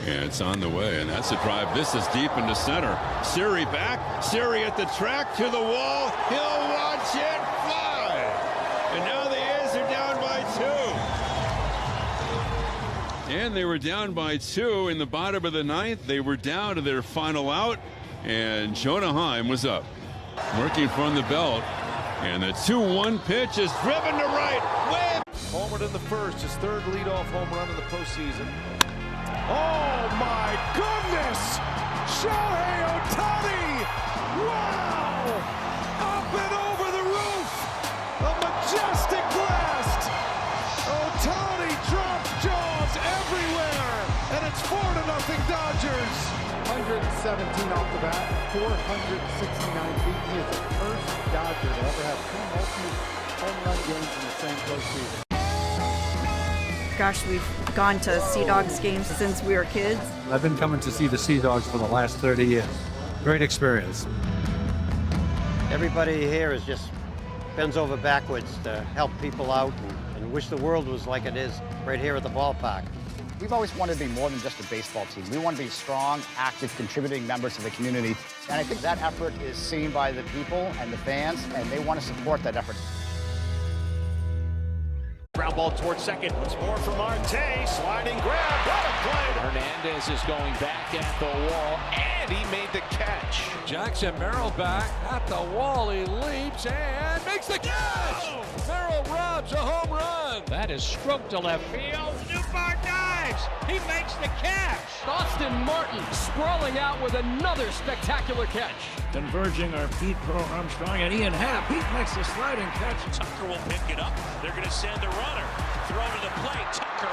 And it's on the way, and that's a drive. This is deep into center. Siri back. Siri at the track to the wall. He'll watch it fly. And now the A's are down by 2. And they were down by 2 in the bottom of the ninth. They were down to their final out, and Jonah Heim was up. Working from the belt, and the 2-1 pitch is driven to right. Way homered in the first, his third leadoff home run of the postseason. Oh my goodness! Shohei Ohtani! Wow! Up and over the roof! A majestic blast! Ohtani drops jaws everywhere! And it's 4-0 Dodgers! 117 off the bat, 469 feet. He is the first Dodger to ever have 2 multi-home run games in the same postseason. Gosh, we've gone to Sea Dogs games since we were kids. I've been coming to see the Sea Dogs for the last 30 years. Great experience. Everybody here is just bends over backwards to help people out and wish the world was like it is right here at the ballpark. We've always wanted to be more than just a baseball team. We want to be strong, active, contributing members of the community. And I think that effort is seen by the people and the fans, and they want to support that effort. Ground ball towards second. Once more from Marte. Sliding grab. What a play. Hernandez is going back at the wall, and he made the catch. Jackson Merrill back at the wall. He leaps and makes the catch. Merrill robs a home run. That is stroked to left field. Newbar dives. He makes the catch. Austin Martin sprawling out with another spectacular catch. Converging are Pete Pro Armstrong and Ian Happ. Pete makes the sliding catch. Tucker will pick it up. They're going to send a runner. Throw to the plate. Tucker.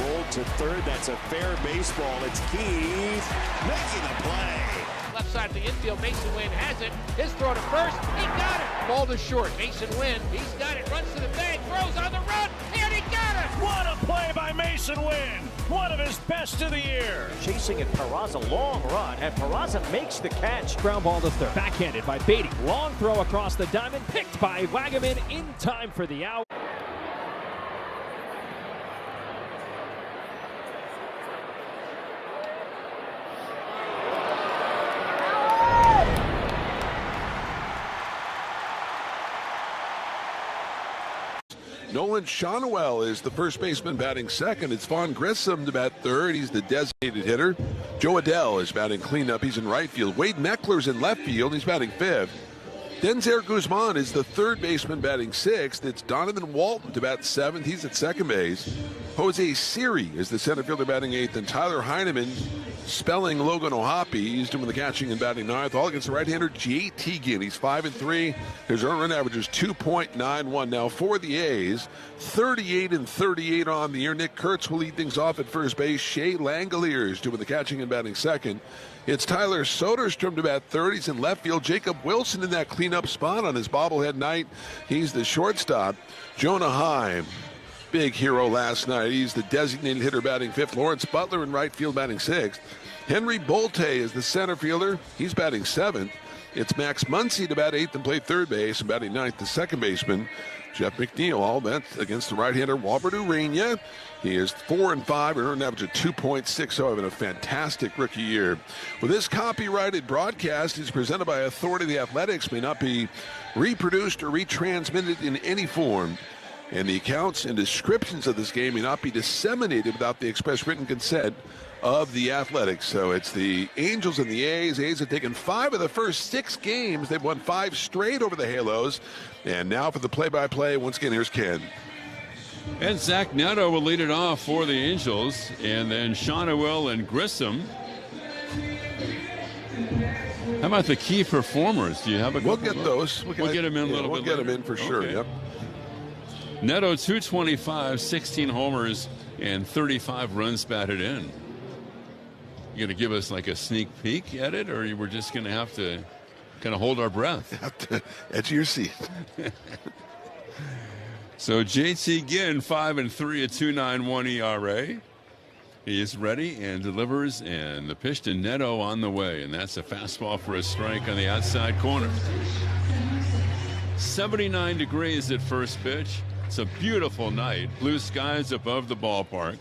Rolled to third. That's a fair baseball. It's Keith making the play. Left side of the infield. Mason Wynn has it. His throw to first. He got it. Ball to short. Mason Wynn. He's got it. Runs to the bag. Throws on the run. And he got it. What a play by Mason Wynn. One of his best of the year. Chasing it, Peraza, long run, and Peraza makes the catch. Ground ball to third. Backhanded by Beatty. Long throw across the diamond, picked by Wagaman in time for the out. Nolan Shonwell is the first baseman batting second. It's Vaughn Grissom to bat third. He's the designated hitter. Joe Adell is batting cleanup. He's in right field. Wade Meckler's in left field. He's batting fifth. Denzer Guzman is the third baseman batting sixth. It's Donovan Walton to bat seventh. He's at second base. Jose Siri is the center fielder batting eighth. And Tyler Heineman, spelling Logan O'Hoppe, he's doing the catching and batting ninth. All against the right-hander Jay Teagan. He's 5-3. His earned run average is 2.91. Now for the A's, 38-38 on the year. Nick Kurtz will lead things off at first base. Shea Langolier is doing the catching and batting second. It's Tyler Soderstrom to bat third. He's in left field. Jacob Wilson in that cleanup spot on his bobblehead night. He's the shortstop. Jonah Heim, big hero last night. He's the designated hitter batting fifth. Lawrence Butler in right field batting sixth. Henry Bolte is the center fielder. He's batting seventh. It's Max Muncy to bat eighth and play third base, and batting ninth, the second baseman, Jeff McNeil. All that against the right-hander Walbert Urania. He is 4-5 and earned average of 2.60, having a fantastic rookie year. Well, this copyrighted broadcast is presented by Authority of the Athletics, may not be reproduced or retransmitted in any form, and the accounts and descriptions of this game may not be disseminated without the express written consent of the Athletics. So it's the Angels and the A's. A's have taken 5 of the first 6 games. They've won 5 straight over the Halos. And now for the play-by-play, once again, here's Ken. And Zach Neto will lead it off for the Angels. And then Shonwell and Grissom. How about the key performers? Do you have a We'll get those. We'll get them in a little bit We'll get later. them in for sure, Okay. Yep. Neto 225, 16 homers, and 35 runs batted in. You going to give us like a sneak peek at it, or we're just going to have to kind of hold our breath? Edge of your seat. So JT Ginn, 5-3 at 2.91 ERA. He is ready and delivers, and the pitch to Neto on the way, and that's a fastball for a strike on the outside corner. 79 degrees at first pitch. It's a beautiful night. Blue skies above the ballpark.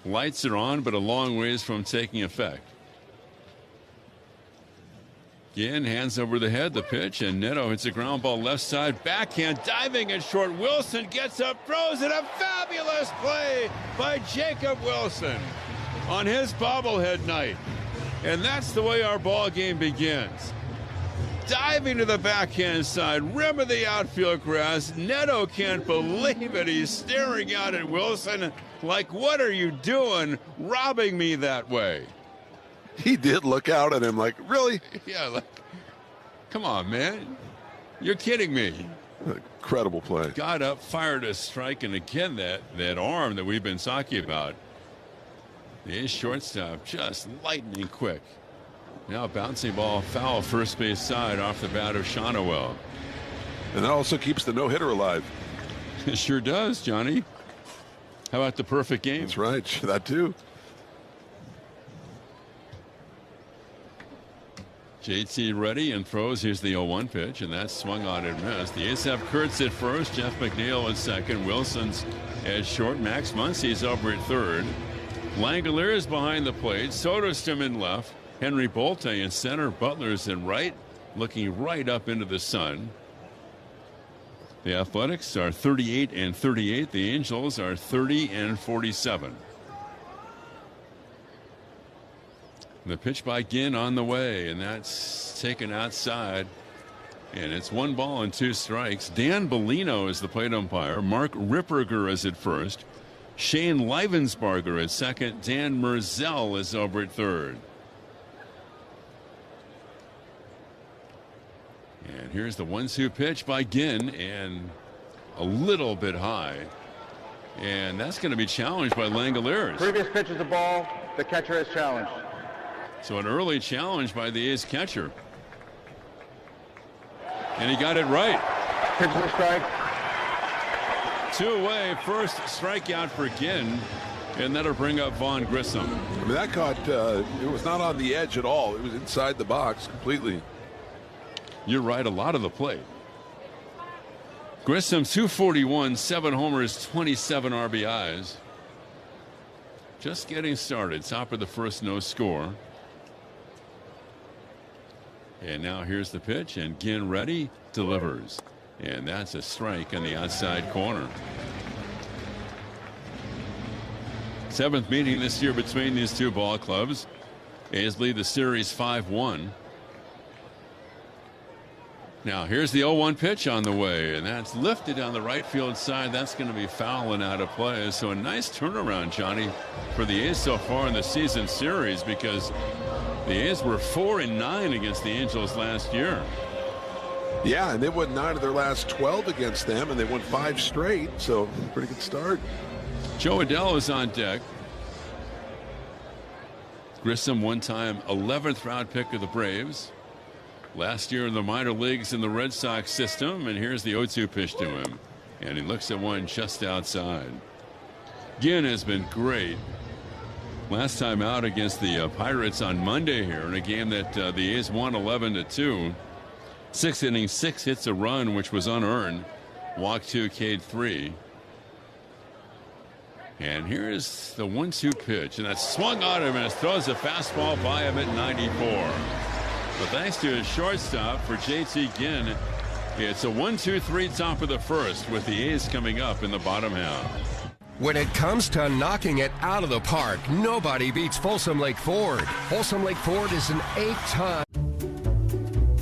Lights are on, but a long ways from taking effect. Again, hands over the head, the pitch, and Neto hits a ground ball left side, backhand, diving at short. Wilson gets up, throws it, a fabulous play by Jacob Wilson on his bobblehead night. And that's the way our ball game begins. Diving to the backhand side, rim of the outfield grass. Neto can't believe it. He's staring out at Wilson like, what are you doing, robbing me that way? He did look out at him like, really? Yeah, like, come on, man. You're kidding me. Incredible play. Got up, fired a strike, and again, that arm that we've been talking about. The shortstop just lightning quick. Now bouncing ball foul first base side off the bat of Shonowell. And that also keeps the no-hitter alive. It sure does, Johnny. How about the perfect game? That's right. That too. JT ready and throws. Here's the 0-1 pitch, and that's swung on and missed. The A's have Kurtz at first, Jeff McNeil at second, Wilson's at short, Max Muncy's over at third. Langelier is behind the plate, Soderstrom in left, Henry Bolte in center, Butler's in right, looking right up into the sun. The Athletics are 38 and 38. The Angels are 30 and 47. The pitch by Ginn on the way, and that's taken outside. And it's 1 ball and 2 strikes. Dan Bellino is the plate umpire. Mark Ripperger is at first. Shane Livensbarger at second. Dan Merzel is over at third. And here's the 1-2 pitch by Ginn, and a little bit high. And that's going to be challenged by Langeliers. Previous pitch is a ball. The catcher is challenged. So an early challenge by the A's catcher. And he got it right. Pitch for strike. 2-away, first strikeout for Ginn. And that'll bring up Vaughn Grissom. I mean, that caught, it was not on the edge at all. It was inside the box completely. You're right, a lot of the play. Grissom, 241, 7 homers, 27 RBIs. Just getting started. Top of the first, no score. And now here's the pitch, and Ginn ready, delivers. And that's a strike in the outside corner. 7th meeting this year between these two ball clubs. A's lead the series 5-1. Now here's the 0-1 pitch on the way, and that's lifted on the right field side. That's going to be foul and out of play. So a nice turnaround, Johnny, for the A's so far in the season series, because the A's were 4-9 against the Angels last year. Yeah, and they won 9 of their last 12 against them, and they won 5 straight. So pretty good start. Joe Adell is on deck. Grissom, one-time 11th round pick of the Braves. Last year in the minor leagues in the Red Sox system, and here's the 0-2 pitch to him, and he looks at one just outside. Ginn has been great. Last time out against the Pirates on Monday here in a game that the A's won 11-2. 6 innings, 6 hits, a run, which was unearned. Walk 2, K 3. And here's the 1-2 pitch, and that's swung on him, and it throws a fastball by him at 94. But thanks to his shortstop for JT Ginn, it's a 1-2-3 top of the first, with the A's coming up in the bottom half. When it comes to knocking it out of the park, nobody beats Folsom Lake Ford. Folsom Lake Ford is an 8-time.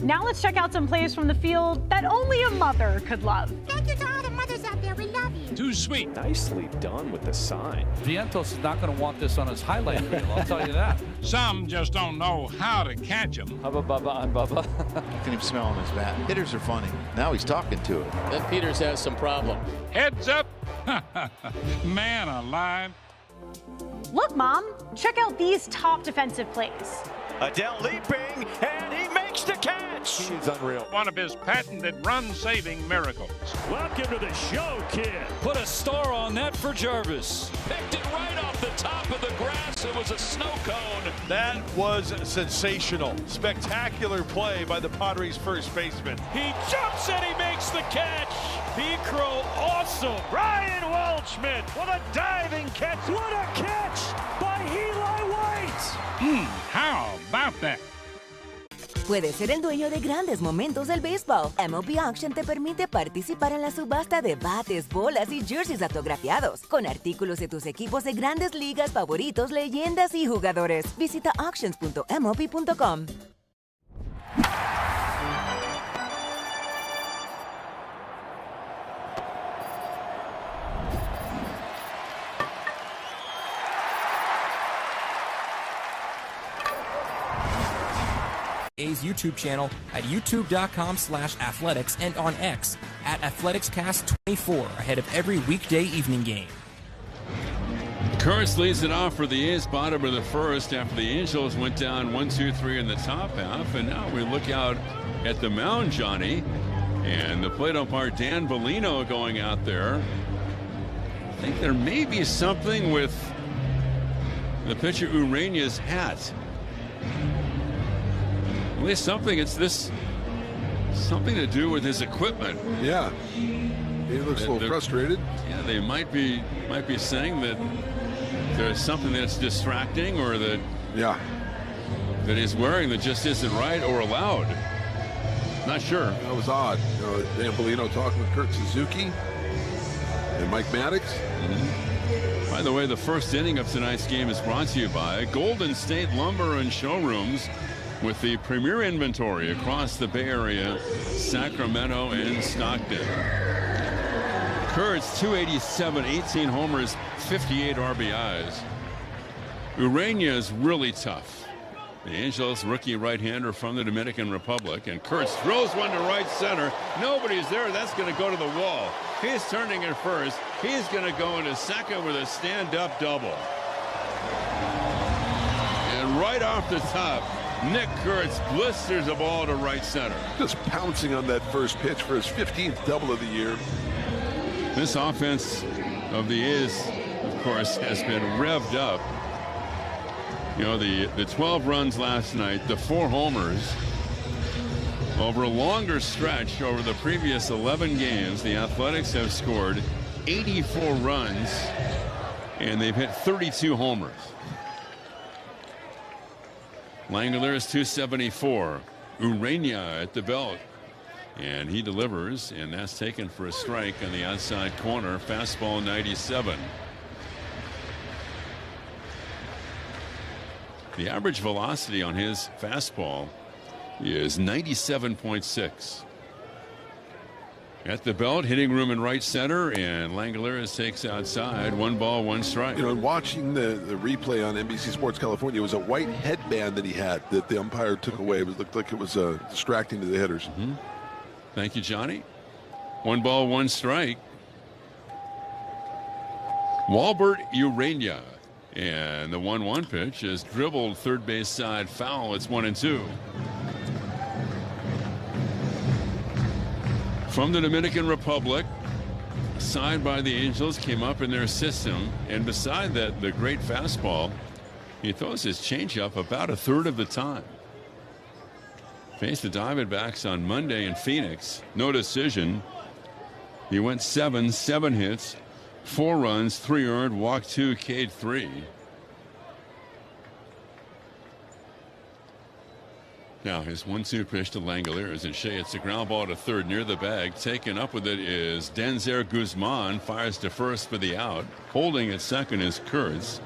Now let's check out some plays from the field that only a mother could love. Thank you to all the mothers out there. We love you. Too sweet. Nicely done with the sign. Vientos is not going to want this on his highlight reel, I'll tell you that. Some just don't know how to catch them. Hubba Bubba and Bubba. You can even smell on his bat. Hitters are funny. Now he's talking to it. Then Peters has some problem. Heads up. Man alive. Look, Mom, check out these top defensive plays. Adell leaping, and he makes the catch. He's unreal. One of his patented run-saving miracles. Welcome to the show, kid. Put a star on that for Jarvis. Picked it right off the top of the grass. It was a snow cone. That was sensational. Spectacular play by the Padres first baseman. He jumps and he makes the catch. B-Crow, awesome. Ryan Waldschmidt with a diving catch. What a catch by Eli White. How about that? Puedes ser el dueño de grandes momentos del béisbol. MLB Auction te permite participar en la subasta de bates, bolas y jerseys autografiados, con artículos de tus equipos de grandes ligas favoritos, leyendas y jugadores. Visita auctions.mlb.com. A's YouTube channel at youtube.com/athletics and on X at athleticscast24 ahead of every weekday evening game. Kurtz leads it off for the A's, bottom of the first, after the Angels went down 1-2-3 in the top half. And now we look out at the mound, Johnny, and the plate umpire Dan Bellino going out there. I think there may be something with the pitcher Ureña's hat. At least something. It's something to do with his equipment. Yeah, he looks a little frustrated. Yeah, they might be saying that there's something that's distracting, or that he's wearing that just isn't right or allowed. Not sure. That was odd. You know, Dan Bellino talking with Kurt Suzuki and Mike Maddox. Mm-hmm. By the way, the first inning of tonight's game is brought to you by Golden State Lumber and Showrooms, with the premier inventory across the Bay Area, Sacramento, and Stockton. Kurtz, 287, 18 homers, 58 RBIs. Ureña is really tough. The Angels rookie right-hander from the Dominican Republic, and Kurtz throws one to right center. Nobody's there. That's going to go to the wall. He's turning at first. He's going to go into second with a stand-up double. And right off the top, Nick Kurtz blisters the ball to right center. Just pouncing on that first pitch for his 15th double of the year. This offense of the A's, of course, has been revved up. You know, the 12 runs last night, the 4 homers. Over a longer stretch over the previous 11 games, the Athletics have scored 84 runs, and they've hit 32 homers. Reagular is 274. Ureña at the belt, and he delivers, and that's taken for a strike on the outside corner. Fastball 97. The average velocity on his fastball is 97.6. At the belt, hitting room in right center, and Langoliers takes outside. 1 ball, 1 strike. You know, watching the replay on NBC Sports California, it was a white headband that he had that the umpire took away. It looked like it was distracting to the hitters. Mm-hmm. Thank you, Johnny. 1 ball, 1 strike. Walbert Ureña, and the 1-1 pitch is dribbled third base side foul. It's 1-2. From the Dominican Republic, signed by the Angels, came up in their system, and beside that, the great fastball, he throws his changeup about a third of the time. Faced the Diamondbacks on Monday in Phoenix, no decision. He went 7 hits, 4 runs, 3 earned, walked 2, K'd 3. Now his 1-2 pitch to Langoliers, and Shea, it's a ground ball to third near the bag. Taken up with it is Denzer Guzman, fires to first for the out. Holding at second is Kurtz.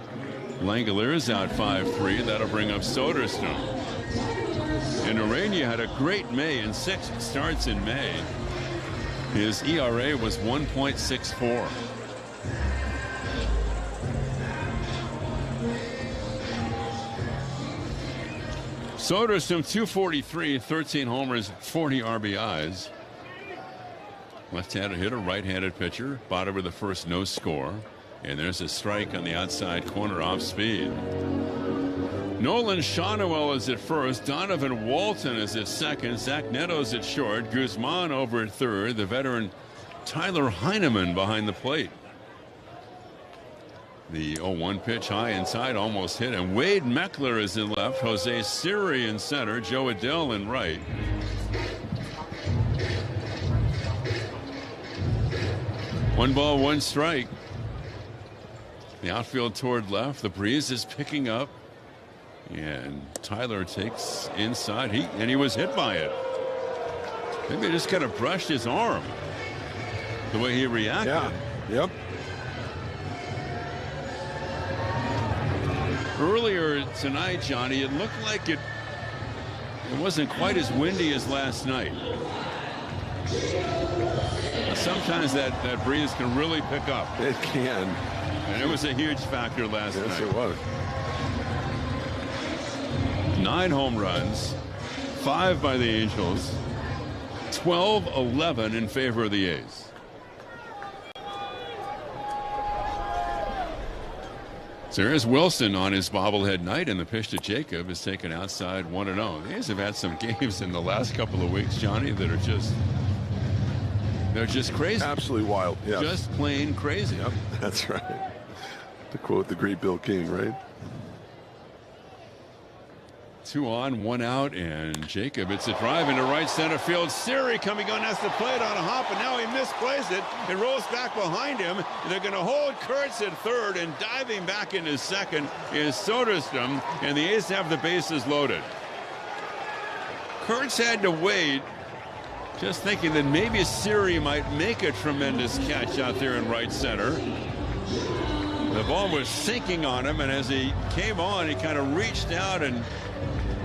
Langoliers out 5-3. That'll bring up Soderstrom. And Ureña had a great May in 6 starts in May. His ERA was 1.64. Soderstrom 243, 13 homers, 40 RBIs. Left-handed hitter, right-handed pitcher. Bottom of the first, no score. And there's a strike on the outside corner off speed. Nolan Shawnuel is at first. Donovan Walton is at second. Zach Neto's at short. Guzman over at third. The veteran Tyler Heineman behind the plate. The 0-1 pitch high inside, almost hit, and Wade Meckler is in left. Jose Siri in center. Joe Adell in right. 1 ball, 1 strike. The outfield toward left. The breeze is picking up. And Tyler takes inside. He was hit by it. Maybe just kind of brushed his arm. The way he reacted. Yeah. Yep. Earlier tonight, Johnny, it looked like it wasn't quite as windy as last night. Sometimes that breeze can really pick up. It can. And it was a huge factor last night. Yes, it was. 9 home runs, 5 by the Angels, 12-11 in favor of the A's. So here's Wilson on his bobblehead night, and the pitch to Jacob is taken outside 1-0. The A's have had some games in the last couple of weeks, Johnny, that are just crazy. Absolutely wild. Yeah. Just plain crazy. Yep, that's right. To quote the great Bill King, right? 2 on, 1 out, and Jacob, it's a drive into right center field. Siri coming on, has to play it on a hop, and now he misplays it. It rolls back behind him. They're going to hold Kurtz at third, and diving back into second is Soderstrom, and the A's have the bases loaded. Kurtz had to wait, just thinking that maybe Siri might make a tremendous catch out there in right center. The ball was sinking on him, and as he came on, he kind of reached out and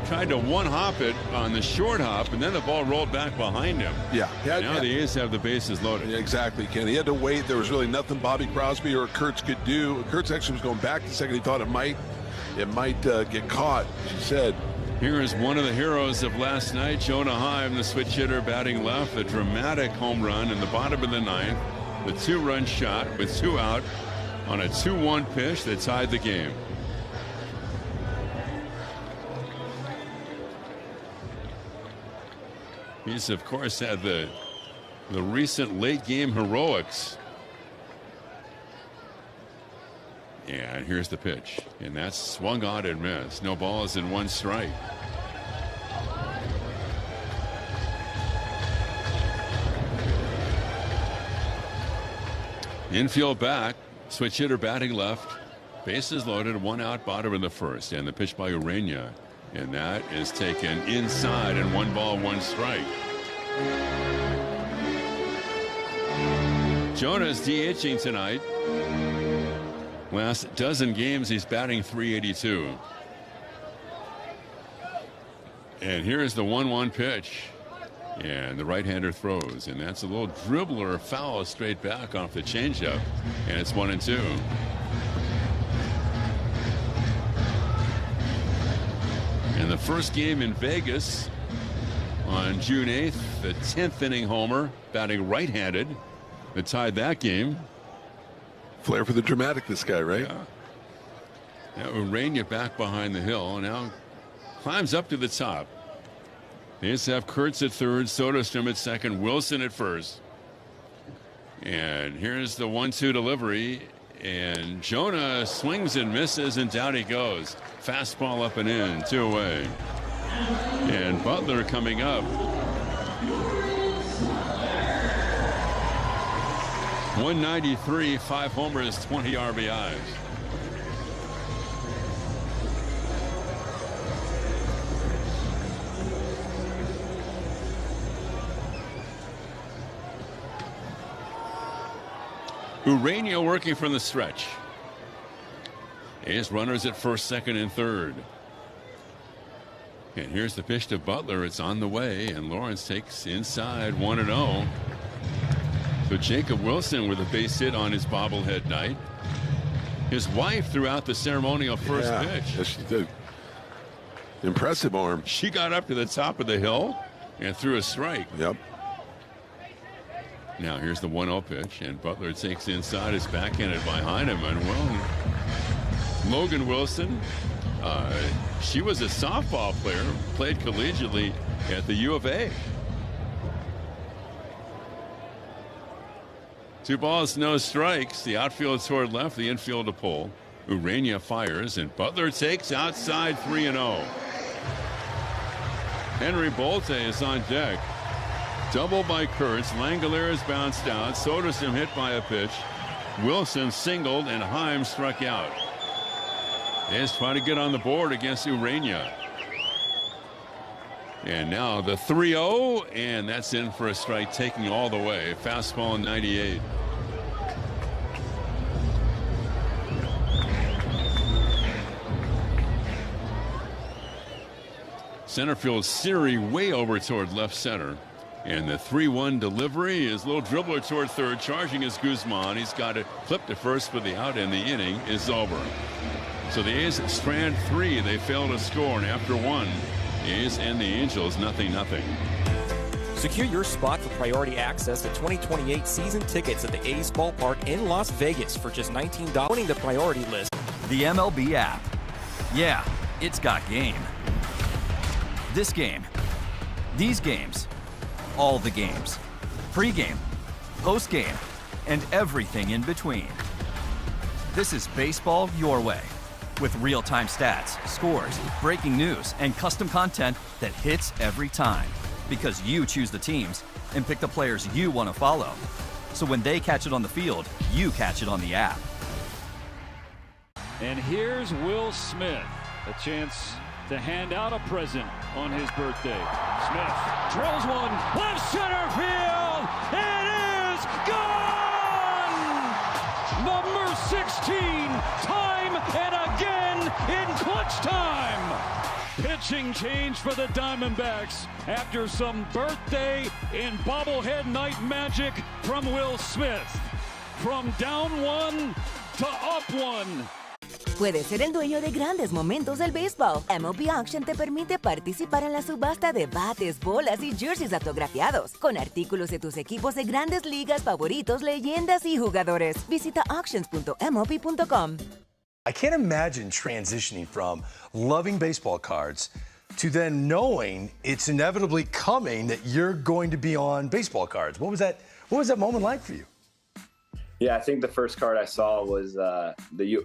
tried to one-hop it on the short hop, and then the ball rolled back behind him. Yeah. Now the A's have the bases loaded. Yeah, exactly, Ken. He had to wait. There was really nothing Bobby Crosby or Kurtz could do. Kurtz actually was going back to second. He thought it might get caught, she said. Here is one of the heroes of last night, Jonah Heim, the switch hitter batting left. A dramatic home run in the bottom of the 9th. The 2-run shot with 2 out on a 2-1 pitch that tied the game. He's, of course, had the recent late game heroics. And here's the pitch. And that's swung on and missed. No balls and 1 strike. Infield back. Switch hitter batting left. Bases loaded. 1 out, bottom of the 1st. And the pitch by Urania. And that is taken inside, and 1 ball, 1 strike. Jonah's DHing tonight. Last dozen games, he's batting .382. And here's the 1-1 pitch. And the right-hander throws. And that's a little dribbler foul straight back off the changeup. And it's 1-2. And the first game in Vegas on June 8th, the 10th inning homer, batting right-handed, that tied that game. Flair for the dramatic, this guy, right? Yeah. Now Urania back behind the hill, now climbs up to the top. They just have Kurtz at third, Soderstrom at second, Wilson at first. And here's the 1-2 delivery. And Jonah swings and misses, and down he goes. Fastball up and in, 2 away. And Butler coming up. 193, 5 homers, 20 RBIs. Urania working from the stretch. A's runners at first, second, and third. And here's the pitch to Butler. It's on the way, and Lawrence takes inside 1-0. So Jacob Wilson with a base hit on his bobblehead night. His wife threw out the ceremonial first pitch. Yes, she did. Impressive arm. She got up to the top of the hill and threw a strike. Yep. Now here's the 1-0 pitch, and Butler takes inside, is backhanded by Heineman. Well, Logan Wilson, she was a softball player, played collegiately at the U of A. 2 balls, no strikes. The outfield toward left, the infield to pull. Urania fires, and Butler takes outside 3-0. Henry Bolte is on deck. Double by Kurtz. Langelier is bounced out. Soderstrom hit by a pitch. Wilson singled, and Heim struck out. A's trying to get on the board against Urania. And now the 3-0, and that's in for a strike, taking all the way. Fastball 98. Center field Siri way over toward left center. And the 3-1 delivery is a little dribbler toward third. Charging is Guzman. He's got it clipped to first for the out, and the inning is over. So the A's strand 3. They fail to score, and after 1, the A's and the Angels 0-0. Secure your spot for priority access to 2028 season tickets at the A's ballpark in Las Vegas for just $19. Winning the priority list. The MLB app. Yeah, it's got game. This game. These games. All the games. Pre-game, post-game, and everything in between. This is baseball your way. With real-time stats, scores, breaking news, and custom content that hits every time. Because you choose the teams and pick the players you want to follow. So when they catch it on the field, you catch it on the app. And here's Will Smith. A chance to hand out a present on his birthday. Smith drills one, left center field. It is gone! Number 16, time and again in clutch time. Pitching change for the Diamondbacks after some birthday and bobblehead night magic from Will Smith. From down 1 to up 1. Puedes ser el dueño de grandes momentos del béisbol. MLB Auction te permite participar en la subasta de bates, bolas y jerseys autografiados, con artículos de tus equipos de grandes ligas favoritos, leyendas y jugadores. Visita auctions.mlb.com. I can't imagine transitioning from loving baseball cards to then knowing it's inevitably coming that you're going to be on baseball cards. What was that moment like for you? Yeah, I think the first card I saw was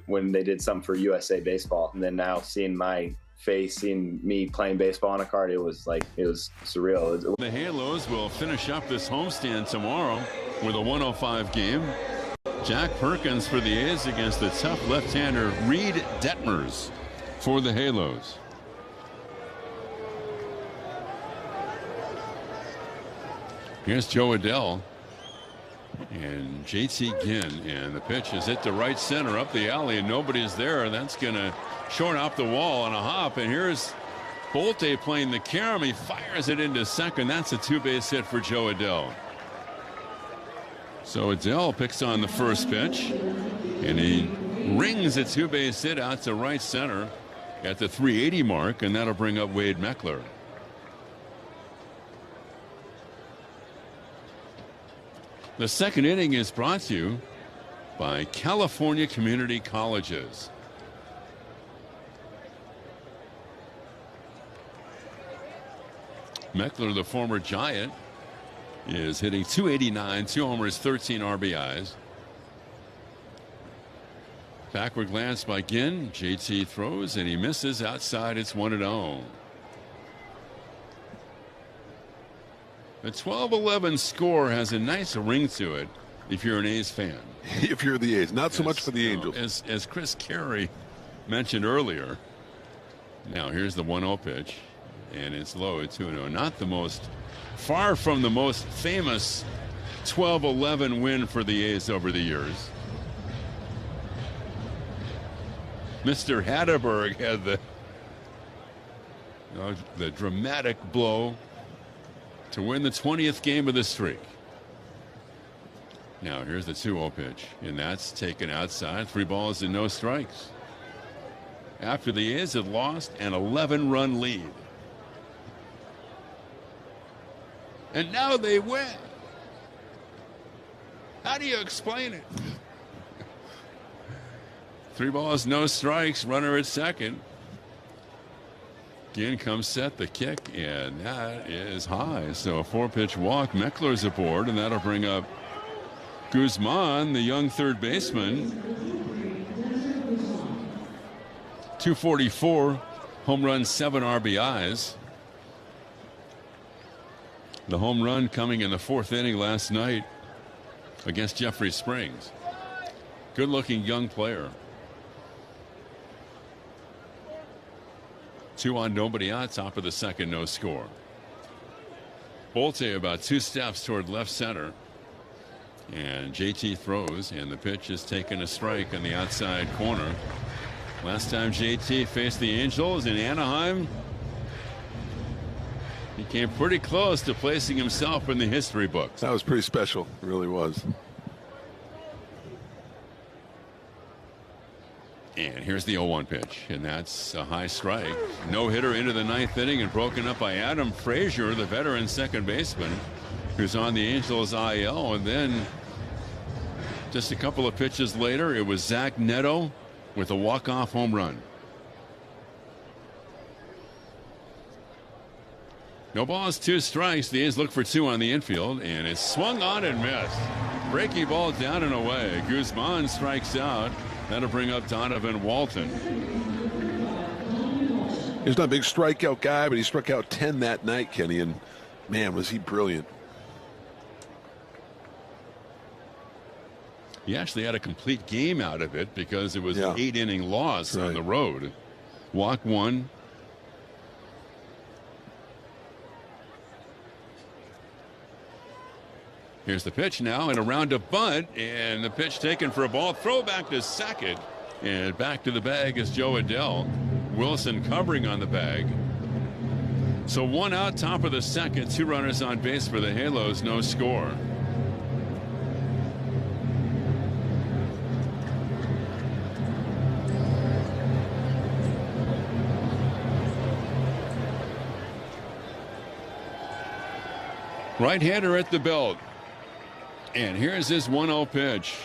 when they did something for USA Baseball, and then now seeing my face, seeing me playing baseball on a card, it was surreal. The Halos will finish up this homestand tomorrow with a 105 game. Jack Perkins for the A's against the tough left-hander Reed Detmers for the Halos. Here's Joe Adell and JT Ginn, and the pitch is hit to right center up the alley, and nobody's there. That's going to short up the wall on a hop, and here's Bolte playing the carom. He fires it into second. That's a two-base hit for Joe Adell. So Adell picks on the first pitch, and he rings a two-base hit out to right center at the 380 mark, and that'll bring up Wade Meckler. The second inning is brought to you by California Community Colleges. Meckler, the former Giant, is hitting .289, 2 homers, 13 RBIs. Backward glance by Ginn. JT throws and he misses outside. It's 1-0. The 12-11 score has a nice ring to it if you're an A's fan. If you're the A's, not so much for the Angels. As Chris Carey mentioned earlier. Now here's the 1-0 pitch, and it's low at 2-0. Not the most, far from the most famous 12-11 win for the A's over the years. Mr. Hatterberg had the dramatic blow to win the 20th game of the streak. Now here's the 2-0 pitch, and that's taken outside. 3 balls and no strikes. After the A's had lost an 11-run lead. And now they win. How do you explain it? 3 balls, no strikes, runner at second. Ginn comes set the kick, and that is high. So a 4-pitch walk. Meckler's aboard, and that'll bring up Guzman, the young third baseman. 244, home run, 7 RBIs. The home run coming in the 4th inning last night against Jeffrey Springs. Good-looking young player. 2 on, nobody out. Top of the 2nd, no score. Bolte about 2 steps toward left center. And JT throws, and the pitch is taken a strike on the outside corner. Last time JT faced the Angels in Anaheim, he came pretty close to placing himself in the history books. That was pretty special. It really was. And here's the 0-1 pitch, and that's a high strike. No hitter into the 9th inning and broken up by Adam Frazier, the veteran second baseman, who's on the Angels IL. And then just a couple of pitches later, it was Zach Neto with a walk-off home run. No balls, 2 strikes. The A's look for 2 on the infield, and it's swung on and missed. Breaking ball down and away. Guzman strikes out. That'll bring up Donovan Walton. He's not a big strikeout guy, but he struck out 10 that night, Kenny, and man, was he brilliant. He actually had a complete game out of it because it was an 8-inning loss on the road. Walk 1. Here's the pitch now, and around a bunt, and the pitch taken for a ball. Throw back to second, and back to the bag is Joe Adell. Wilson covering on the bag. So 1 out, top of the 2nd, 2 runners on base for the Halos, no score. Right-hander at the belt. And here's his 1-0 pitch.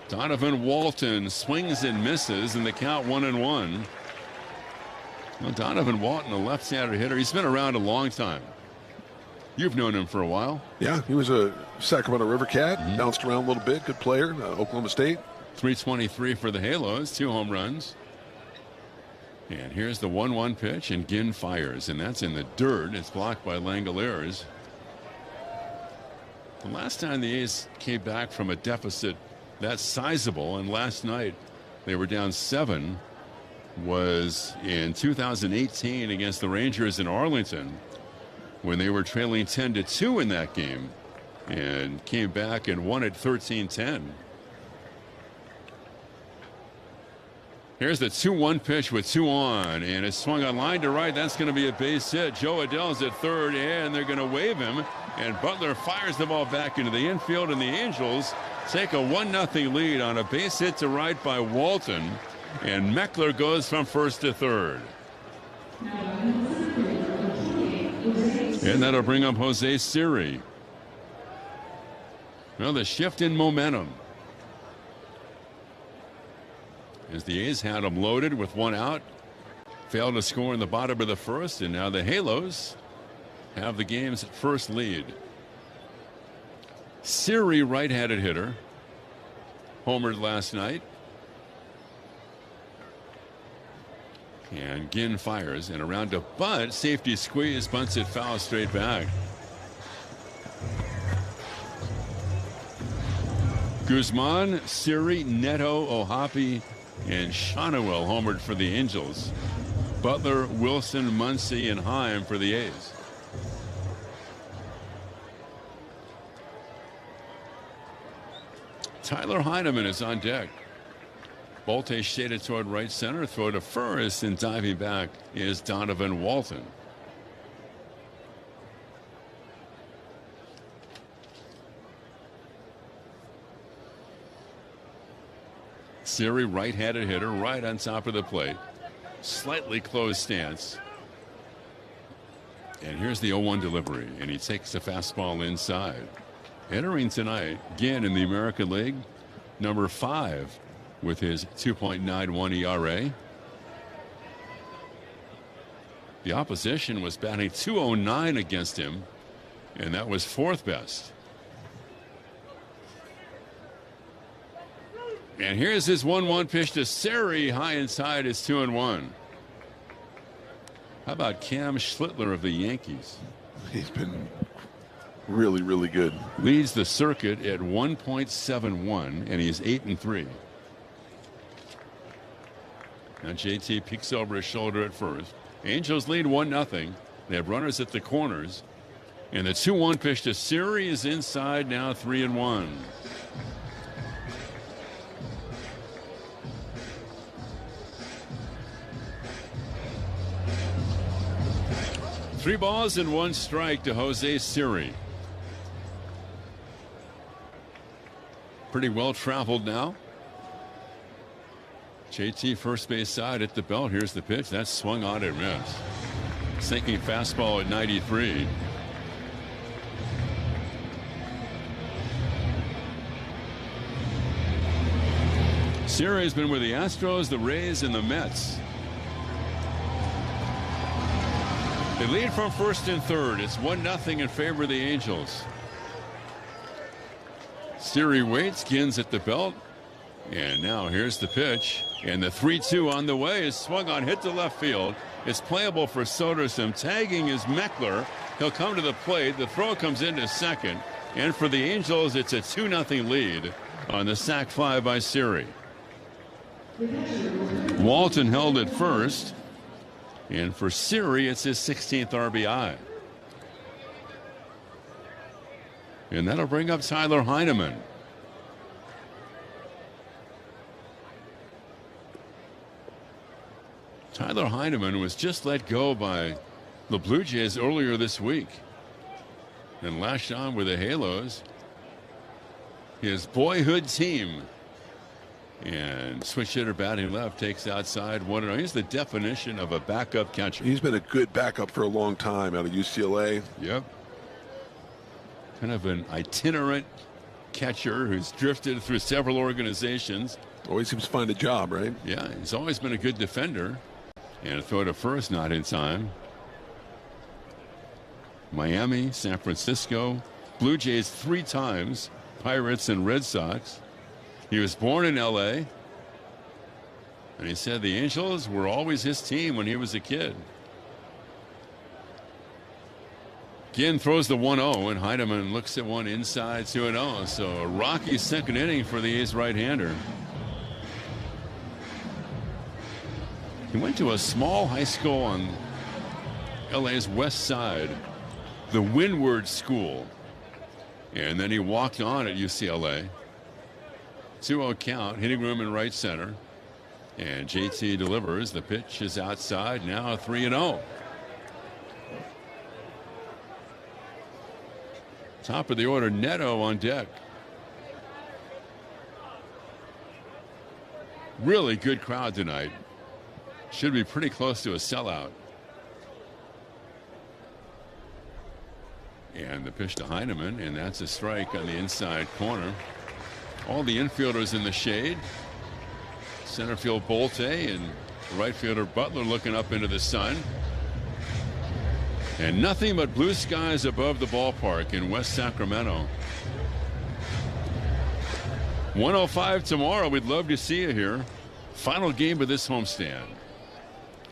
Donovan Walton swings and misses, and the count 1-1. Well, Donovan Walton, a left-handed hitter. He's been around a long time. You've known him for a while. Yeah, he was a Sacramento River Cat. Bounced around a little bit. Good player. Oklahoma State. 323 for the Halos. 2 home runs. And here's the 1-1 pitch, and Ginn fires, and that's in the dirt. It's blocked by Langoliers. The last time the A's came back from a deficit that sizable, and last night they were down 7, was in 2018 against the Rangers in Arlington, when they were trailing 10-2 in that game and came back and won at 13-10. Here's the 2-1 pitch with 2 on, and it's swung on line to right. That's going to be a base hit. Joe Adell's at third, and they're going to wave him. And Butler fires the ball back into the infield, and the Angels take a 1-0 lead on a base hit to right by Walton. And Meckler goes from first to third. And that'll bring up Jose Siri. Well, the shift in momentum, as the A's had them loaded with 1 out, failed to score in the bottom of the 1st, and now the Halos have the game's first lead. Siri, right-handed hitter, homered last night. And Ginn fires, and around a bunt, safety squeeze, bunts it foul straight back. Guzman, Siri, Neto, Ohapi, and Shonowell homered for the Angels. Butler, Wilson, Muncy, and Heim for the A's. Tyler Heineman is on deck. Bolte shaded toward right center. Throw to first, and diving back is Donovan Walton. Siri, right-handed hitter, right on top of the plate. Slightly closed stance. And here's the 0-1 delivery, and he takes the fastball inside. Entering tonight, Ginn in the American League, number 5 with his 2.91 ERA. The opposition was batting .209 against him, and that was 4th best. And here's his 1-1 pitch to Siri, high inside. Is 2-1. How about Cam Schlittler of the Yankees? He's been Really, really good. Leads the circuit at 1.71, and he's 8-3. Now JT peeks over his shoulder at first. Angels lead 1-0. They have runners at the corners. And the 2-1 pitch to Siri is inside, now 3-1. Three balls and one strike to Jose Siri. Pretty well traveled now. JT first base side at the belt. Here's the pitch. That's swung on and missed. Sinking fastball at 93. Siri has been with the Astros, the Rays, and the Mets. They lead from first and third. It's 1-0 in favor of the Angels. Siri waits, Gins at the belt. And now here's the pitch. And the 3-2 on the way is swung on, hit to left field. It's playable for Soderstrom. Tagging is Meckler. He'll come to the plate. The throw comes into second. And for the Angels, it's a 2-0 lead on the sac fly by Siri. Walton held at first. And for Siri, it's his 16th RBI. And that'll bring up Tyler Heineman. Tyler Heineman was just let go by the Blue Jays earlier this week and lashed on with the Halos, his boyhood team. And switch hitter batting left, takes outside 1-0. He's the definition of a backup catcher. He's been a good backup for a long time out of UCLA. Yep. Kind of an itinerant catcher who's drifted through several organizations. Always seems to find a job, right? Yeah, he's always been a good defender. And a throw to first, not in time. Miami, San Francisco, Blue Jays 3 times, Pirates and Red Sox. He was born in L.A. And he said the Angels were always his team when he was a kid. Ginn throws the 1-0, and Heineman looks at one inside 2-0. So a rocky second inning for the A's right-hander. He went to a small high school on L.A.'s west side, the Windward School. And then he walked on at UCLA. 2-0 count, hitting room in right center. And JT delivers. The pitch is outside. Now 3-0. Top of the order, Neto on deck. Really good crowd tonight. Should be pretty close to a sellout. And the pitch to Heineman, and that's a strike on the inside corner. All the infielders in the shade. Center field Bolte and right fielder Butler looking up into the sun. And nothing but blue skies above the ballpark in West Sacramento. 105 tomorrow. We'd love to see you here. Final game of this homestand.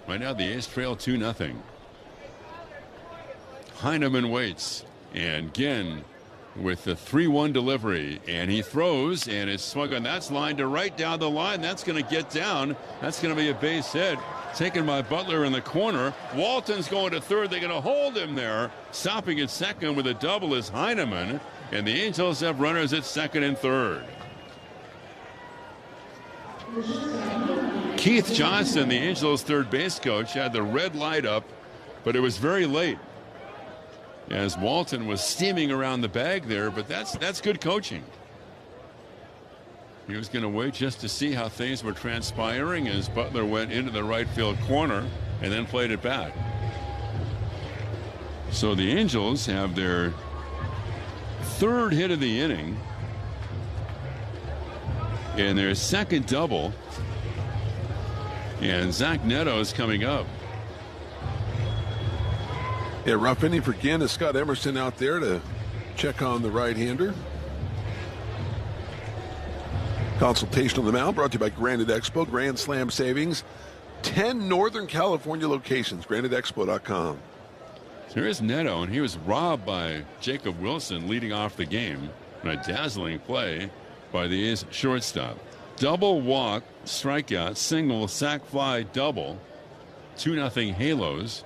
Right now the A's trail 2-0. Heineman waits, and Ginn with the 3-1 delivery, and he throws, and it's swung on. That's lined to right down the line. That's going to get down. That's going to be a base hit. Taken by Butler in the corner. Walton's going to third. They're going to hold him there. Stopping at second with a double is Heineman, and the Angels have runners at second and third. Keith Johnson, the Angels third base coach, had the red light up, but it was very late as Walton was steaming around the bag there, but that's good coaching. He was going to wait just to see how things were transpiring as Butler went into the right field corner and then played it back. So the Angels have their third hit of the inning and their second double, and Zach Neto is coming up. Yeah, rough inning for Ginn. Is Scott Emerson out there to check on the right-hander. Consultation on the mound brought to you by Granite Expo. Grand Slam savings. 10 Northern California locations. GraniteExpo.com. So here's Neto, and he was robbed by Jacob Wilson leading off the game in a dazzling play by the A's shortstop. Double, walk, strikeout, single, sac fly, double. 2-0 Halos.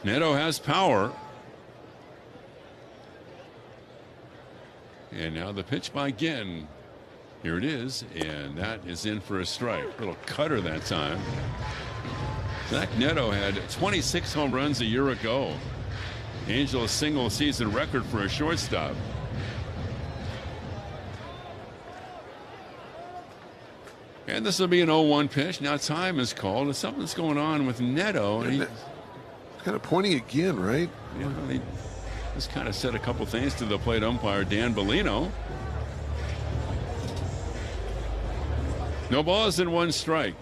Neto has power. And now the pitch by Ginn. Here it is, and that is in for a strike. Little cutter that time. Zach Neto had 26 home runs a year ago. Angels single season record for a shortstop. And this will be an 0-1 pitch. Now time is called, and something's going on with Neto. And he's kind of pointing again, right? Yeah, he just kind of said a couple things to the plate umpire, Dan Bellino. No balls and 1 strike.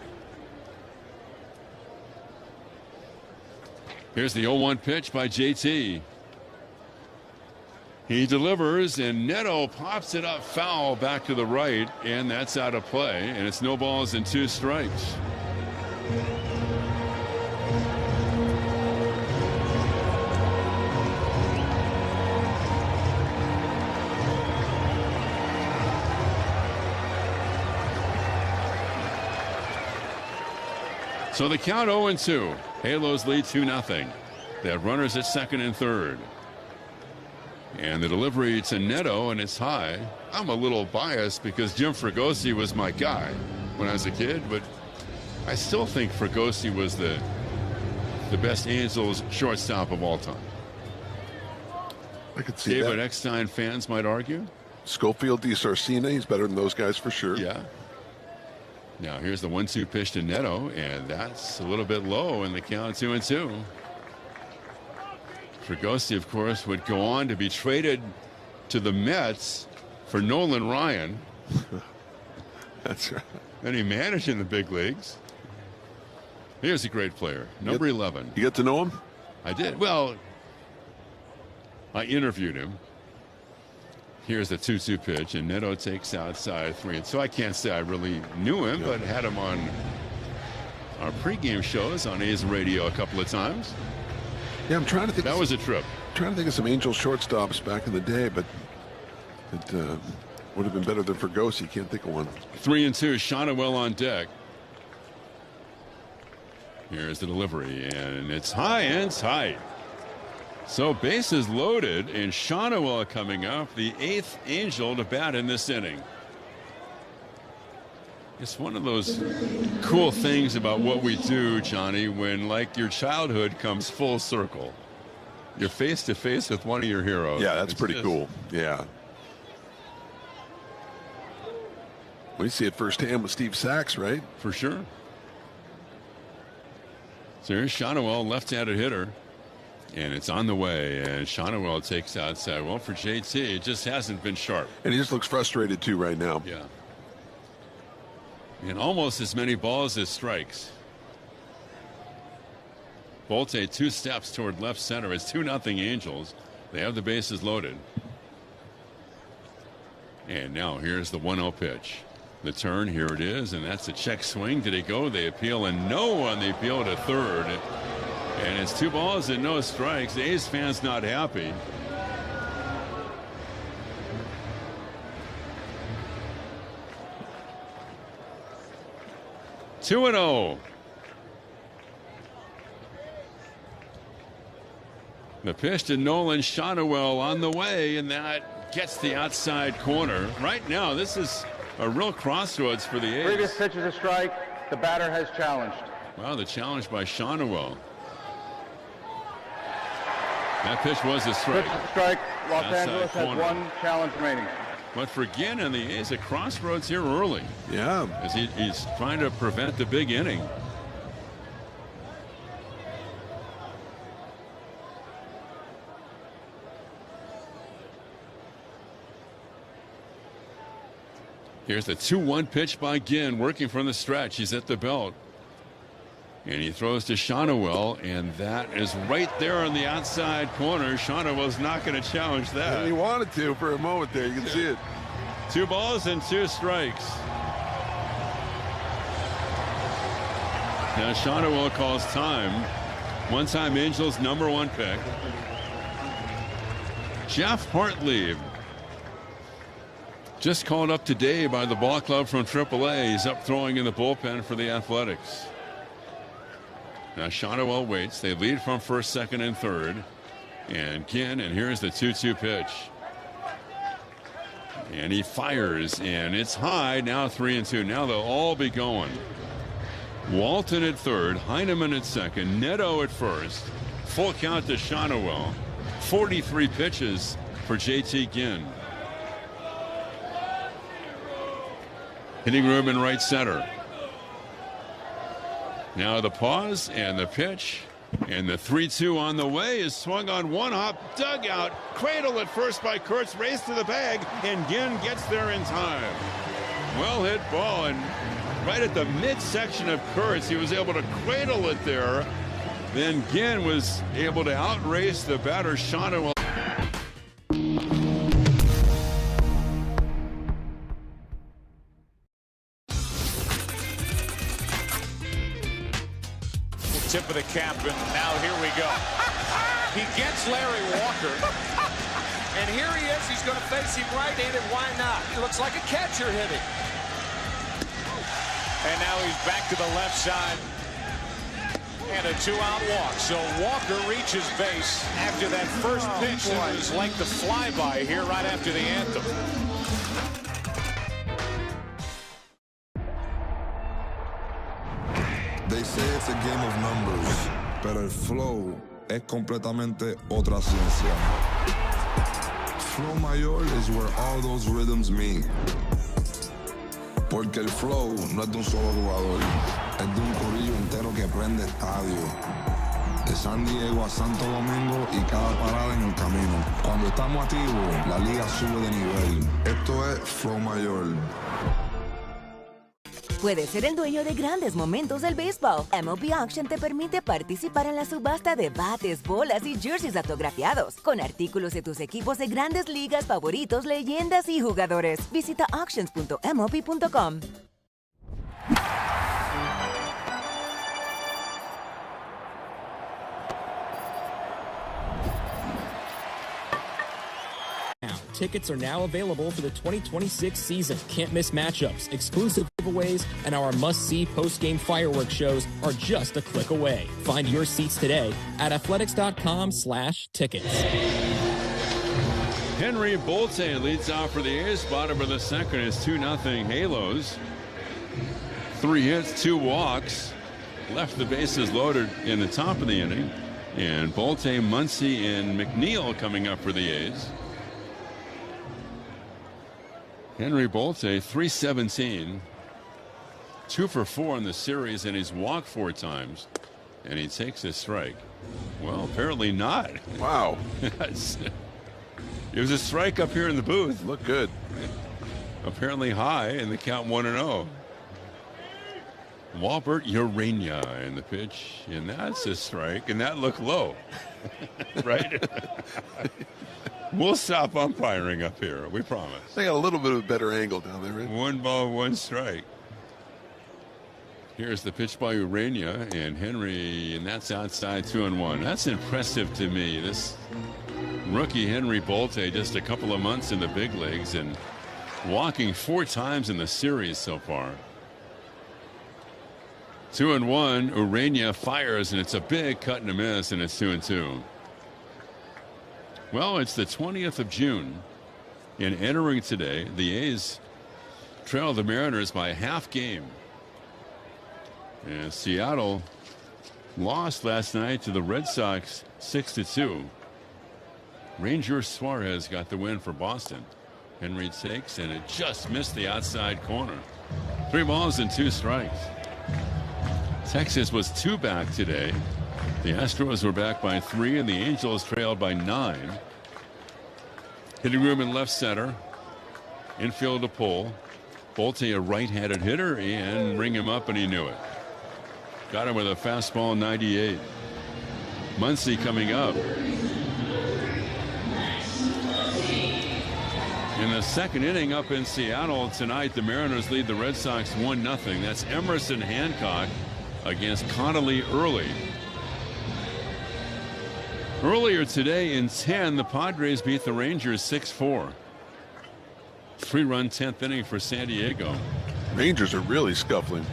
Here's the 0-1 pitch by JT. He delivers, and Neto pops it up foul back to the right, and that's out of play, and it's no balls and 2 strikes. So the count 0-2. Halos lead 2-0. They have runners at second and third. And the delivery to Neto, and it's high. I'm a little biased because Jim Fregosi was my guy when I was a kid, but I still think Fregosi was the best Angels shortstop of all time. I could see David that. Eckstein fans might argue. Schofield, DiSarcina, he's better than those guys for sure. Yeah. Now here's the 1-2 pitch to Neto, and that's a little bit low in the count 2-2. Fregosi, of course, would go on to be traded to the Mets for Nolan Ryan. That's right. And he managed in the big leagues. He was a great player. Number 11. You get to know him? I did. Well, I interviewed him. Here's the 2-2 pitch, and Neto takes outside 3. So I can't say I really knew him, but had him on our pregame shows on A's radio a couple of times. Yeah, I'm trying to think. That was a trip. Trying to think of some Angel shortstops back in the day, but it would have been better than Fregosi. Can't think of one. 3-2. Shonowell on deck. Here's the delivery, and it's high and tight. So bases loaded, and Shonowell coming up, the 8th Angel to bat in this inning. It's one of those cool things about what we do, Johnny, when like your childhood comes full circle. You're face to face with one of your heroes. Yeah, that's pretty cool. Yeah. We see it firsthand with Steve Sachs, right? For sure. So here's Shonowell, left-handed hitter. And it's on the way, and Shonowell takes outside. Well, for JT, it just hasn't been sharp. And he just looks frustrated, too, right now. Yeah. And almost as many balls as strikes. Bolte 2 steps toward left center. It's 2-0 Angels. They have the bases loaded. And now here's the 1-0 pitch. The turn, here it is, and that's a check swing. Did it go? They appeal, and no on the appeal to third. And it's 2 balls and no strikes. The A's fans not happy. Two and 0. The pitch to Nolan Shonowell on the way, and that gets the outside corner. Right now, this is a real crossroads for the A's. Previous pitch is a strike. The batter has challenged. Wow, the challenge by Shonowell. That pitch was a strike. Pitch is a strike. Los Outside Angeles corner. has 1 challenge remaining. But for Ginn and the A's, a crossroads here early. Yeah. As he's trying to prevent the big inning. Here's the 2-1 pitch by Ginn, working from the stretch. He's at the belt. And he throws to Shonowell, and that is right there on the outside corner. Shonowell's not going to challenge that. And he wanted to for a moment there. You can see it. 2 balls and 2 strikes. Now Shonowell calls time. One-time Angels #1 pick. Jeff Hartley just called up today by the ball club from AAA. He's up throwing in the bullpen for the Athletics. Now Shonowell waits. They lead from first, second, and third. And here's the 2-2 pitch. And he fires, and it's high. Now 3-2. Now they'll all be going. Walton at third, Heineman at second, Neto at first. Full count to Shonowell. 43 pitches for JT Ginn. Hitting room in right center. Now the pause and the pitch. And the 3-2 on the way is swung on one hop. Dugout. Cradle at first by Kurtz. Race to the bag. And Ginn gets there in time. Well hit ball. And right at the midsection of Kurtz, he was able to cradle it there. Then Ginn was able to outrace the batter, Shonowell. Tip of the cap, and now here we go. He gets Larry Walker, and here he is. He's going to face him right-handed. Why not? He looks like a catcher hitting. And now he's back to the left side, and a 2-out walk. So Walker reaches base after that first pitch that was like the flyby here right after the anthem. They say it's a game of numbers, pero el flow es completamente otra ciencia. Flow mayor is where all those rhythms meet. Porque el flow no es de un solo jugador, es de un corillo entero que prende estadio. De San Diego a Santo Domingo y cada parada en el camino. Cuando estamos activos, la liga sube de nivel. Esto es Flow Mayor. Puedes ser el dueño de grandes momentos del béisbol. MLB Auction te permite participar en la subasta de bates, bolas y jerseys autografiados, con artículos de tus equipos de grandes ligas favoritos, leyendas y jugadores. Visita auctions.mlb.com. Tickets are now available for the 2026 season. Can't miss matchups, exclusive giveaways, and our must-see post-game fireworks shows are just a click away. Find your seats today at athletics.com/tickets. Henry Bolte leads off for the A's. Bottom of the second is 2-0 Halos. 3 hits, 2 walks. Left the bases loaded in the top of the inning. And Bolte, Muncy, and McNeil coming up for the A's. Henry Bolte, 317, 2 for 4 in the series, and he's walked 4 times, and he takes a strike. Well, apparently not. Wow. It was a strike up here in the booth. Looked good. Apparently high, and the count 1-0. Walbert Urania in the pitch, and that's a strike, and that looked low. Right? We'll stop umpiring up here, we promise. They got a little bit of a better angle down there, right? 1 ball, 1 strike. Here's the pitch by Urania, and Henry, and that's outside 2-1. That's impressive to me. This rookie Henry Bolte, just a couple of months in the big leagues and walking 4 times in the series so far. 2-1, Urania fires, and it's a big cut and a miss, and it's 2-2. Well, it's the 20th of June, and entering today, the A's trail the Mariners by a half game. And Seattle lost last night to the Red Sox 6-2. Ranger Suarez got the win for Boston. Henry takes, and it just missed the outside corner. 3 balls and 2 strikes. Texas was 2 back today. The Astros were back by 3, and the Angels trailed by 9. Hitting room in left center. Infield to pull. Bolte, a right-handed hitter, and ring him up, and he knew it. Got him with a fastball 98. Muncy coming up. In the second inning up in Seattle tonight, the Mariners lead the Red Sox 1-0. That's Emerson Hancock against Connolly early. Earlier today in 10, the Padres beat the Rangers 6-4. 3-run 10th inning for San Diego. Rangers are really scuffling.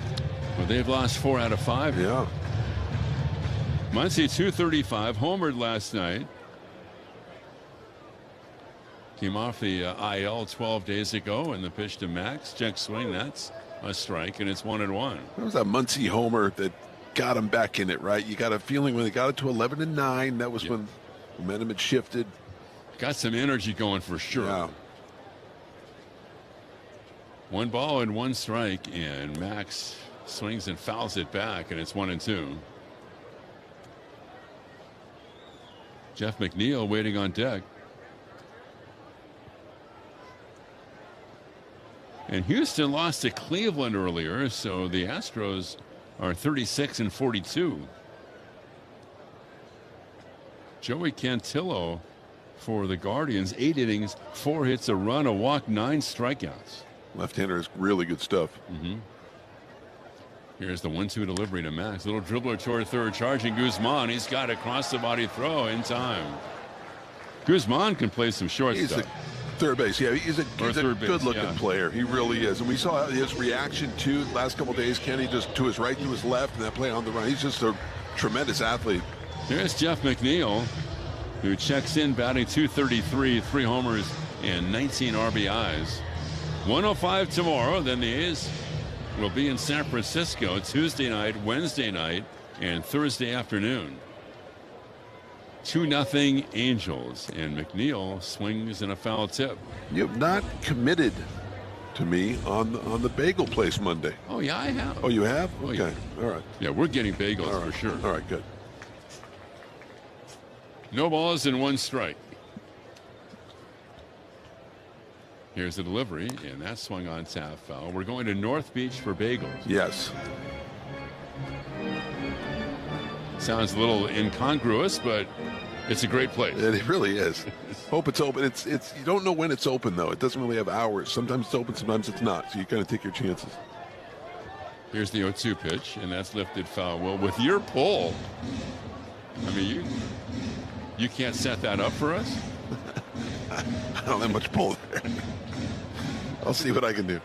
Well, they've lost 4 out of 5. Yeah. Muncy 235, homered last night. Came off the IL 12 days ago, and the pitch to Max. Check swing, that's a strike, and it's 1-1. That was that Muncy homer that got him back in it, right? You got a feeling when they got it to 11-9, that was when momentum had shifted. Got some energy going for sure. Yeah. 1 ball and 1 strike, and Max swings and fouls it back, and it's 1-2. Jeff McNeil waiting on deck. And Houston lost to Cleveland earlier, so the Astros are 36-42. Joey Cantillo for the Guardians, 8 innings, 4 hits, a run, a walk, 9 strikeouts. Left-hander is really good stuff. Here's the 1-2 delivery to Max. Little dribbler toward third, charging Guzman. He's got a cross-the-body throw in time. Guzman can play some shortstop. Third base, yeah, he's a good-looking player. He really is. And we saw his reaction to the last couple of days. Kenny just to his right, to his left, and that play on the run. He's just a tremendous athlete. There's Jeff McNeil, who checks in batting .233, 3 homers and 19 RBIs. 105 tomorrow. Then the A's will be in San Francisco Tuesday night, Wednesday night, and Thursday afternoon. 2-0 Angels, and McNeil swings in a foul tip. You've not committed to me on the bagel place Monday. Oh yeah, I have. Oh, you have? Oh, okay, yeah. all right. Yeah, we're getting bagels for sure. All right, good. No balls and 1 strike. Here's the delivery, and that swung on tap foul. We're going to North Beach for bagels. Yes. Sounds a little incongruous, but it's a great place. It really is. Hope it's open. It's you don't know when it's open though. It doesn't really have hours. Sometimes it's open, sometimes it's not. So you kind of take your chances. Here's the 0-2 pitch, and that's lifted foul. Well, with your pull, I mean, you can't set that up for us. I don't have much pull there. I'll see what I can do.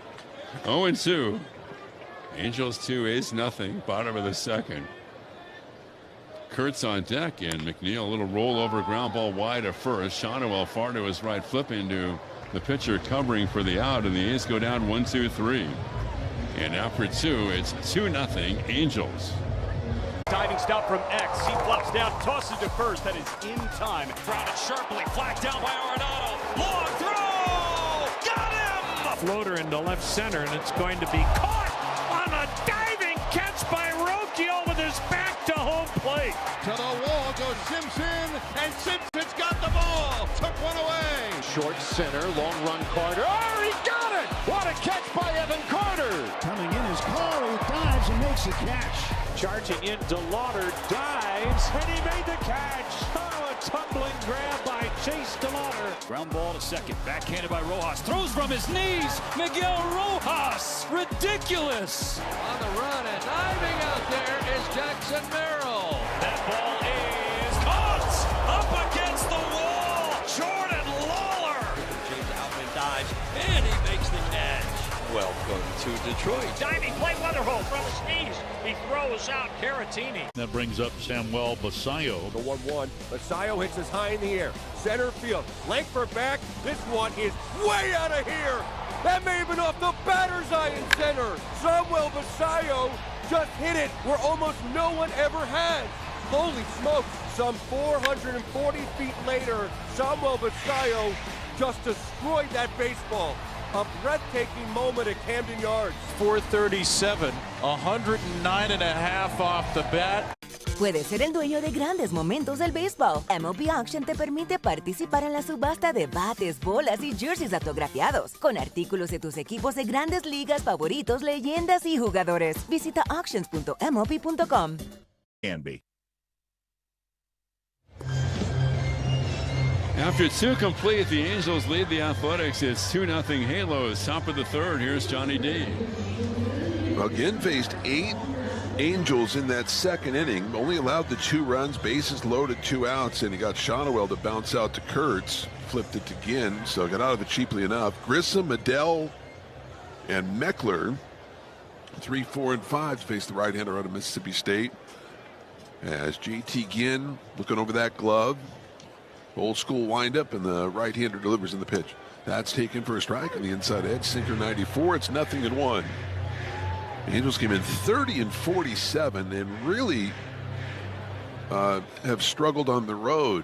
0-2. Angels 2, A's nothing. Bottom of the second. Kurtz on deck, and McNeil, a little rollover ground ball wide of first. Shonowell far to his right, flip into the pitcher covering for the out, and the A's go down 1-2-3. And after 2, it's 2-0 Angels. Diving stop from X. He flops down, tosses to first. That is in time. Grounded sharply, flagged down by Arenado. Long throw! Got him! Floater into left center, and it's going to be caught on a diving catch by Rocchio with his back to home plate. To the wall goes Simpson, and Simpson's got the ball. Took one away. Short center, long run Carter. Oh, he got it! What a catch by Evan Carter! Coming in is Carl, who dives and makes the catch. Charging in, DeLauder dives, and he made the catch. Oh, a tumbling grab by Chase DeLauder. Ground ball to second, backhanded by Rojas. Throws from his knees. Miguel Rojas, ridiculous. On the run and diving out there is Jackson Merrill. That ball is caught up against the wall. Jordan Lawler. James Outman dives, and he makes the catch. Welcome to Detroit. Diving play Weatherholt from his knees. He throws out Caratini. That brings up Samuel Basayo. The 1-1. Basayo hits us high in the air. Center field. Langford back. This one is way out of here. That may have been off the batter's eye in center. Samuel Basayo just hit it where almost no one ever has. Holy smokes. Some 440 feet later, Samuel Basayo just destroyed that baseball. A breathtaking moment at Camden Yards. 437, 109.5 off the bat. Puedes ser el dueño de grandes momentos del béisbol. MLB Auction te permite participar en la subasta de bates, bolas y jerseys autografiados, con artículos de tus equipos de grandes ligas favoritos, leyendas y jugadores. Visita auctions.mlb.com. Can be. After 2 complete, the Angels lead the Athletics. It's 2-0 Halos. Top of the third. Here's Johnny D. Again, faced 8 Angels in that second inning only allowed the 2 runs, bases loaded, 2 outs, and he got Shonwell to bounce out to Kurtz. Flipped it again, so got out of it cheaply enough. Grissom, Adele, and Meckler, 3, 4, and 5 to face the right-hander out of Mississippi State. As JT Ginn looking over that glove. Old school windup, and the right-hander delivers in the pitch. That's taken for a strike on the inside edge. Sinker 94. It's 0-1. The Angels came in 30 and 47 and really have struggled on the road.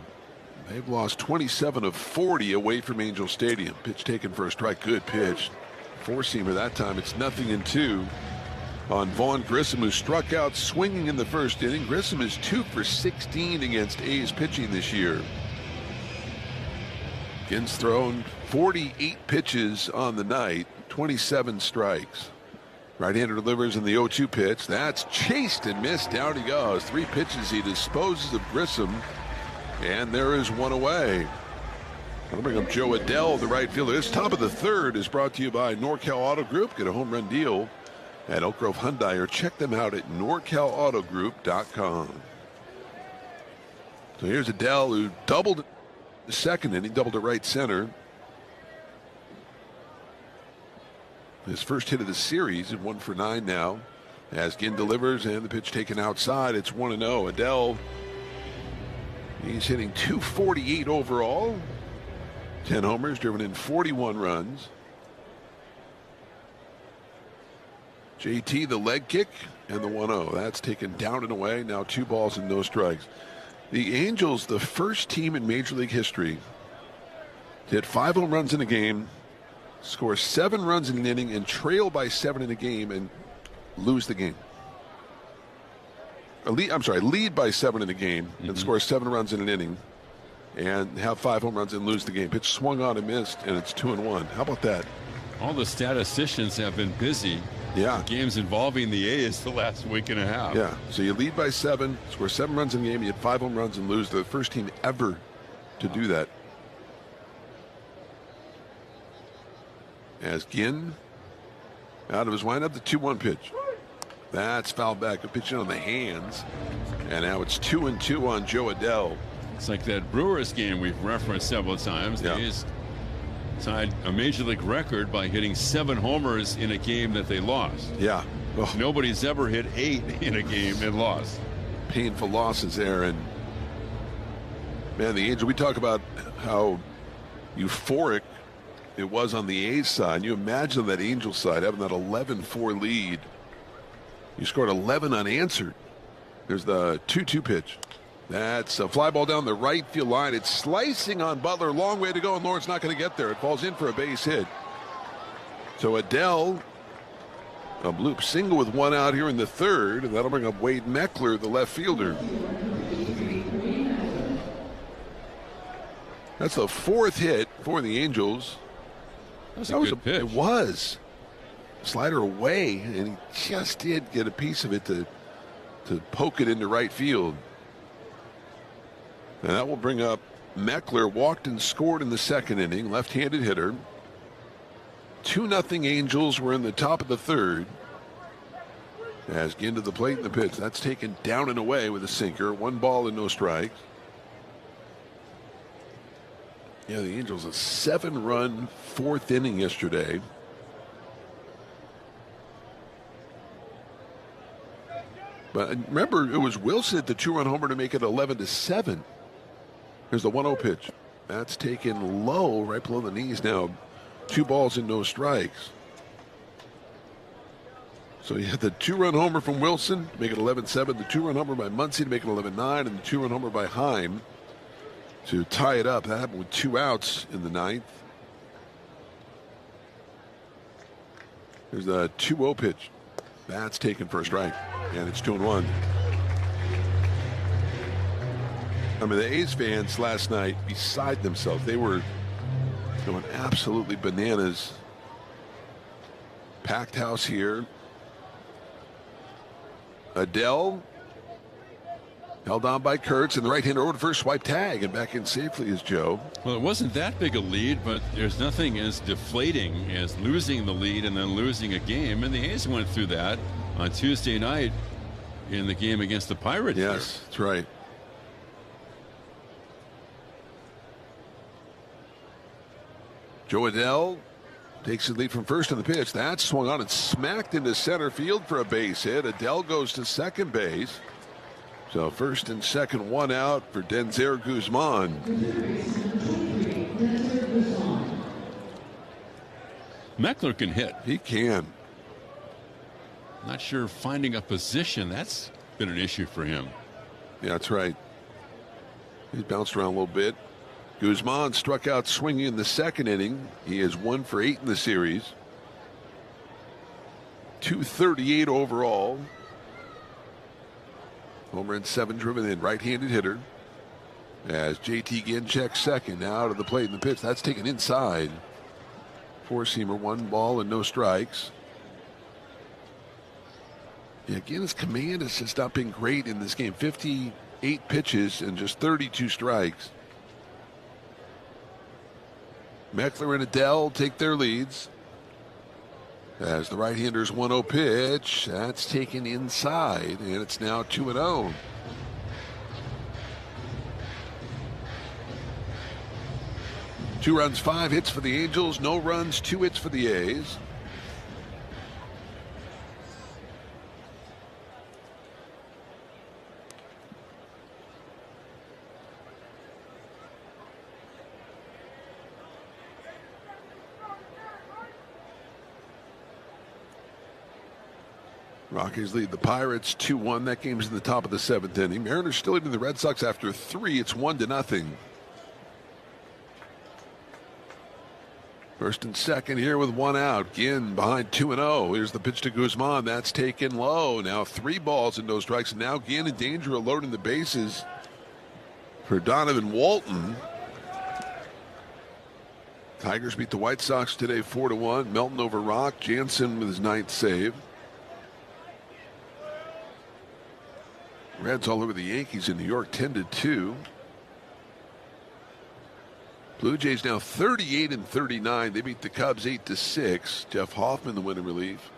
They've lost 27 of 40 away from Angel Stadium. Pitch taken for a strike. Good pitch. 4-seamer that time. It's 0-2 on Vaughn Grissom, who struck out swinging in the first inning. Grissom is 2 for 16 against A's pitching this year. Ginn's thrown 48 pitches on the night, 27 strikes. Right-hander delivers in the 0-2 pitch. That's chased and missed. Down he goes. 3 pitches. He disposes of Grissom, and there is 1 away. I'll bring up Joe Adell, the right fielder. This top of the third is brought to you by NorCal Auto Group. Get a home run deal at Oak Grove Hyundai, or check them out at NorCalAutoGroup.com. So here's Adell, who doubled the second inning, doubled to right center. His first hit of the series, and 1 for 9 now. As Ginn delivers, and the pitch taken outside. It's 1-0. Adell, he's hitting 248 overall. 10 homers, driven in 41 runs. JT, the leg kick, and the 1-0. That's taken down and away. Now 2 balls and no strikes. The Angels, the first team in Major League history to hit 5 home runs in a game, score 7 runs in an inning, and trail by 7 in a game and lose the game. Lead by 7 in a game and score 7 runs in an inning and have 5 home runs and lose the game. Pitch swung on and missed, and it's 2-1. How about that? All the statisticians have been busy. Yeah. Games involving the A's the last week and a half. Yeah. So you lead by 7, score 7 runs in a game, you hit 5 home runs and lose. The first team ever to do that. As Ginn out of his windup, the 2-1 pitch. That's fouled back. A pitch on the hands. And now it's 2-2 on Joe Adell. It's like that Brewers game we've referenced several times. Yeah. The A's tied a Major League record by hitting 7 homers in a game that they lost. Yeah. Oh. Nobody's ever hit 8 in a game and lost. Painful losses there. And man, the Angels, we talk about how euphoric it was on the A's side. You imagine that Angels side having that 11-4 lead. You scored 11 unanswered. There's the 2-2 pitch. That's a fly ball down the right field line. It's slicing on Butler. Long way to go, and Lawrence not going to get there. It falls in for a base hit. So Adell, a bloop single with 1 out here in the third, and that'll bring up Wade Meckler, the left fielder. That's the 4th hit for the Angels. That was a good pitch. It was. Slider away, and he just did get a piece of it to poke it into right field. And that will bring up Meckler. Walked and scored in the second inning. Left-handed hitter. 2-0 Angels. Were in the top of the third. As Ginn to the plate in the pitch. That's taken down and away with a sinker. 1 ball and no strikes. Yeah, the Angels a 7-run 4th inning yesterday. But remember, it was Wilson at the 2-run homer to make it 11-7. Here's the 1-0 pitch. That's taken low, right below the knees now. 2 balls and no strikes. So you had the 2-run homer from Wilson to make it 11-7, the 2-run homer by Muncy to make it 11-9, and the 2-run homer by Heim to tie it up. That happened with 2 outs in the 9th. There's the 2-0 pitch. That's taken for a strike, and it's 2-1. I mean, the A's fans last night beside themselves. They were going absolutely bananas. Packed house here. Adell held on by Kurtz, and the right-hander over to first, swipe tag, and back in safely is Joe. Well, it wasn't that big a lead, but there's nothing as deflating as losing the lead and then losing a game. And the A's went through that on Tuesday night in the game against the Pirates. Yes, that's right. Joe Adell takes the lead from first in the pitch. That swung on and smacked into center field for a base hit. Adell goes to second base. So first and second, one out for Denzer Guzman. Meckler can hit. He can. Not sure finding a position, that's been an issue for him. Yeah, that's right. He's bounced around a little bit. Guzman struck out swinging in the second inning. He is 1 for 8 in the series. 238 overall. Homer and 7 driven in. Right-handed hitter. As JT Ginn checks second. Out of the plate in the pitch. That's taken inside. Four-seamer, 1 ball and no strikes. Yeah, again, his command has just not been great in this game. 58 pitches and just 32 strikes. Meckler and Adell take their leads. As the right-hander's 1-0 pitch, that's taken inside, and it's now 2-0. Two runs, 5 hits for the Angels. No runs, 2 hits for the A's. Rockies lead the Pirates 2-1. That game's in the top of the 7th inning. Mariners still leading the Red Sox after 3. It's 1-0. First and second here with 1 out. Ginn behind 2-0. Here's the pitch to Guzman. That's taken low. Now 3 balls and no strikes. And now Ginn in danger of loading the bases for Donovan Walton. Tigers beat the White Sox today 4-1. Melton over Rock. Jansen with his 9th save. Reds all over the Yankees in New York 10-2. Blue Jays now 38-39. They beat the Cubs 8-6. Jeff Hoffman the winning relief.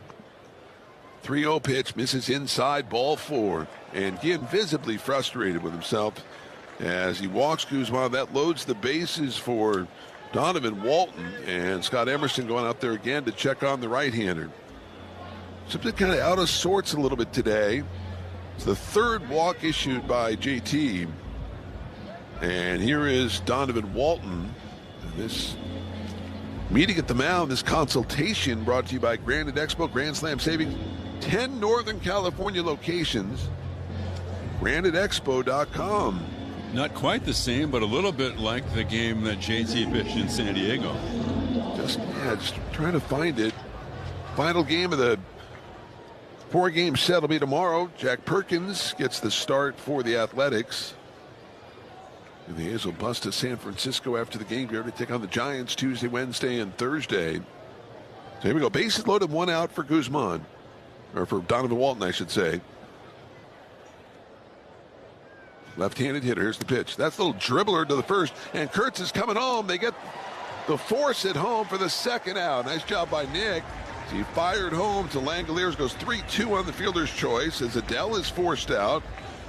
3-0 pitch misses inside, ball 4. And Ginn visibly frustrated with himself as he walks Guzman. That loads the bases for Donovan Walton, and Scott Emerson going out there again to check on the right-hander. Something kind of out of sorts a little bit today. It's the 3rd walk issued by JT. And here is Donovan Walton. This meeting at the mound, this consultation brought to you by Granite Expo, Grand Slam savings, 10 Northern California locations. GraniteExpo.com. Not quite the same, but a little bit like the game that JT pitched in San Diego. Just trying to find it. Final game of the 4-game set will be tomorrow. Jack Perkins gets the start for the Athletics. And the A's will bust to San Francisco after the game here to take on the Giants Tuesday, Wednesday, and Thursday. So here we go. Bases loaded, 1 out for Guzman. Or for Donovan Walton, I should say. Left-handed hitter. Here's the pitch. That's a little dribbler to the first. And Kurtz is coming home. They get the force at home for the 2nd out. Nice job by Nick. He fired home to Langoliers. Goes 3-2 on the fielder's choice as Adell is forced out.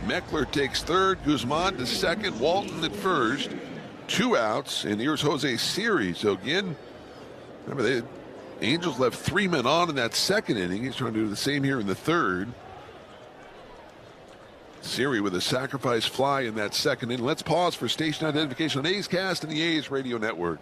Meckler takes 3rd. Guzman to 2nd. Walton at 1st. 2 outs. And here's Jose Siri. So again, remember the Angels left 3 men on in that 2nd inning. He's trying to do the same here in the 3rd. Siri with a sacrifice fly in that 2nd inning. Let's pause for station identification on A's Cast and the A's Radio Network.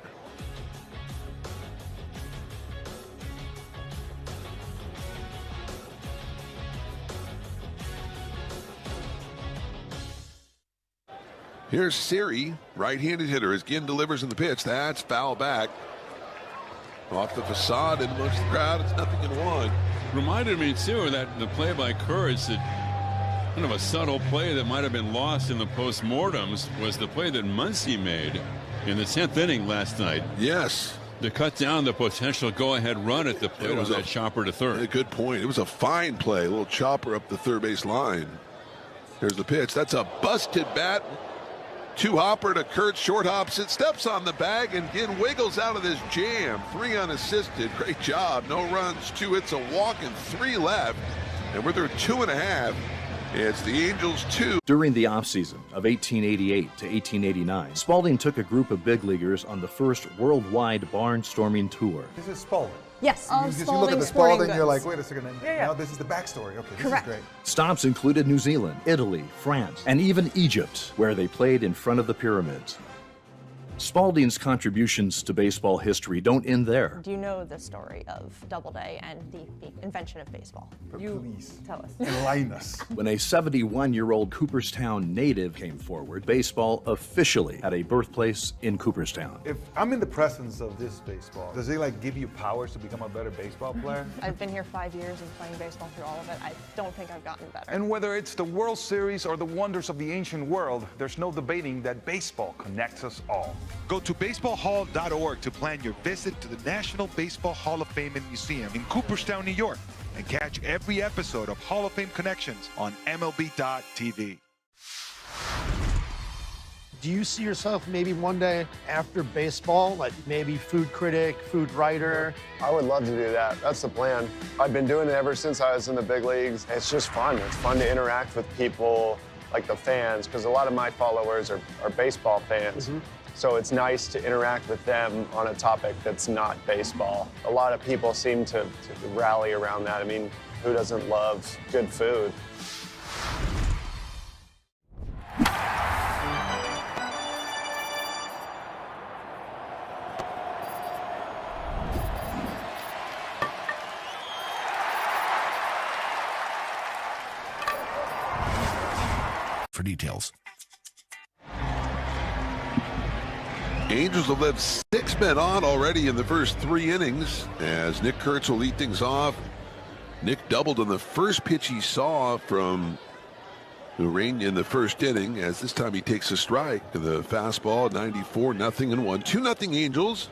Here's Siri, right-handed hitter. As Ginn delivers in the pitch, that's foul back. Off the facade and amongst the crowd, it's 0-1. Reminded me, too, that the play by Kurtz, kind of a subtle play that might have been lost in the postmortems, was the play that Muncy made in the 10th inning last night. Yes. To cut down the potential go-ahead run at the plate on that chopper to 3rd. A good point. It was a fine play. A little chopper up the 3rd base line. Here's the pitch. That's a busted bat. 2 hopper to Kurtz, short hops it, steps on the bag, and Ginn wiggles out of this jam. 3 unassisted. Great job. No runs, 2 hits, a walk, and 3 left. And we're through 2.5. It's the Angels 2. During the offseason of 1888 to 1889, Spalding took a group of big leaguers on the first worldwide barnstorming tour. This is Spalding. Yes, You look at the Spalding, you're like, wait a second, no, this is the backstory. Okay, this is great. Stops included New Zealand, Italy, France, and even Egypt, where they played in front of the pyramids. Spalding's contributions to baseball history don't end there. Do you know the story of Doubleday and the invention of baseball? Please tell us. Enlighten us. When a 71-year-old Cooperstown native came forward, baseball officially had a birthplace in Cooperstown. If I'm in the presence of this baseball, does it give you powers to become a better baseball player? I've been here 5 years and playing baseball through all of it. I don't think I've gotten better. And whether it's the World Series or the wonders of the ancient world, there's no debating that baseball connects us all. Go to baseballhall.org to plan your visit to the National Baseball Hall of Fame and Museum in Cooperstown, New York, and catch every episode of Hall of Fame Connections on MLB.tv. Do you see yourself maybe one day after baseball, like maybe food critic, food writer? I would love to do that. That's the plan. I've been doing it ever since I was in the big leagues. It's just fun. It's fun to interact with people like the fans, because a lot of my followers are baseball fans. So it's nice to interact with them on a topic that's not baseball. A lot of people seem to rally around that. I mean, who doesn't love good food? For details. Angels have left 6 men on already in the first 3 innings as Nick Kurtz will lead things off. Nick doubled on the first pitch he saw from Urania in the first inning, as this time he takes a strike to the fastball, 94-0 and 1. 2-0 Angels.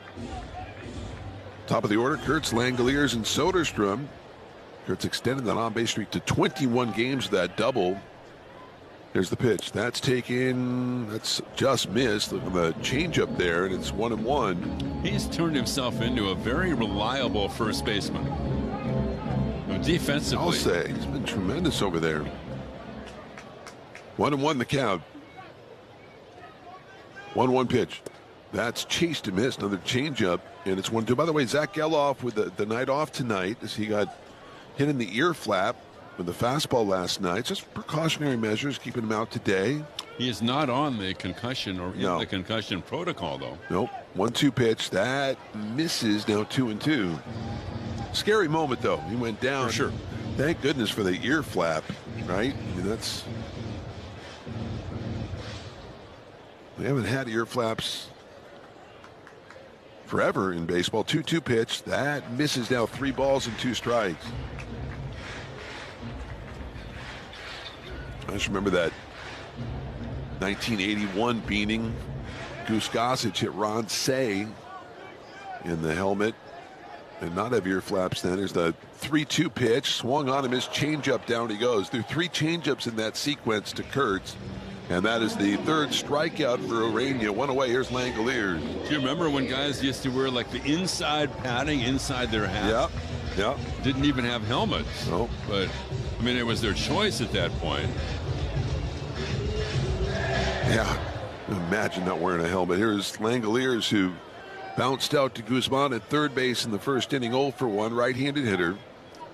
Top of the order, Kurtz, Langoliers, and Soderstrom. Kurtz extended that on-base streak to 21 games with that double. There's the pitch. That's taken. That's just missed. Look at the changeup there, and it's 1-1. He's turned himself into a very reliable first baseman. Defensively, I'll say he's been tremendous over there. 1-1 the count. 1-1 pitch. That's chased and missed. Another changeup, and it's 1-2. By the way, Zach Geloff with the night off tonight as he got hit in the ear flap with the fastball last night. Just precautionary measures keeping him out today. He is not on the concussion or in the concussion protocol, though. Nope. 1-2 pitch. That misses. Now 2-2. Scary moment, though. He went down. For sure. Thank goodness for the ear flap, right? I mean, that's. We haven't had ear flaps forever in baseball. 2-2 pitch. That misses. Now 3 balls and 2 strikes. I just remember that 1981 beating. Goose Gossage hit Ron Say in the helmet and not have ear flaps then. There's the 3-2 pitch. Swung on him, his changeup, down he goes. Threw 3 changeups in that sequence to Kurtz. And that is the 3rd strikeout for Urania. 1 away. Here's Langoliers. Do you remember when guys used to wear like the inside padding inside their hat? Yep. Didn't even have helmets. Nope. But, I mean, it was their choice at that point. Yeah. Imagine not wearing a helmet. Here's Langoliers, who bounced out to Guzman at third base in the first inning, 0 for 1, right-handed hitter.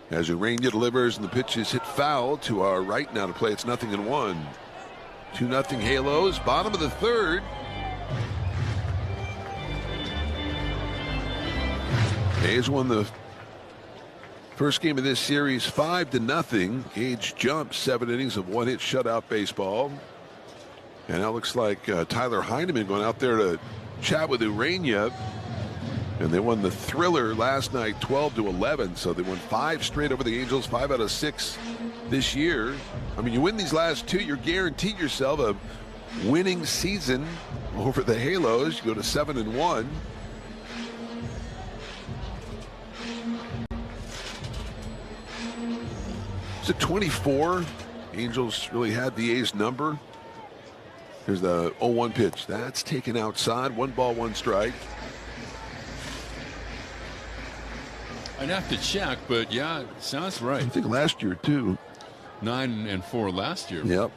As Urania delivers and the pitch is hit foul to our right now to play. It's 0-1. 2-0 Halos, bottom of the 3rd. A's won the first game of this series 5-0. Gage jumps 7 innings of 1-hit shutout baseball. And that looks like Tyler Heineman going out there to chat with Urania. And they won the thriller last night 12-11. So they won 5 straight over the Angels, 5 out of 6 this year. I mean, you win these last 2, you're guaranteed yourself a winning season over the Halos. You go to 7-1. It's at 24. Angels really had the A's number. Here's the 0-1 pitch. That's taken outside. 1 ball, 1 strike. I'd have to check, but yeah, sounds right. I think last year, too. 9-4 last year. Yep.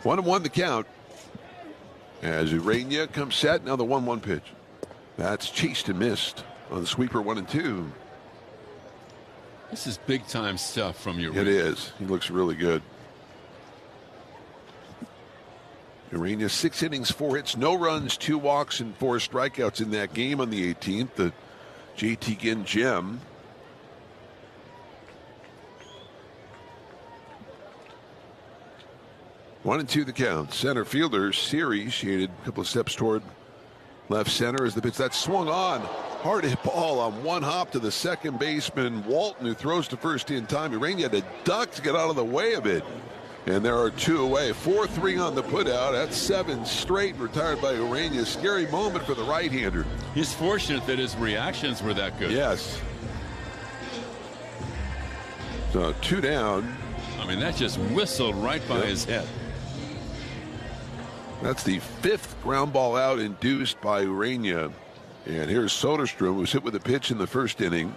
1-1 the count. As Urania comes set, now the 1-1 pitch. That's chased and missed on the sweeper 1-2. This is big time stuff from Urania. It is. He looks really good. Urania, 6 innings, 4 hits, no runs, 2 walks, and 4 strikeouts in that game on the 18th. The JT Ginn gem. One and 2 the count. Center fielder Siri shaded a couple of steps toward left center as the pitch that swung on. Hard hit ball on one hop to the second baseman Walton, who throws to first in time. Urania had to duck to get out of the way of it. And there are 2 away. 4-3 on the putout. That's 7 straight retired by Urania. Scary moment for the right-hander. He's fortunate that his reactions were that good. Yes. So 2 down. I mean, that just whistled right by his head. That's the 5th ground ball out induced by Urania. And here's Soderstrom, who's hit with a pitch in the first inning.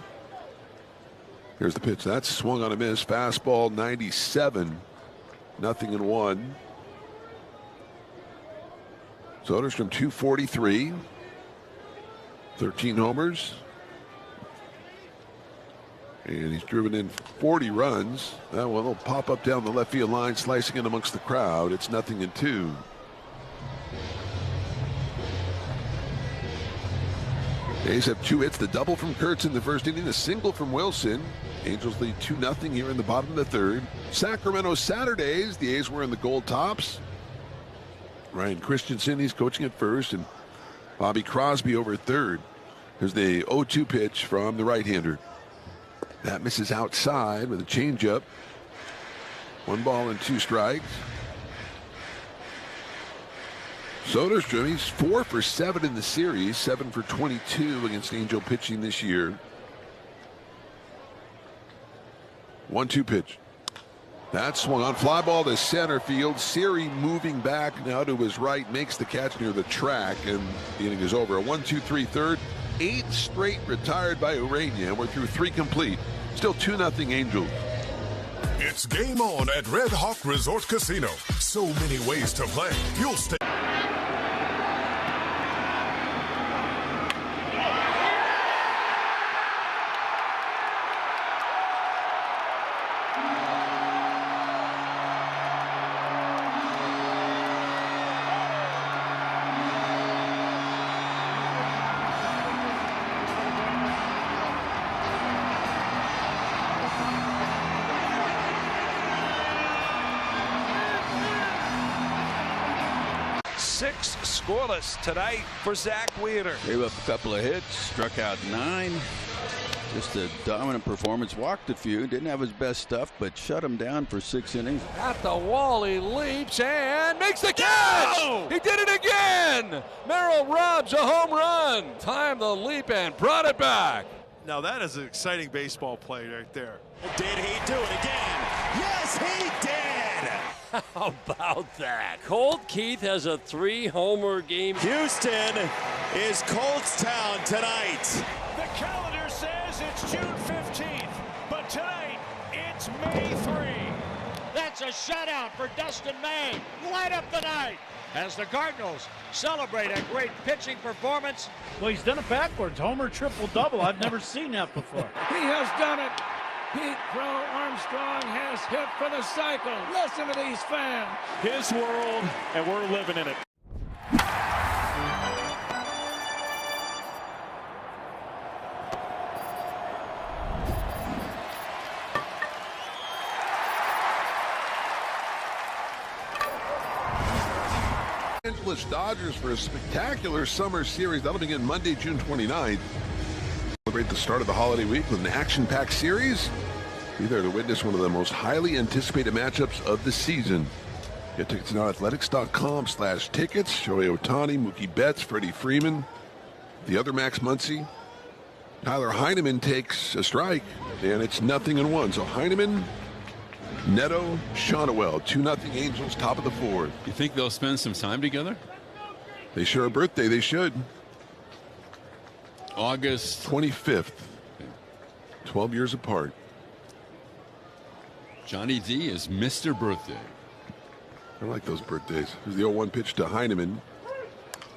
Here's the pitch. That's swung on a miss. Fastball 97. 0-1. Soderstrom 243. 13 homers. And he's driven in 40 runs. That one will pop up down the left field line, slicing in amongst the crowd. It's 0-2. A's have 2 hits, the double from Kurtz in the first inning, a single from Wilson. Angels lead 2-0 here in the bottom of the 3rd. Sacramento Saturdays, the A's wearing the gold tops. Ryan Christensen, he's coaching at first, and Bobby Crosby over at 3rd. Here's the 0-2 pitch from the right-hander. That misses outside with a changeup. 1 ball and 2 strikes. Soderstrom, he's 4 for 7 in the series, 7 for 22 against Angel pitching this year. 1-2 pitch. That swung on, fly ball to center field. Siri moving back now to his right, makes the catch near the track, and the inning is over. A 1-2-3 third. 8 straight retired by Urania. We're through 3 complete. Still 2-0 Angels. It's game on at Red Hawk Resort Casino. So many ways to play. You'll stay. Scoreless tonight for Zach Wheeler. Gave up a couple of hits, struck out 9. Just a dominant performance. Walked a few, didn't have his best stuff, but shut him down for 6 innings. At the wall, he leaps and makes the catch! No! He did it again! Merrill Robbs a home run. Timed the leap and brought it back. Now that is an exciting baseball play right there. Did he do it again? Yes, he did! How about that? Colt Keith has a 3-homer game. Houston is Colts Town tonight. The calendar says it's June 15th, but tonight it's May 3. That's a shutout for Dustin May. Light up the night as the Cardinals celebrate a great pitching performance. Well, he's done it backwards. Homer triple-double. I've never seen that before. He has done it. Pete Crow Armstrong has hit for the cycle. Listen to these fans. His world, and we're living in it. Angeles Dodgers for a spectacular summer series. That'll begin Monday, June 29th. Celebrate the start of the holiday week with an action-packed series. Be there to witness one of the most highly anticipated matchups of the season. Get tickets now at athletics.com/tickets. Shohei Ohtani, Mookie Betts, Freddie Freeman, the other Max Muncy. Tyler Heineman takes a strike, and it's 0-1. So Heineman, Neto, Shonowell, 2-0 Angels, top of the 4th. You think they'll spend some time together? They share a birthday. They should. August 25th. 12 years apart. Johnny D is Mr. Birthday. I like those birthdays. Here's the 0-1 pitch to Heineman.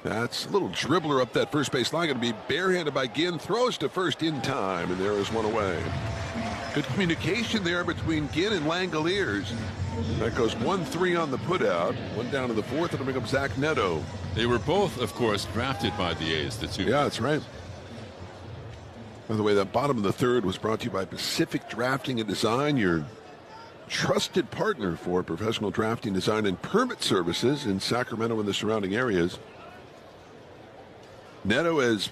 That's a little dribbler up that first base line. Going to be barehanded by Ginn. Throws to first in time, and there is one away. Good communication there between Ginn and Langoliers. That goes 1-3 on the putout. One down to the fourth. It'll bring up Zach Neto. They were both, of course, drafted by the A's, the two. Yeah, that's right. By the way, that bottom of the third was brought to you by Pacific Drafting and Design, your trusted partner for professional drafting, design, and permit services in Sacramento and the surrounding areas. Neto has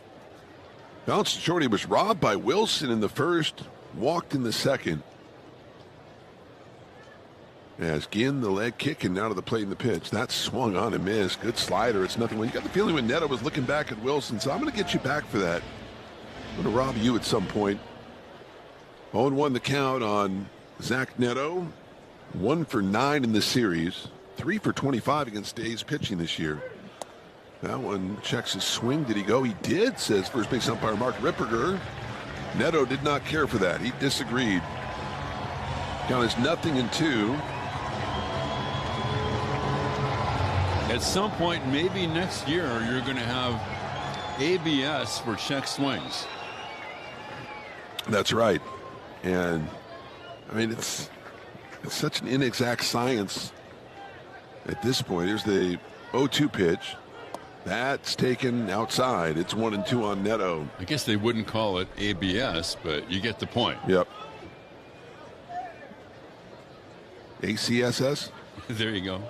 bounced short. He was robbed by Wilson in the first, walked in the second. As Ginn, the leg kick, and now to the plate in the pitch. That swung on and missed. Good slider. It's nothing. Well, you got the feeling when Neto was looking back at Wilson, so I'm going to get you back for that. I'm going to rob you at some point. 0-1 the count on Zach Neto. 1 for 9 in the series. 3 for 25 against A's pitching this year. That one checks his swing. Did he go? He did, says first base umpire Mark Ripperger. Neto did not care for that. He disagreed. Count is 0-2. At some point, maybe next year, you're going to have ABS for check swings. That's right. And, I mean, it's such an inexact science at this point. Here's the 0-2 pitch. That's taken outside. It's 1-2 on Neto. I guess they wouldn't call it ABS, but you get the point. Yep. ACSS. There you go.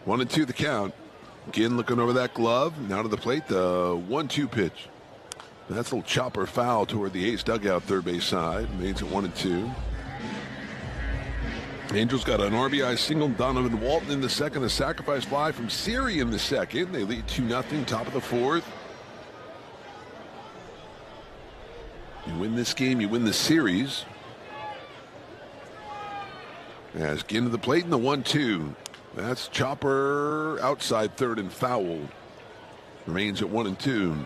1-2 the count. Ginn looking over that glove. Now to the plate. The 1-2 pitch. That's a little chopper foul toward the A's dugout third base side. Makes it 1-2. Angels got an RBI single. Donovan Walton in the second. A sacrifice fly from Siri in the second. They lead 2-0. Top of the fourth. You win this game, you win the series. As Ginn to the plate in the 1-2. That's chopper outside third and foul. Remains at 1-2.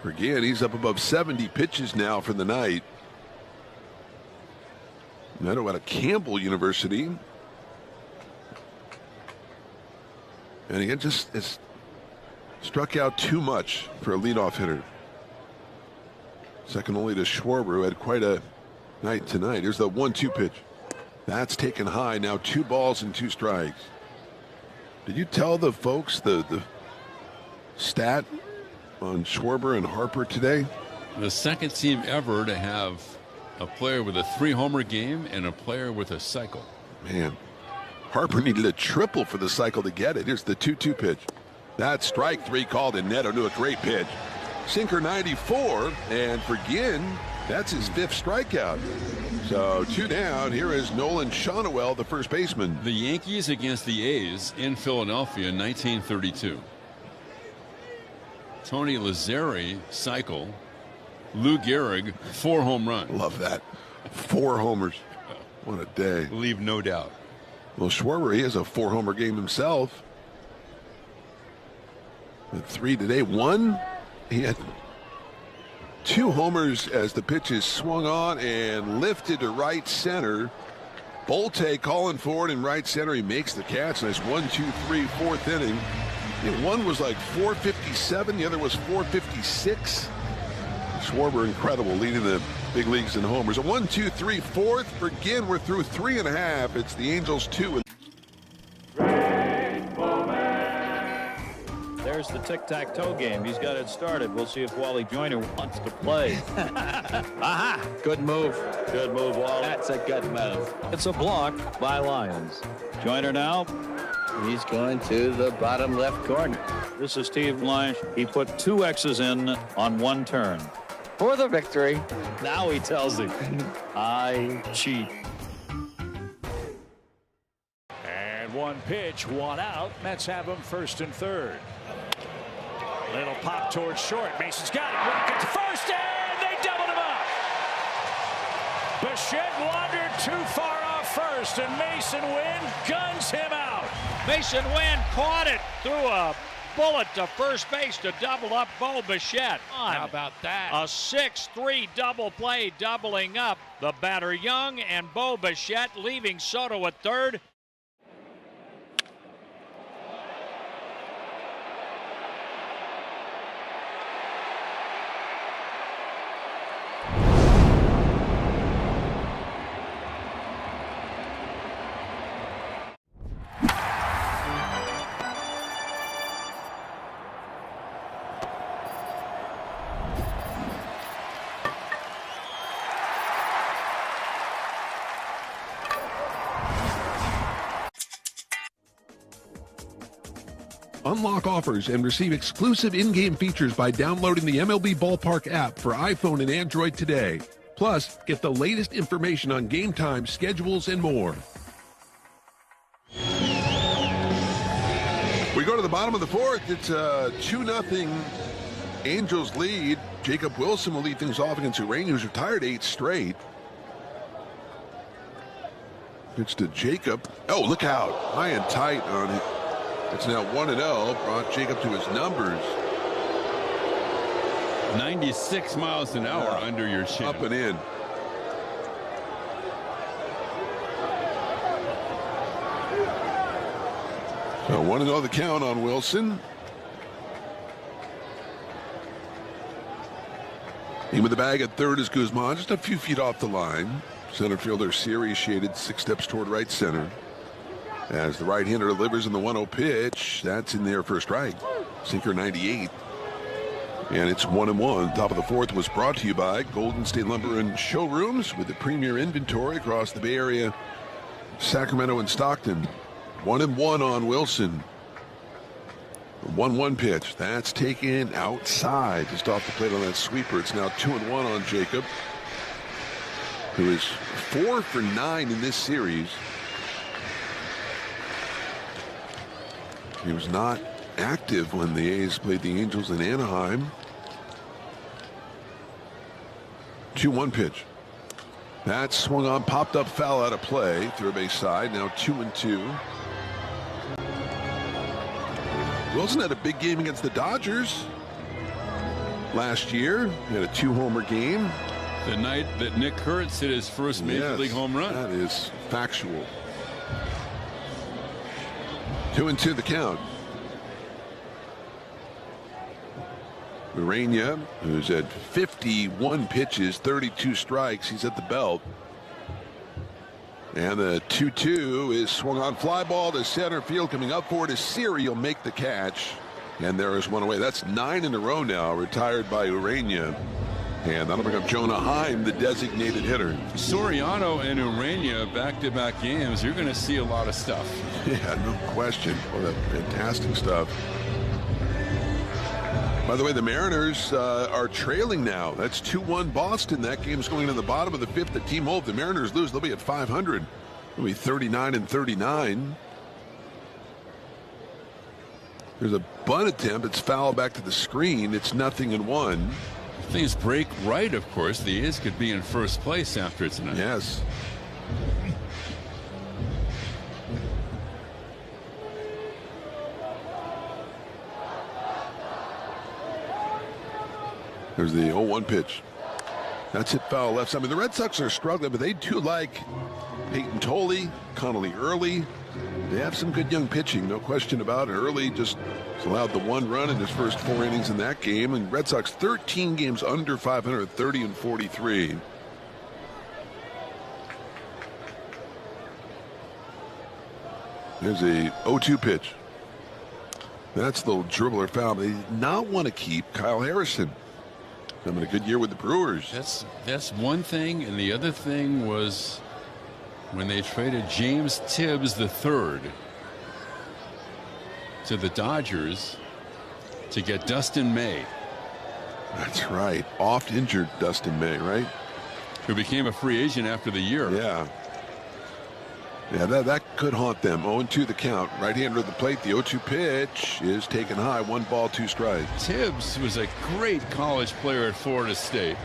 Again, he's up above 70 pitches now for the night. Neto out of Campbell University. And again, just it's struck out too much for a leadoff hitter. Second only to Schwarber, who had quite a night tonight. Here's the 1-2 pitch. That's taken high. Now 2 balls and 2 strikes. Did you tell the folks the stat on Schwarber and Harper today? The second team ever to have a player with a 3-homer game and a player with a cycle. Man, Harper needed a triple for the cycle to get it. Here's the 2-2 pitch. That's strike 3 called, and Neto knew a great pitch. Sinker 94, and for Ginn, that's his 5th strikeout. So 2 down. Here is Nolan Shonowell, the first baseman. The Yankees against the A's in Philadelphia in 1932. Tony Lazzeri cycle. Lou Gehrig 4 home runs. Love that. 4 homers. What a day. Leave no doubt. Well, Schwarber, he has a 4-homer game himself. And 3 today. 1, he had 2 homers as the pitch is swung on and lifted to right center. Bolte calling for it in right center. He makes the catch. Nice 1, 2, 3, 4th inning. I think one was like 457. The other was 456. Schwarber incredible, leading the big leagues in homers. A 1, 2, 3, 4th. For Ginn, we're through 3.5. It's the Angels 2. There's the tic-tac-toe game. He's got it started. We'll see if Wally Joyner wants to play. Aha! Good move. Good move, Wally. That's a good move. It's a block by Lyons. Joyner now. He's going to the bottom left corner. This is Steve Lyons. He put 2 X's in on 1 turn. For the victory. Now he tells him, I cheat. And 1 pitch, 1 out. Mets have him 1st and 3rd. Little pop towards short. Mason's got it. Rocket to first, and they doubled him up. Bichette wandered too far off first, and Mason Wynn guns him out. Mason Wynn caught it through a bullet to first base to double up Bo Bichette. How about that? A 6-3 double play, doubling up the batter Young and Bo Bichette, leaving Soto at third. Unlock offers and receive exclusive in-game features by downloading the MLB Ballpark app for iPhone and Android today. Plus, get the latest information on game time, schedules, and more. We go to the bottom of the fourth. It's a 2-0 Angels lead. Jacob Wilson will lead things off against Urania, who's retired 8 straight. Pitch to Jacob. Oh, look out. High and tight on it. It's now 1-0, brought Jacob to his numbers. 96 miles an hour under your chin. Up and in. So 1-0 the count on Wilson. In with the bag at third is Guzman, just a few feet off the line. Center fielder Siri shaded 6 steps toward right center. As the right-hander delivers in the 1-0 pitch, that's in there for a strike. Sinker 98. And it's 1-1. Top of the fourth was brought to you by Golden State Lumber and Showrooms with the premier inventory across the Bay Area, Sacramento and Stockton. 1-1 on Wilson. 1-1 pitch. That's taken outside just off the plate on that sweeper. It's now 2-1 on Jacob, who is 4 for 9 in this series. He was not active when the A's played the Angels in Anaheim. 2-1 pitch. That swung on, popped up, foul out of play. Third base side, now 2-2. Wilson had a big game against the Dodgers last year. He had a 2-homer game. The night that Nick Kurtz hit his first Major League home run. That is factual. 2-2 the count. Urania, who's at 51 pitches, 32 strikes. He's at the belt. And the 2-2 is swung on, fly ball to center field. Coming up for it is Siri. He'll make the catch. And there is one away. That's 9 in a row now, retired by Urania. And that'll bring up Jonah Heim, the designated hitter. Soriano and Urania back-to-back games. You're going to see a lot of stuff. Yeah, no question. Oh, that fantastic stuff. By the way, the Mariners are trailing now. That's 2-1 Boston. That game's going to the bottom of the fifth at T-Mobile. If the Mariners lose, they'll be at 500. They'll be 39-39. There's a bunt attempt. It's foul back to the screen. It's 0-1. If things break right, of course, the A's could be in first place after tonight. Yes. There's the 0-1 pitch. That's hit foul left side. I mean, the Red Sox are struggling, but they do like Peyton Tolley, Connolly Early. They have some good young pitching, no question about it. Early just allowed the 1 run in his first 4 innings in that game. And Red Sox 13 games under 500, 30-43. There's a 0-2 pitch. That's the dribbler foul. They did not want to keep Kyle Harrison. Having a good year with the Brewers. That's one thing, and the other thing was when they traded James Tibbs III to the Dodgers to get Dustin May. That's right. Oft injured Dustin May, right? Who became a free agent after the year. Yeah. Yeah, that could haunt them. 0-2 the count. Right-hander at the plate. The 0-2 pitch is taken high. 1 ball, 2 strikes. Tibbs was a great college player at Florida State.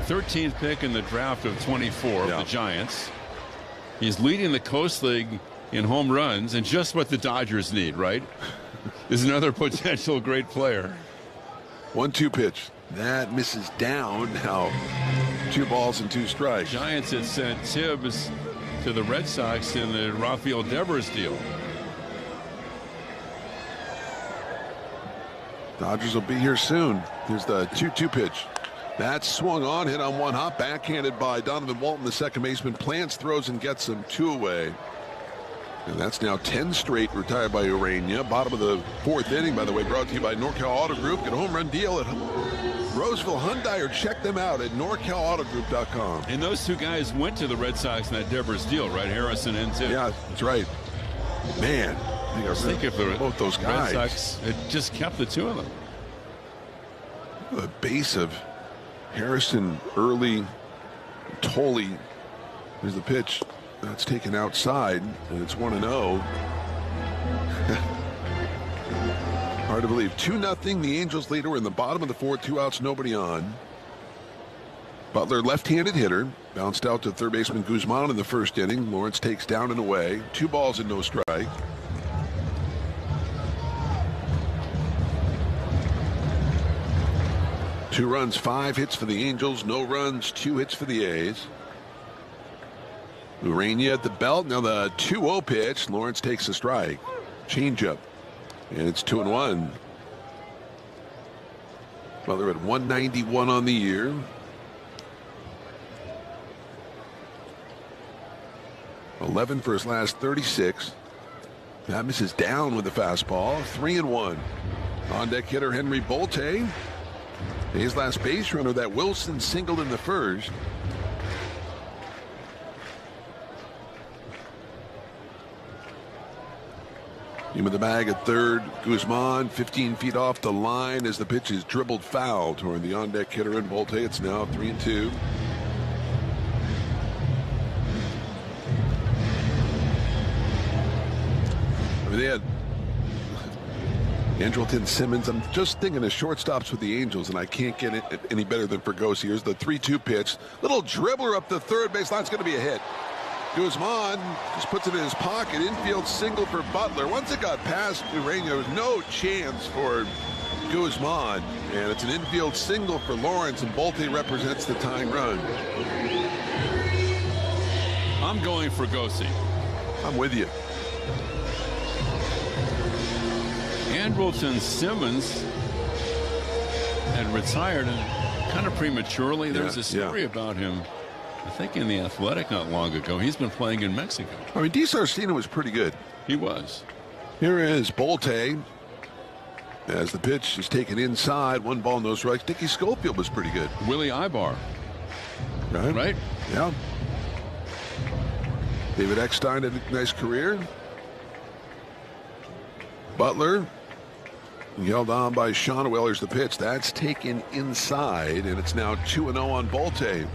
13th pick in the draft of 24 of the Giants. He's leading the Coast League in home runs, and just what the Dodgers need, right? is another potential great player. 1-2 pitch. That misses down. Now 2 balls and 2 strikes. Giants had sent Tibbs to the Red Sox in the Rafael Devers deal. Dodgers will be here soon. Here's the 2-2 pitch. That's swung on, hit on 1 hop, backhanded by Donovan Walton, the second baseman. Plants, throws, and gets him 2 away. And that's now 10 straight retired by Urania. Bottom of the 4th inning, by the way, brought to you by NorCal Auto Group. Get a home run deal at Roseville Hyundai, or check them out at NorCalAutoGroup.com. And those 2 guys went to the Red Sox in that Devers deal, right? Harrison and Tibbs. Yeah, that's right. Man, I think if both those guys. Red Sox had just kept the 2 of them. The base of Harrison, Early, Tolley. There's the pitch. That's taken outside, and it's 1-0. Hard to believe. 2-0. The Angels lead. We're in the bottom of the 4th. 2 outs, nobody on. Butler, left-handed hitter, bounced out to third baseman Guzman in the 1st inning. Lawrence takes down and away. 2 balls and no strike. Two runs, 5 hits for the Angels. No runs, 2 hits for the A's. Urania at the belt. Now the 2-0 pitch. Lawrence takes a strike. Changeup. And it's 2-1. Butler at 191 on the year. $11 for his last 36. That misses down with the fastball. 3-1. On deck hitter Henry Bolte. His last base runner, that Wilson singled in the 1st. In with the bag at 3rd. Guzman 15 feet off the line as the pitch is dribbled foul toward the on-deck hitter in Bolte. It's now 3-2. I mean, they had Andrelton, Simmons. I'm just thinking of shortstops with the Angels, and I can't get it any better than Fregosi. Here's the 3-2 pitch. Little dribbler up the third base line. It's going to be a hit. Guzman just puts it in his pocket. Infield single for Butler. Once it got past Urania, there was no chance for Guzman. And it's an infield single for Lawrence, and Bolte represents the tying run. I'm going Fregosi. I'm with you. Andrelton Simmons had retired kind of prematurely. There's a story about him, I think, in The Athletic not long ago. He's been playing in Mexico. I mean, DiSarcina was pretty good. He was. Here is Bolte as the pitch is taken inside. 1 ball, no strikes. Dickie Schofield was pretty good. Willie Ibar. Right? Yeah. David Eckstein had a nice career. Butler yelled on by Sean Weller's the pitch. That's taken inside, and it's now 2-0 on Bolte.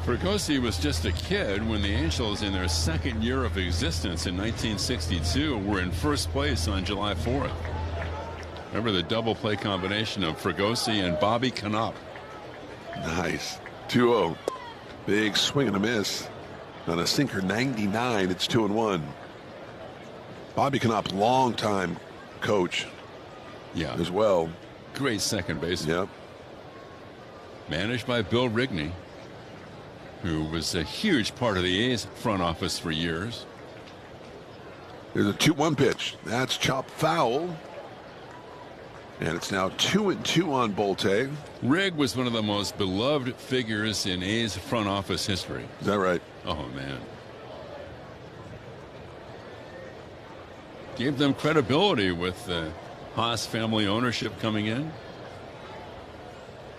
Fregosi was just a kid when the Angels, in their 2nd year of existence in 1962, were in 1st place on July 4th. Remember the double play combination of Fregosi and Bobby Knopp. Nice. 2-0. Big swing and a miss on a sinker 99. It's 2-1. Bobby Knopp, long time coach. Yeah, as well. Great second baseman. Yep. Managed by Bill Rigney, who was a huge part of the A's front office for years. There's a 2-1 pitch. That's chopped foul. And it's now 2-2 on Bolte. Rigg was one of the most beloved figures in A's front office history. Is that right? Oh, man. Gave them credibility with the Haas family ownership coming in.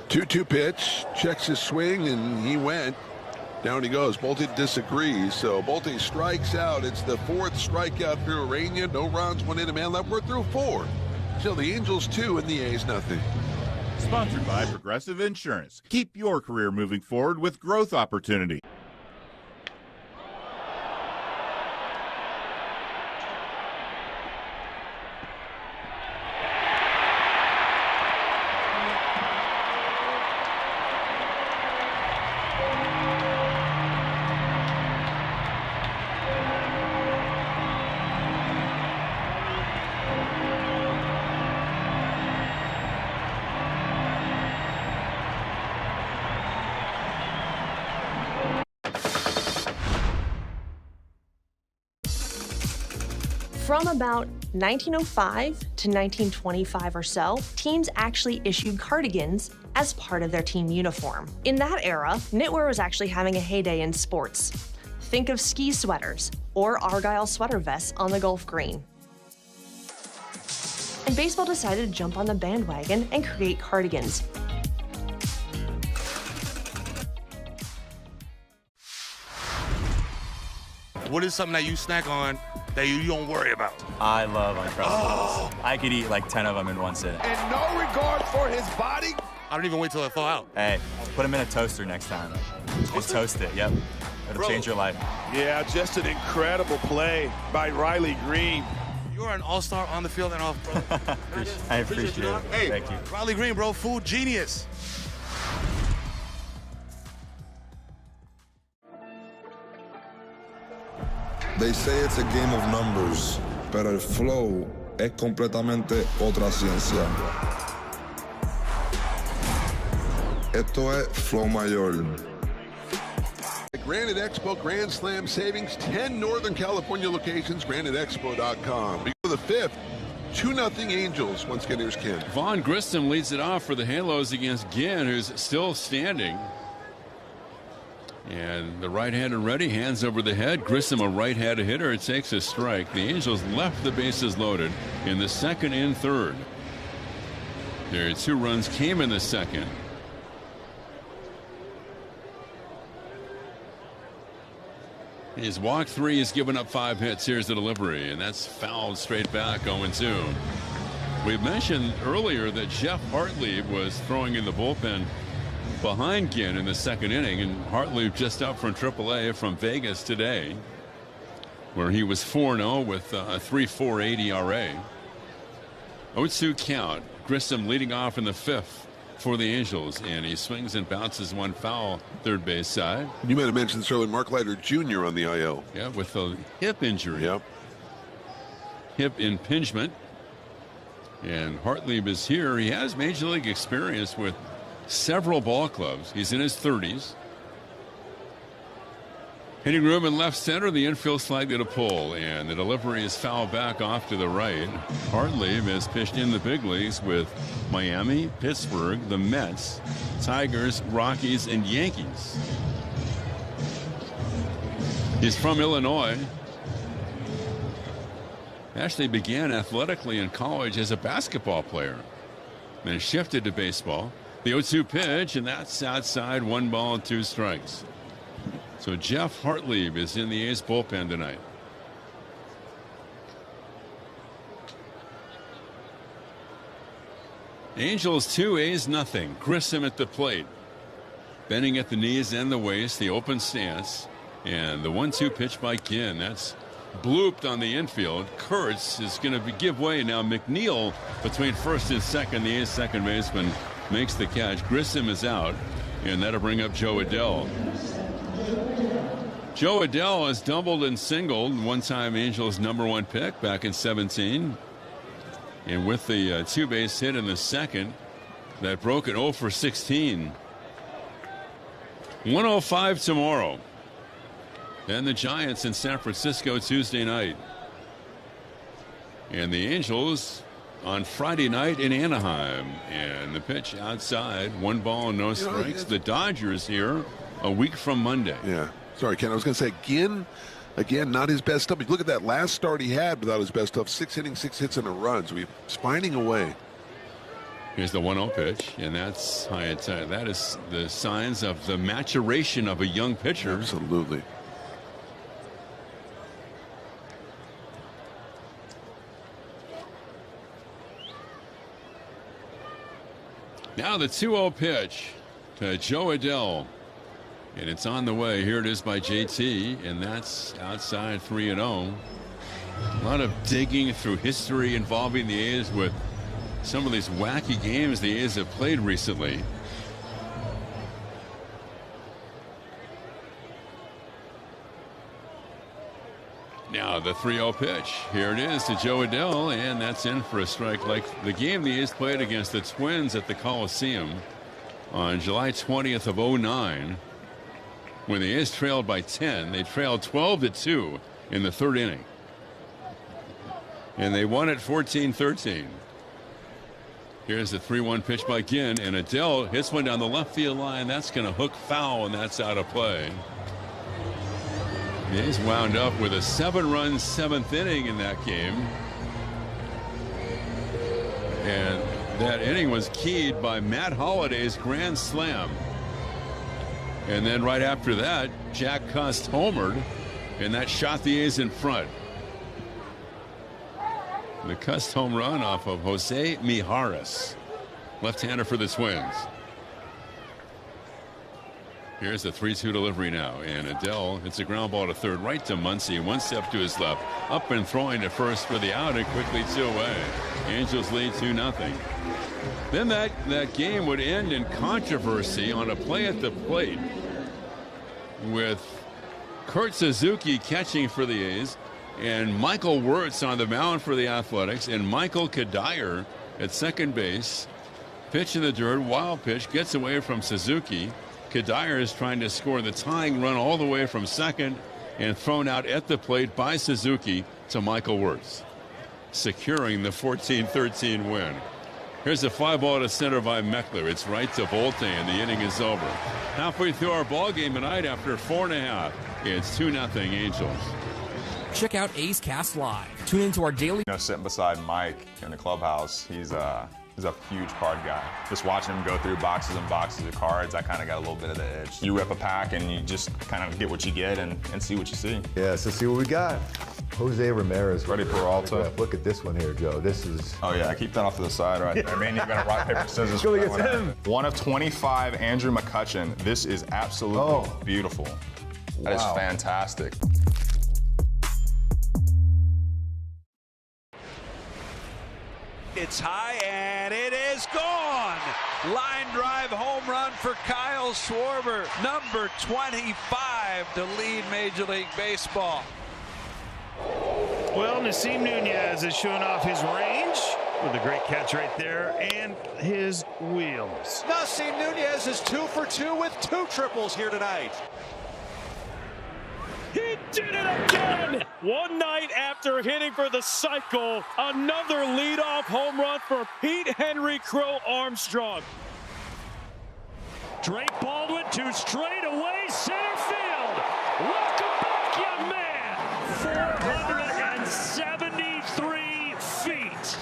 2-2 pitch. Checks his swing, and he went. Down he goes. Bolte disagrees, so Bolte strikes out. It's the 4th strikeout for Urania. No runs, 1 in, a man left. We're through 4. So the Angels 2 and the A's nothing. Sponsored by Progressive Insurance. Keep your career moving forward with growth opportunity. From about 1905 to 1925 or so, teams actually issued cardigans as part of their team uniform. In that era, knitwear was actually having a heyday in sports. Think of ski sweaters or Argyle sweater vests on the Gulf Green. And baseball decided to jump on the bandwagon and create cardigans. What is something that you snack on that you don't worry about? I love Uncrustables. I could eat like 10 of them in one sitting. And no regard for his body? I don't even wait till I thaw out. Hey, put them in a toaster next time. Just toast it, yep. It'll change your life. Yeah, just an incredible play by Riley Green. You're an all-star on the field and off, bro. I appreciate it. Hey, thank you. Riley Green, bro, food genius. They say it's a game of numbers, pero el flow es completamente otra ciencia. Esto es Flow Mayor. Granite Expo Grand Slam savings, 10 Northern California locations, graniteexpo.com. We go to the fifth, 2-0 Angels. Once again, here's Ken. Vaughn Grissom leads it off for the Halos against Ginn, who's still standing. And the right-hander ready, hands over the head. Grissom, a right-handed hitter, it takes a strike. The Angels left the bases loaded in the second and third. Their 2 runs came in the second. He's walked 3. He's given up 5 hits. Here's the delivery, and that's fouled straight back, 0-2. We mentioned earlier that Jeff Hartlieb was throwing in the bullpen behind Ginn in the second inning, and Hartlieb just up from AAA from Vegas today, where he was 4-0 with a 3.48 ERA. 0-2 count. Grissom leading off in the fifth for the Angels, and he swings and bounces one foul third base side. You might have mentioned this earlier, Mark Leiter Jr. on the IL. Yeah, with a hip injury. Yep. Hip impingement. And Hartlieb is here. He has major league experience with several ball clubs. He's in his 30s. Hitting room in left center, the infield slightly to pull, and the delivery is fouled back off to the right. Hartlieb has pitched in the big leagues with Miami, Pittsburgh, the Mets, Tigers, Rockies, and Yankees. He's from Illinois. Actually began athletically in college as a basketball player, then shifted to baseball. The 0-2 pitch, and that's outside, 1 ball, 2 strikes. So Jeff Hartlieb is in the A's bullpen tonight. Angels 2, A's nothing. Grissom at the plate. Bending at the knees and the waist, the open stance. And the 1-2 pitch by Ginn. That's blooped on the infield. Kurtz is going to give way now. McNeil between first and second. The A's second baseman makes the catch. Grissom is out, and that'll bring up Joe Adell. Joe Adell has doubled and singled, one-time Angels #1 pick back in 17. And with the 2-base hit in the second, that broke it 0 for 16. 105 tomorrow. Then the Giants in San Francisco Tuesday night. And the Angels on Friday night in Anaheim. And the pitch outside, 1 ball, no strikes. The Dodgers here a week from Monday. Yeah. Sorry, Ken. I was going to say, Ginn, again, not his best stuff. Look at that last start he had without his best stuff. 6 innings, 6 hits, and a run. So he's finding a way. Here's the 1-0 pitch, and that's high and tight. That is the signs of the maturation of a young pitcher. Absolutely. Now the 2-0 pitch to Joe Adell. And it's on the way. Here it is by JT, and that's outside 3-0. A lot of digging through history involving the A's with some of these wacky games the A's have played recently. Now the 3-0 pitch. Here it is to Joe Adell, and that's in for a strike. Like the game the A's played against the Twins at the Coliseum on July 20th of 2009. When the A's trailed by 10, they trailed 12-2 in the third inning. And they won it 14-13. Here's the 3-1 pitch by Ginn, and Adele hits one down the left field line. That's going to hook foul, and that's out of play. The A's wound up with a 7-run 7th inning in that game. And that inning was keyed by Matt Holliday's grand slam. And then right after that, Jack Cust homered, and that shot the A's in front. The Cust home run off of Jose Mijares, left-hander for the Twins. Here's the 3-2 delivery now, and Adele hits a ground ball to third, right to Muncy, one step to his left, up and throwing to first for the out, and quickly 2 away. Angels lead 2-0. Then that game would end in controversy on a play at the plate with Kurt Suzuki catching for the A's, and Michael Wirtz on the mound for the Athletics, and Michael Kadire at second base. Pitch in the dirt, wild pitch, gets away from Suzuki. Kadire is trying to score the tying run all the way from second, and thrown out at the plate by Suzuki to Michael Wirtz, securing the 14-13 win. Here's a fly ball to center by Meckler. It's right to Volte, and the inning is over. Halfway through our ball game tonight, after 4.5, it's 2-0 Angels. Check out A's Cast Live. Tune into our daily. Sitting beside Mike in the clubhouse, he's a huge card guy. Just watching him go through boxes and boxes of cards, I kind of got a little bit of the edge. You rip a pack and you just kind of get what you get and see what you see. Yeah, so see what we got. Jose Ramirez. Ready Peralta. Look at this one here, Joe. This is... Oh, yeah, keep that off to the side right there. Man, you got to rock, paper, scissors. Go against him. 1 of 25, Andrew McCutchen. This is absolutely beautiful. That is fantastic. It's high, and it is gone. Line drive home run for Kyle Schwarber, number 25 to lead Major League Baseball. Well, Nasim Nunez is showing off his range with a great catch right there and his wheels. Nasim Nunez is 2 for 2 with 2 triples here tonight. He did it again! One night after hitting for the cycle, another leadoff home run for Pete Henry Crow Armstrong. Drake Baldwin to straightaway center field. Welcome back, young man. 473 feet.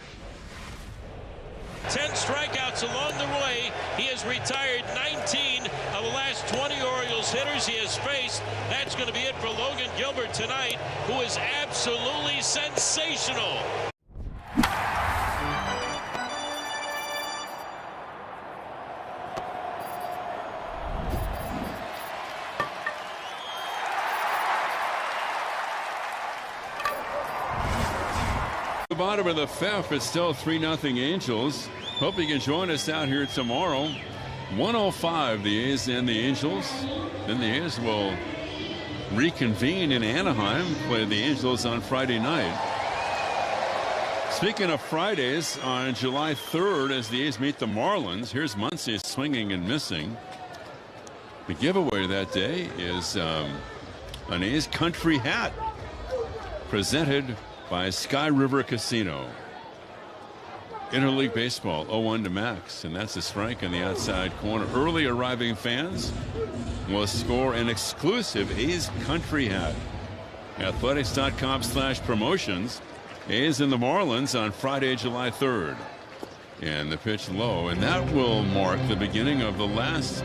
10 strikeouts along the way. He has retired 19 of the last 20 Orioles hitters he has faced. That's going to be it for Logan Gilbert tonight, who is absolutely sensational. The bottom of the fifth, it's still 3-0 Angels. Hope you can join us out here tomorrow. 1:05 the A's and the Angels. Then the A's will reconvene in Anaheim, play the Angels on Friday night. Speaking of Fridays, on July 3rd, as the A's meet the Marlins, here's Muncy swinging and missing. The giveaway that day is an A's country hat presented by Sky River Casino. Interleague Baseball 0-1 to Max, and that's a strike in the outside corner. Early arriving fans will score an exclusive A's country hat. Athletics.com/promotions. A's and the Marlins on Friday, July 3rd. And the pitch low, and that will mark the beginning of the last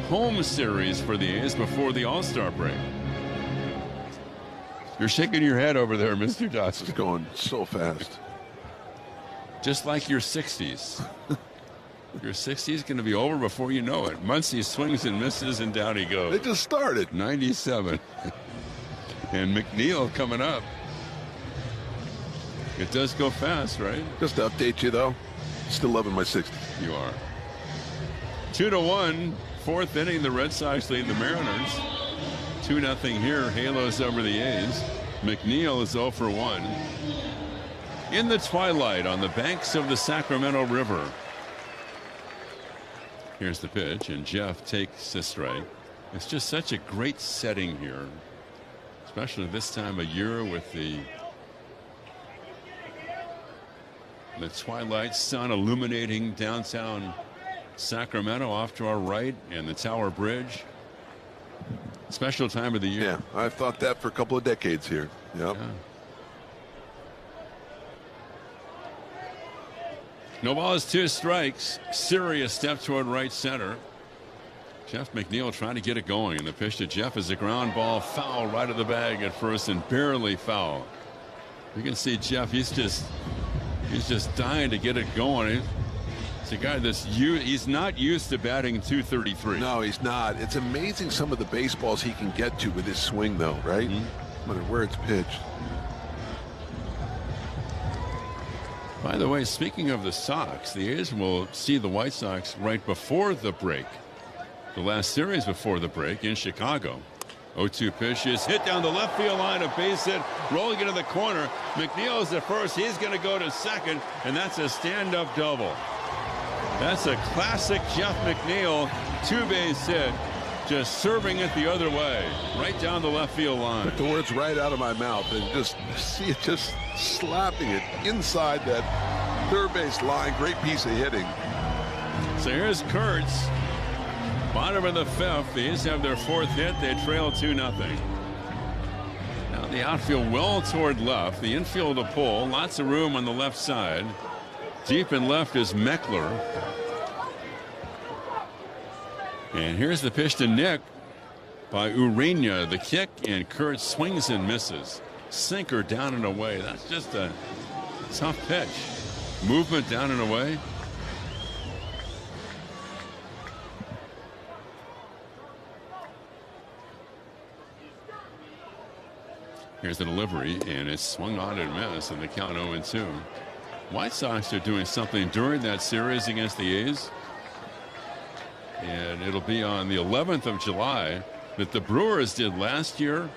home series for the A's before the All-Star break. You're shaking your head over there, Mr. Dawson. It's going so fast. Just like your 60s. Your 60s is going to be over before you know it. Muncy swings and misses, and down he goes. They just started. 97. And McNeil coming up. It does go fast, right? Just to update you, though, still loving my 60s. You are. 2-1, fourth inning. The Red Sox lead the Mariners. 2-0 here. Halos over the A's. McNeil is 0 for 1. In the twilight on the banks of the Sacramento River. Here's the pitch, and Jeff takes the strike. It's just such a great setting here, especially this time of year with the The twilight sun illuminating downtown Sacramento off to our right, and the Tower Bridge. Special time of the year. Yeah, I've thought that for a couple of decades here. Yep. Yeah. No balls, 2 strikes. Serious step toward right center. Jeff McNeil trying to get it going, and the pitch to Jeff is a ground ball foul right of the bag at first, and barely foul. You can see Jeff, he's just dying to get it going. It's a guy he's not used to batting .233. No, he's not. It's amazing some of the baseballs he can get to with his swing, though, right? No matter where it's pitched. By the way, speaking of the Sox, the A's will see the White Sox right before the break. The last series before the break in Chicago. 0-2 pitch is hit down the left field line, a base hit, rolling into the corner. McNeil is at first. He's going to go to second, and that's a stand-up double. That's a classic Jeff McNeil 2-base hit, just serving it the other way, right down the left field line. Took the words right out of my mouth, and just see it just slapping it inside that third base line. Great piece of hitting. So here's Kurtz. Bottom of the 5th. The A's have their 4th hit. They trail 2-0. Now the outfield well toward left. The infield a pull. Lots of room on the left side. Deep in left is Meckler. And here's the pitch to Nick by Urania. The kick, and Kurtz swings and misses. Sinker down and away. That's just a tough pitch. Movement down and away. Here's the delivery, and it's swung on and missed, and the count 0-2. White Sox are doing something during that series against the A's, and it'll be on the 11th of July that the Brewers did last year,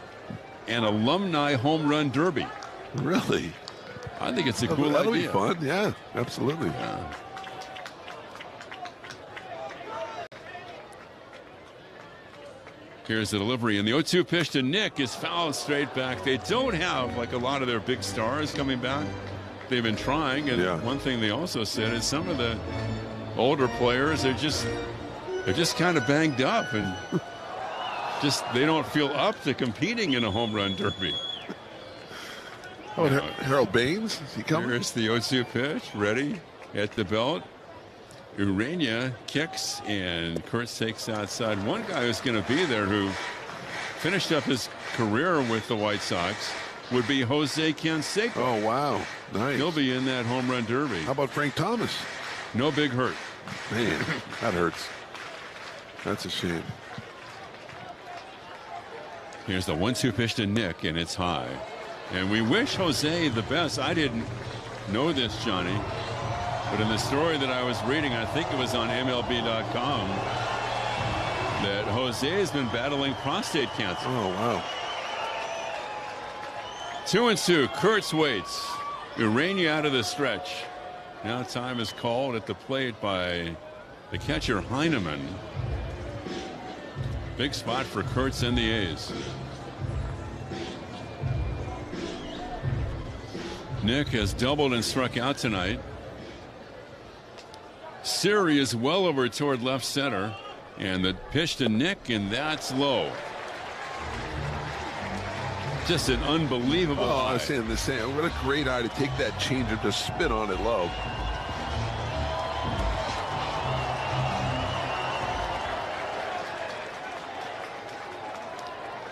an alumni home run derby. Really? I think it's a cool That'll idea. be fun. Yeah, absolutely. Yeah. Here's the delivery, and the 0-2 pitch to Nick is fouled straight back. They don't have like a lot of their big stars coming back. They've been trying, and one thing they also said is some of the older players they're just kind of banged up, and they don't feel up to competing in a home run derby. Oh, Harold Baines, is he coming? Here's the 0-2 pitch, ready at the belt. Urania kicks, and Kurtz takes outside. One guy who's going to be there who finished up his career with the White Sox would be Jose Canseco. Oh, wow. Nice. He'll be in that home run derby. How about Frank Thomas? No big hurt. Man, that hurts. That's a shame. Here's the 1-2 pitch to Nick, and it's high. And we wish Jose the best. I didn't know this, Johnny. But in the story that I was reading, I think it was on MLB.com, that Jose has been battling prostate cancer. Oh, wow. 2-2. Kurtz waits. Urania out of the stretch. Now time is called at the plate by the catcher Heineman. Big spot for Kurtz and the A's. Nick has doubled and struck out tonight. Siri is well over toward left center, and the pitch to Nick, and that's low. Just an unbelievable eye. I was saying the same. What a great eye to take that changer, to spin on it low.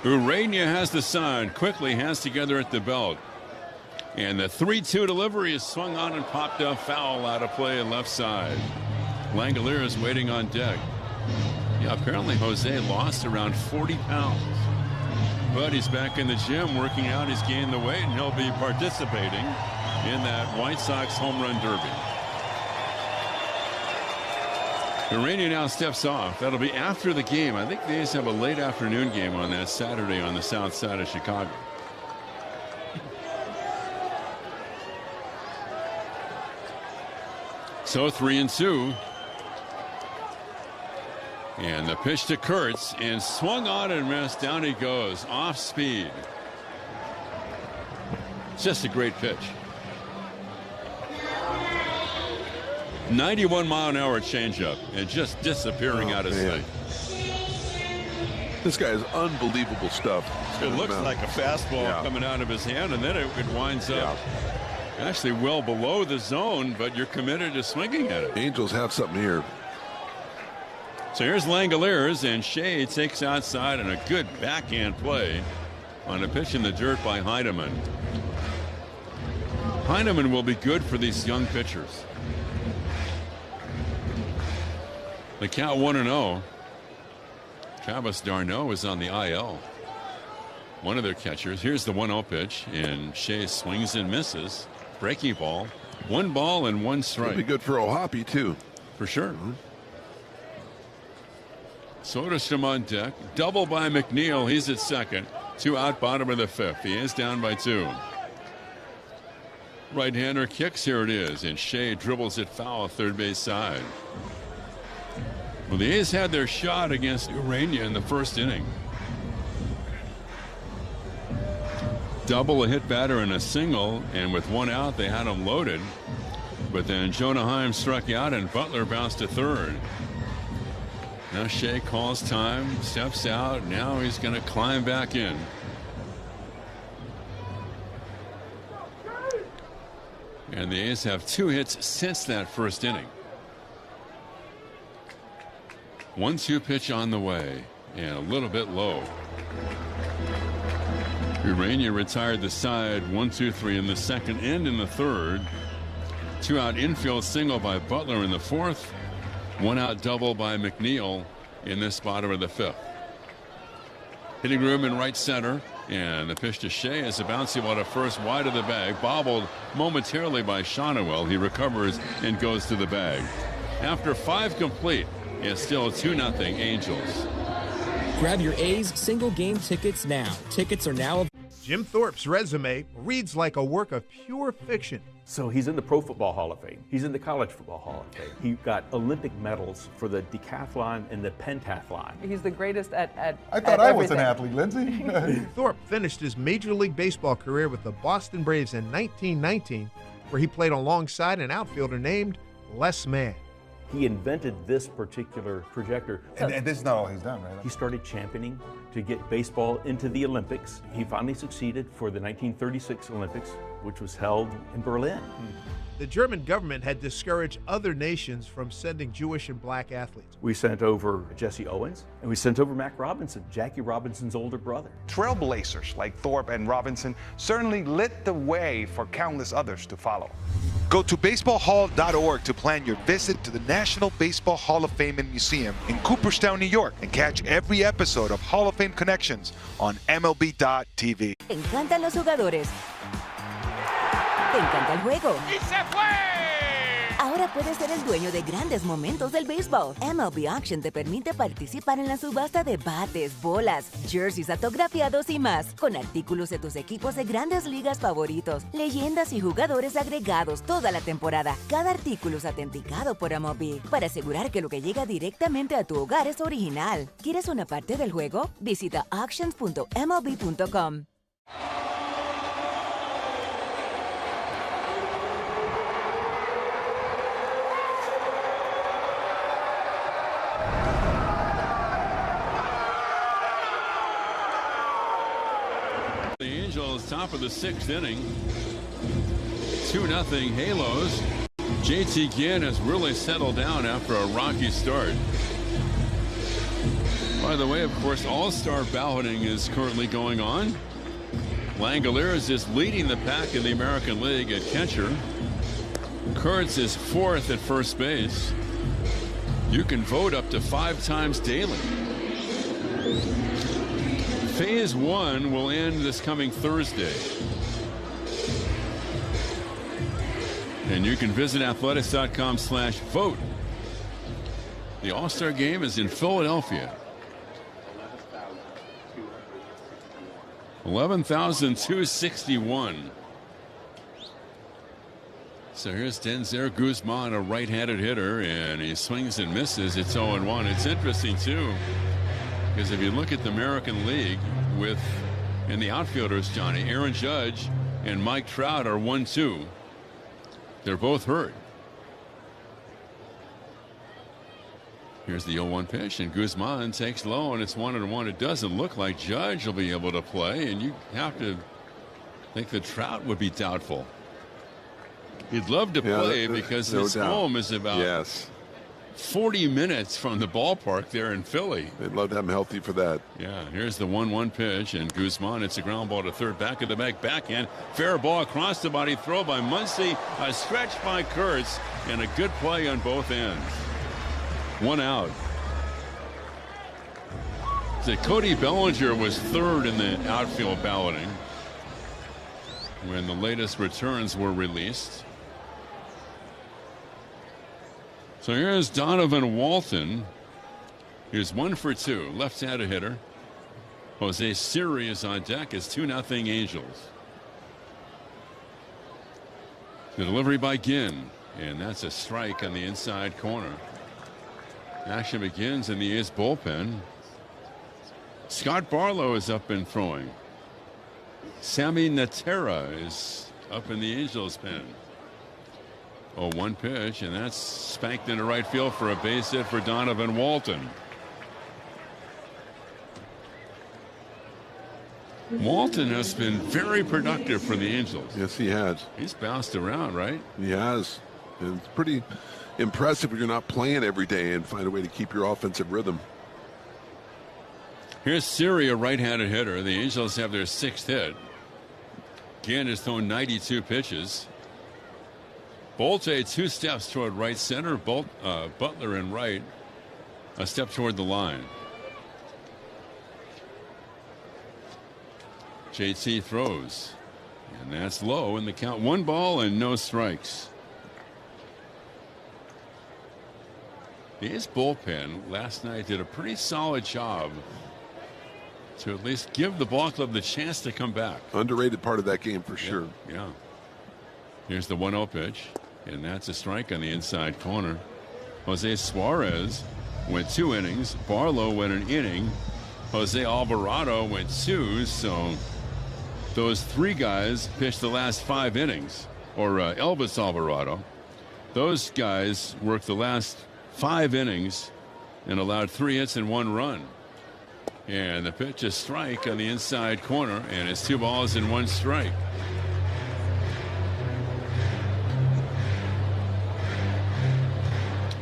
Urania has the sign, quickly hands together at the belt. And the 3-2 delivery is swung on and popped up, foul out of play on left side. Langolier is waiting on deck. Yeah, apparently Jose lost around 40 pounds. But he's back in the gym working out. He's gained the weight, and he'll be participating in that White Sox home run derby. Urania now steps off. That'll be after the game. I think the A's have a late afternoon game on that Saturday on the south side of Chicago. So 3-2. And the pitch to Kurtz, and swung on and missed. Down he goes, off speed. Just a great pitch. 91-mile-an-hour changeup and just disappearing out of sight. This guy has unbelievable stuff. It looks like a fastball coming out of his hand, and then it winds up actually well below the zone, but you're committed to swinging at it. Angels have something here. So here's Langoliers, and Shea takes outside, and a good backhand play on a pitch in the dirt by Heineman. Heineman will be good for these young pitchers. The count 1-0. Travis d'Arnaud is on the IL. One of their catchers. Here's the 1-0 pitch, and Shea swings and misses. Breaking ball. 1 ball and 1 strike. It'll be good for Ohapi, too. For sure. Soderstrom on deck. Double by McNeil. He's at second. 2 out, bottom of the 5th. He is down by 2. Right-hander kicks. Here it is, and Shea dribbles it foul third base side. Well, the A's had their shot against Urania in the first inning. Double, a hit batter, and a single, and with 1 out, they had him loaded. But then Jonah Heim struck out, and Butler bounced to third. Now Shea calls time, steps out. Now he's going to climb back in. And the A's have 2 hits since that first inning. 1-2 pitch on the way, and a little bit low. Urania retired the side 1-2-3 in the second and in the third. 2 out infield single by Butler in the 4th. 1 out double by McNeil in this bottom of the 5th. Hitting room in right center, and the pitch to Shea is a bouncy ball to first, wide of the bag, bobbled momentarily by Shonowell. He recovers and goes to the bag. After 5 complete, it's still 2-0 Angels. Grab your A's single game tickets now. Tickets are now. Jim Thorpe's resume reads like a work of pure fiction. So he's in the Pro Football Hall of Fame. He's in the College Football Hall of Fame. He got Olympic medals for the decathlon and the pentathlon. He's the greatest at I thought I was an athlete, Lindsay. Thorpe finished his Major League Baseball career with the Boston Braves in 1919, where he played alongside an outfielder named Les Mann. He invented this particular projector. And this is not all he's done, right? He started championing to get baseball into the Olympics. He finally succeeded for the 1936 Olympics, which was held in Berlin. The German government had discouraged other nations from sending Jewish and black athletes. We sent over Jesse Owens, and we sent over Mac Robinson, Jackie Robinson's older brother. Trailblazers like Thorpe and Robinson certainly lit the way for countless others to follow. Go to baseballhall.org to plan your visit to the National Baseball Hall of Fame and Museum in Cooperstown, New York, and catch every episode of Hall of Fame Connections on MLB.tv. Te encantan los jugadores. Te encanta el juego. ¡Y se fue! Ahora puedes ser el dueño de grandes momentos del béisbol. MLB Auction te permite participar en la subasta de bates, bolas, jerseys autografiados y más, con artículos de tus equipos de grandes ligas favoritos, leyendas y jugadores agregados toda la temporada. Cada artículo es autenticado por MLB para asegurar que lo que llega directamente a tu hogar es original. ¿Quieres una parte del juego? Visita auctions.mlb.com. The Angels, top of the 6th inning. 2-0 Halos. JT Ginn has really settled down after a rocky start. By the way, of course, all-star balloting is currently going on. Langoliers is leading the pack in the American League at catcher. Kurtz is 4th at first base. You can vote up to 5 times daily. Phase 1 will end this coming Thursday. And you can visit athletics.com/vote. The All-Star Game is in Philadelphia. 11,261. So here's Denzer Guzman, a right-handed hitter, and he swings and misses. It's 0-1. It's interesting, too, because if you look at the American League and the outfielders, Johnny, Aaron Judge and Mike Trout are 1-2. They're both hurt. Here's the 0-1 pitch, and Guzman takes low, and it's 1-1. It doesn't look like Judge will be able to play, and you have to think that Trout would be doubtful. He'd love to play because his home is about 40 minutes from the ballpark there in Philly. They'd love to have him healthy for that. Yeah, here's the 1-1 pitch, and Guzman, it's a ground ball to third, back of the bag, backhand. Fair ball across the body, throw by Muncy, a stretch by Kurtz, and a good play on both ends. 1 out. So Cody Bellinger was third in the outfield balloting when the latest returns were released. So here's Donovan Walton. Here's 1 for 2. Left-handed hitter. Jose Siri is on deck. It's 2-0 Angels. The delivery by Ginn, and that's a strike on the inside corner. Action begins in the A's bullpen. Scott Barlow is up and throwing. Sammy Natera is up in the Angels pen. 0-1 pitch, and that's spanked into right field for a base hit for Donovan Walton. Walton has been very productive for the Angels. Yes, he has. He's bounced around, right? He has. And it's pretty impressive when you're not playing every day and find a way to keep your offensive rhythm. Here's Siri, a right-handed hitter. The Angels have their 6th hit. Ginn has thrown 92 pitches. Bolte 2 steps toward right center. Butler in right, a step toward the line. JT throws, and that's low in the count. 1 ball and no strikes. The A's bullpen last night did a pretty solid job to at least give the ball club the chance to come back. Underrated part of that game for sure. Yeah. Here's the 1-0 pitch, and that's a strike on the inside corner. Jose Suarez went 2 innings. Barlow went an inning. Jose Alvarado went 2. So those 3 guys pitched the last 5 innings. Or Elvis Alvarado. Those guys worked the last 5 innings and allowed 3 hits and 1 run. And the pitch is strike on the inside corner, and it's 2 balls and 1 strike.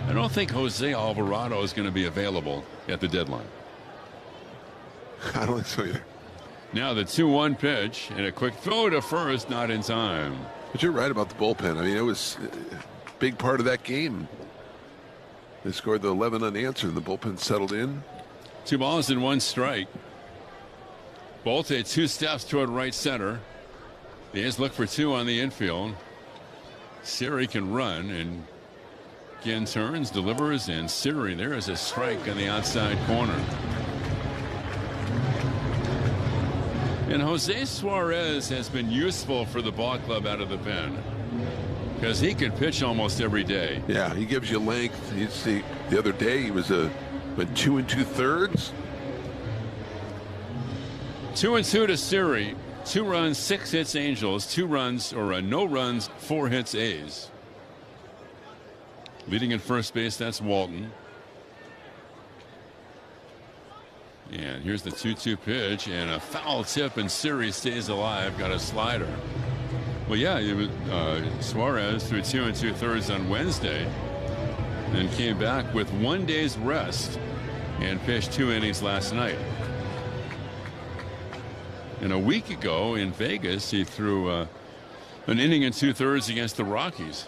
I don't think Jose Alvarado is going to be available at the deadline. I don't think so either. Now the 2-1 pitch and a quick throw to first, not in time. But you're right about the bullpen. I mean, it was a big part of that game. They scored the 11 unanswered, and the bullpen settled in. 2 balls and 1 strike. Bolte 2 steps toward right center. The A's look for 2 on the infield. Siri can run, and Ginn turns, delivers, and Siri, there is a strike on the outside corner. And Jose Suarez has been useful for the ball club out of the pen because he can pitch almost every day. Yeah, he gives you length. You see, the other day he was 2 2/3. 2-2 to Siri. 2 runs, 6 hits Angels. 2 runs, or no runs, 4 hits A's. Leading at first base, that's Walton. And here's the 2-2 pitch, and a foul tip, and Siri stays alive. Got a slider. Well, yeah, it was, Suarez threw 2 2/3 on Wednesday, then came back with 1 day's rest and pitched 2 innings last night. And a week ago in Vegas, he threw an inning and 2/3 against the Rockies.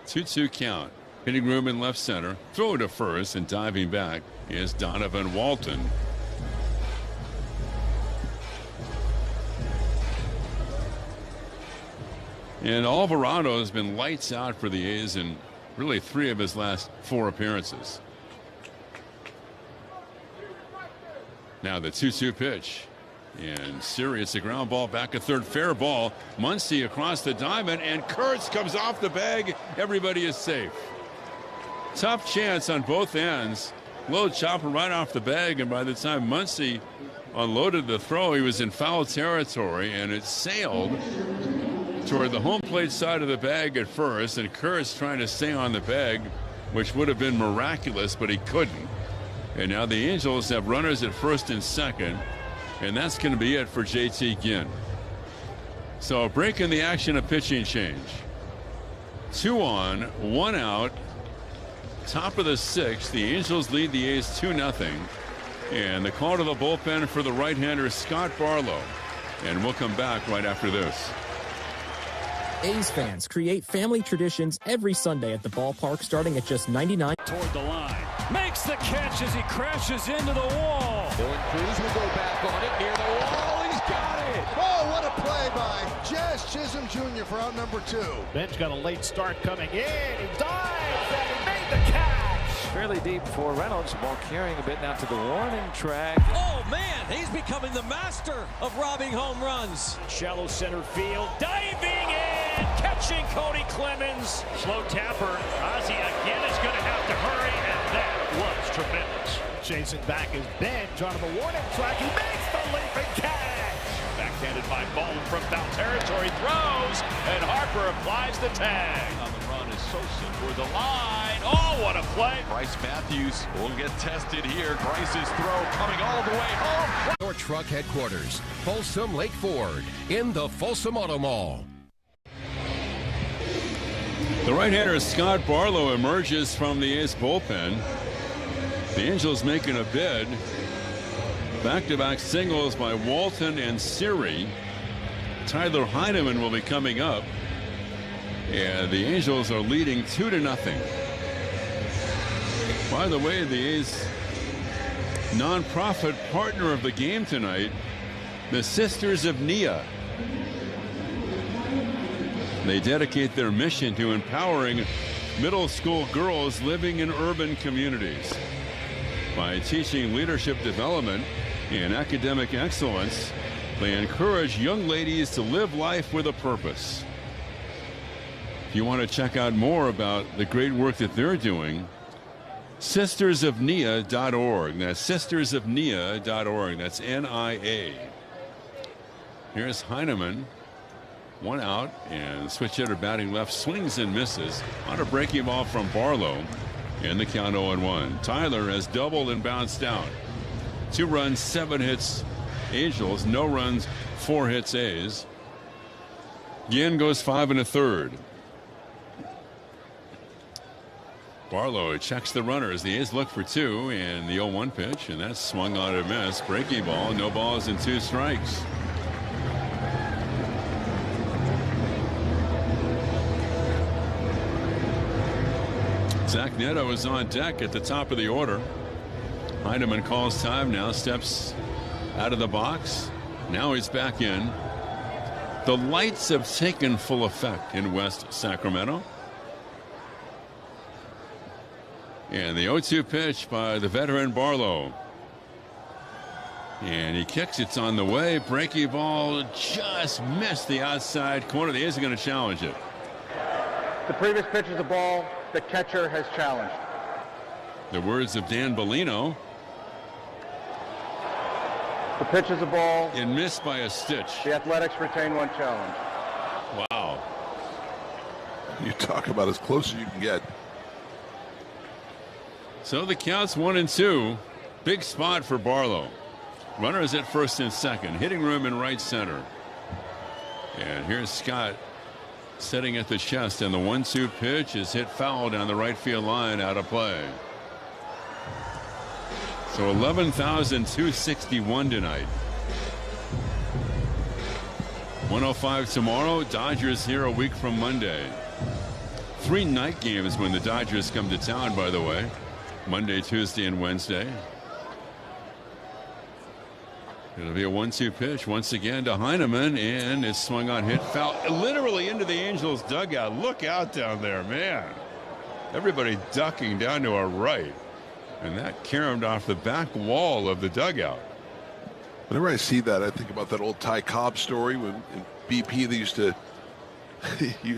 2-2 count. Hitting room in left center. Throw to first, and diving back is Donovan Walton. And Alvarado has been lights out for the A's in really 3 of his last 4 appearances. Now the 2-2 pitch. And Siri, it's a ground ball back at third. Fair ball. Muncy across the diamond, and Kurtz comes off the bag. Everybody is safe. Tough chance on both ends. Low chopper right off the bag, and by the time Muncy unloaded the throw, he was in foul territory, and it sailed toward the home plate side of the bag at first, and Kurtz trying to stay on the bag which would have been miraculous, but he couldn't. And now the Angels have runners at first and second, and that's going to be it for JT Ginn. So a break in the action, a pitching change. 2 on, 1 out. Top of the 6th. The Angels lead the A's 2-0. And the call to the bullpen for the right-hander Scott Barlow. And we'll come back right after this. A's fans create family traditions every Sunday at the ballpark, starting at just $99. Toward the line. Makes the catch as he crashes into the wall. Dylan Cruz will go back on it near the wall. He's got it. Oh, what a play by Jazz Chisholm Jr. for out number 2. Bench got a late start coming in. He dives and he made the catch. Fairly deep for Reynolds. Ball carrying a bit now to the warning track. Oh, man, he's becoming the master of robbing home runs. Shallow center field. Diving in. Catching Cody Clemens. Slow tapper. Ozzie again is going to have to hurry, and that was tremendous. Chasing back is Bench on the warning track. He makes the leaping catch. Backhanded by Baldwin from foul territory. Throws, and Harper applies the tag. On the run is Sosa toward the line. Oh, what a play. Bryce Matthews will get tested here. Bryce's throw coming all the way home. Your truck headquarters, Folsom Lake Ford, in the Folsom Auto Mall. The right-hander Scott Barlow emerges from the A's bullpen. The Angels making a bid. Back-to-back singles by Walton and Siri. Tyler Heineman will be coming up. And the Angels are leading 2-0. By the way, the A's nonprofit partner of the game tonight, the Sisters of Nia. They dedicate their mission to empowering middle school girls living in urban communities. By teaching leadership development and academic excellence, they encourage young ladies to live life with a purpose. If you want to check out more about the great work that they're doing, sistersofnia.org. That's sistersofnia.org. That's N-I-A. Here's Heineman. 1 out, and switch hitter batting left, swings and misses on a breaking ball from Barlow, and the count 0-1. Tyler has doubled and bounced out. 2 runs, 7 hits Angels, no runs, 4 hits A's. Ginn goes 5 1/3. Barlow checks the runners. The A's look for 2, and the 0-1 pitch, and that's swung on a miss. Breaking ball, no balls and 2 strikes. Zach Neto is on deck at the top of the order. Heineman calls time now, steps out of the box. Now he's back in. The lights have taken full effect in West Sacramento. And the 0-2 pitch by the veteran Barlow. And he kicks, it's on the way. Breaking ball just missed the outside corner. The A's are going to challenge it. The previous pitch is a ball the catcher has challenged. The words of Dan Bellino. The pitch is a ball. And missed by a stitch. The Athletics retain 1 challenge. Wow. You talk about as close as you can get. So the count's 1-2. Big spot for Barlow. Runners at first and second. Hitting room in right center. And here's Scott setting at the chest, and the 1-2 pitch is hit foul down the right field line, out of play. So 11,261 tonight. 105 tomorrow. Dodgers here a week from Monday. 3 night games when the Dodgers come to town, by the way. Monday, Tuesday, and Wednesday. It'll be a 1-2 pitch once again to Heineman, and it's swung on, hit foul, literally into the Angels dugout. Look out down there, man. Everybody ducking down to our right, and that caromed off the back wall of the dugout. Whenever I see that, I think about that old Ty Cobb story when in BP they used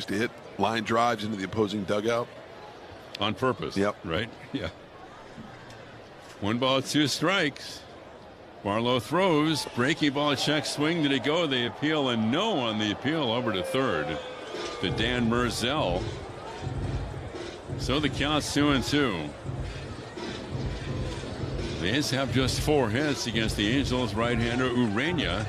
to hit line drives into the opposing dugout on purpose. Yep. Right. Yeah. 1 ball, 2 strikes. Barlow throws, breaking ball, check swing. Did it go? The appeal, and no on the appeal over to third to Dan Merzel. So the count's 2-2. The A's have just 4 hits against the Angels right-hander Urena.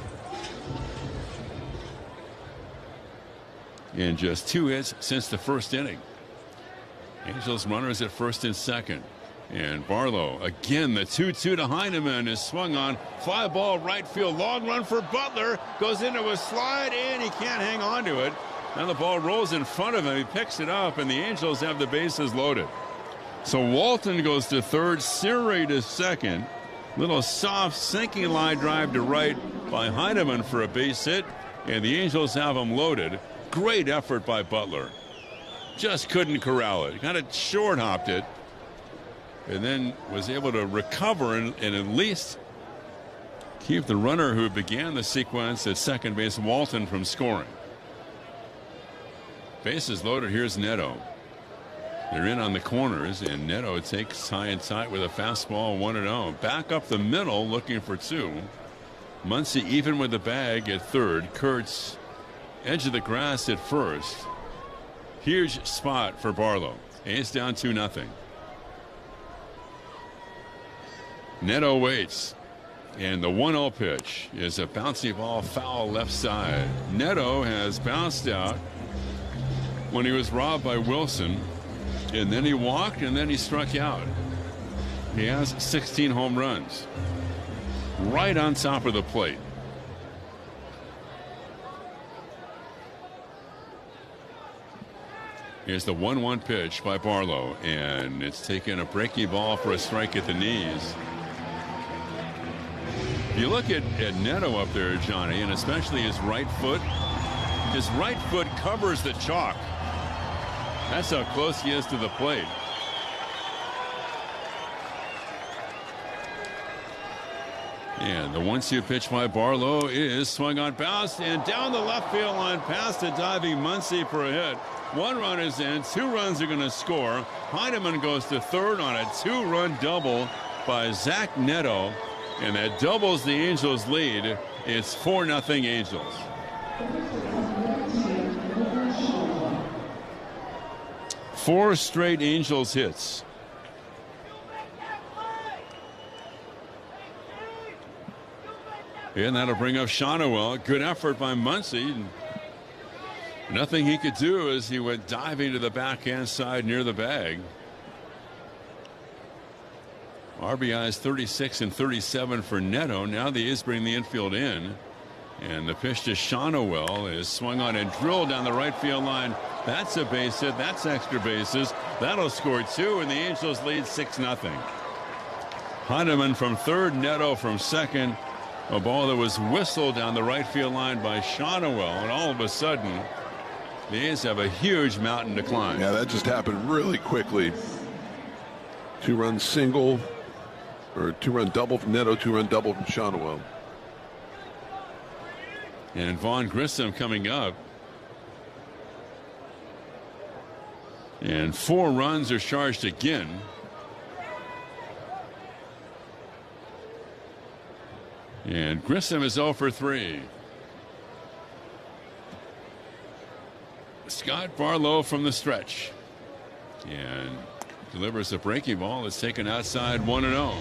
And just 2 hits since the first inning. Angels runners at first and second. And Barlow, again, the 2-2 to Heineman is swung on. Fly ball right field. Long run for Butler. Goes into a slide, and he can't hang on to it. Now the ball rolls in front of him. He picks it up, and the Angels have the bases loaded. So Walton goes to third. Siri to second. Little soft sinking line drive to right by Heineman for a base hit. And the Angels have him loaded. Great effort by Butler. Just couldn't corral it. Kind of short hopped it. And then was able to recover and at least keep the runner who began the sequence at second base, Walton, from scoring. Bases loaded. Here's Neto. They're in on the corners, and Neto takes high and tight with a fastball, 1-0. Back up the middle, looking for 2. Muncy even with the bag at third. Kurtz edge of the grass at first. Huge spot for Barlow. A's down 2-0. Neto waits, and the 1-0 pitch is a bouncy ball foul left side. Neto has bounced out when he was robbed by Wilson, and then he walked, and then he struck out. He has 16 home runs right on top of the plate. Here's the 1-1 pitch by Barlow, and it's taken a breaking ball for a strike at the knees. You look at Neto up there, Johnny, and especially his right foot. His right foot covers the chalk. That's how close he is to the plate. And the 1-2 pitch by Barlow is swung on, bounced, and down the left field line past the diving Muncy for a hit. 1 run is in. 2 runs are going to score. Heineman goes to third on a 2-run double by Zach Neto. And that doubles the Angels' lead. It's 4-0 Angels. Four straight Angels hits. And that'll bring up Shonowell. Good effort by Muncy. Nothing he could do as he went diving to the backhand side near the bag. RBIs 36 and 37 for Neto. Now the A's bring the infield in. And the pitch to Shonowell is swung on and drilled down the right field line. That's a base hit. That's extra bases. That'll score 2, and the Angels lead 6-0. Heineman from third, Neto from second. A ball that was whistled down the right field line by Shonowell, and all of a sudden the A's have a huge mountain to climb. Yeah, that just happened really quickly. 2-run single, or 2-run double from Neto, 2-run double from Shonowell. And Vaughn Grissom coming up. And 4 runs are charged again. And Grissom is 0 for 3. Scott Barlow from the stretch. And delivers a breaking ball. It's taken outside 1-0.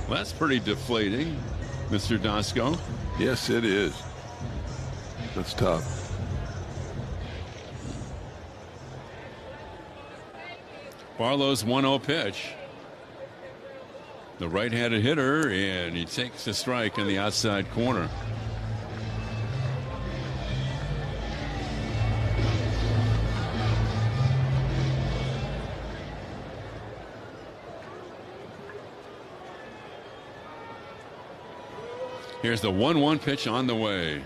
That's pretty deflating, Mr. Dasco. Yes, it is. That's tough. Barlow's 1-0 pitch. The right-handed hitter, and he takes a strike in the outside corner. Here's the 1-1 pitch on the way.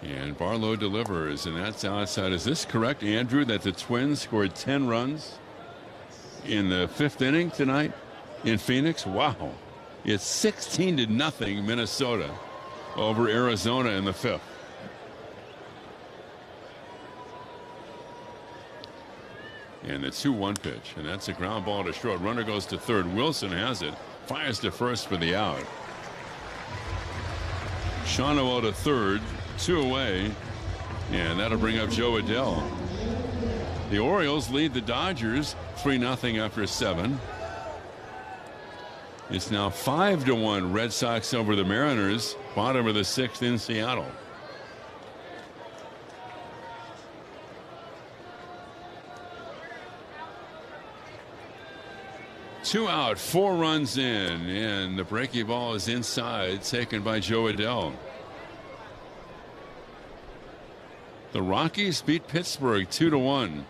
And Barlow delivers, and that's outside. Is this correct, Andrew, that the Twins scored 10 runs in the 5th inning tonight in Phoenix? Wow. It's 16-0 Minnesota over Arizona in the 5th. And the 2-1 pitch, and that's a ground ball to short. Runner goes to third. Wilson has it. Fires to first for the out. Shonowell to third. 2 away, and that'll bring up Joe Adell. The Orioles lead the Dodgers 3-0 after 7. It's now 5-1 Red Sox over the Mariners, bottom of the 6th in Seattle. Two out, 4 runs in, and the breaking ball is inside, taken by Joe Adell. The Rockies beat Pittsburgh 2-1.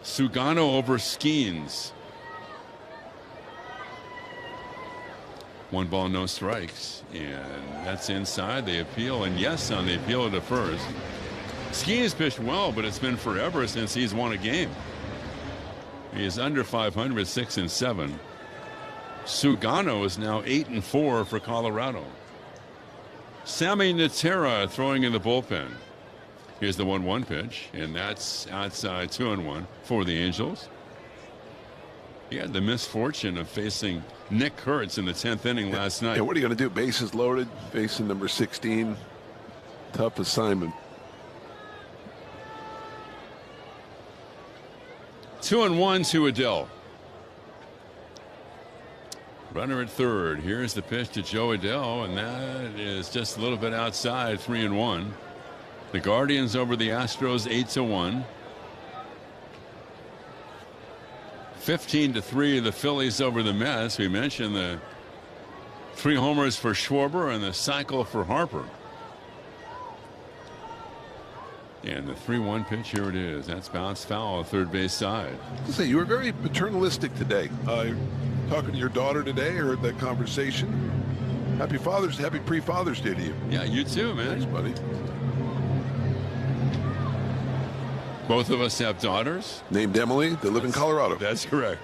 Sugano over Skeens. 1 ball, no strikes, and that's inside. They appeal, and yes, on the appeal to first. Skeens pitched well, but it's been forever since he's won a game. He is under 500, 6-7. Sugano is now 8-4 for Colorado. Sammy Natera throwing in the bullpen. Here's the 1-1 pitch, and that's outside 2-1 for the Angels. He had the misfortune of facing Nick Kurtz in the 10th inning last night. Yeah, what are you going to do? Bases loaded, facing number 16. Tough assignment. 2-1 to Adell. Runner at third. Here's the pitch to Joe Adell, and that is just a little bit outside. 3-1. The Guardians over the Astros 8-1. 15-3 the Phillies over the Mets. We mentioned the 3 homers for Schwarber and the cycle for Harper. And the 3-1 pitch, here it is. That's bounced foul, third base side. Say, you were very paternalistic today. Talking to your daughter today, heard that conversation. Happy pre-Father's Day to you. Yeah, you too, man. Thanks, buddy. Both of us have daughters. Named Emily. They live in Colorado. That's correct.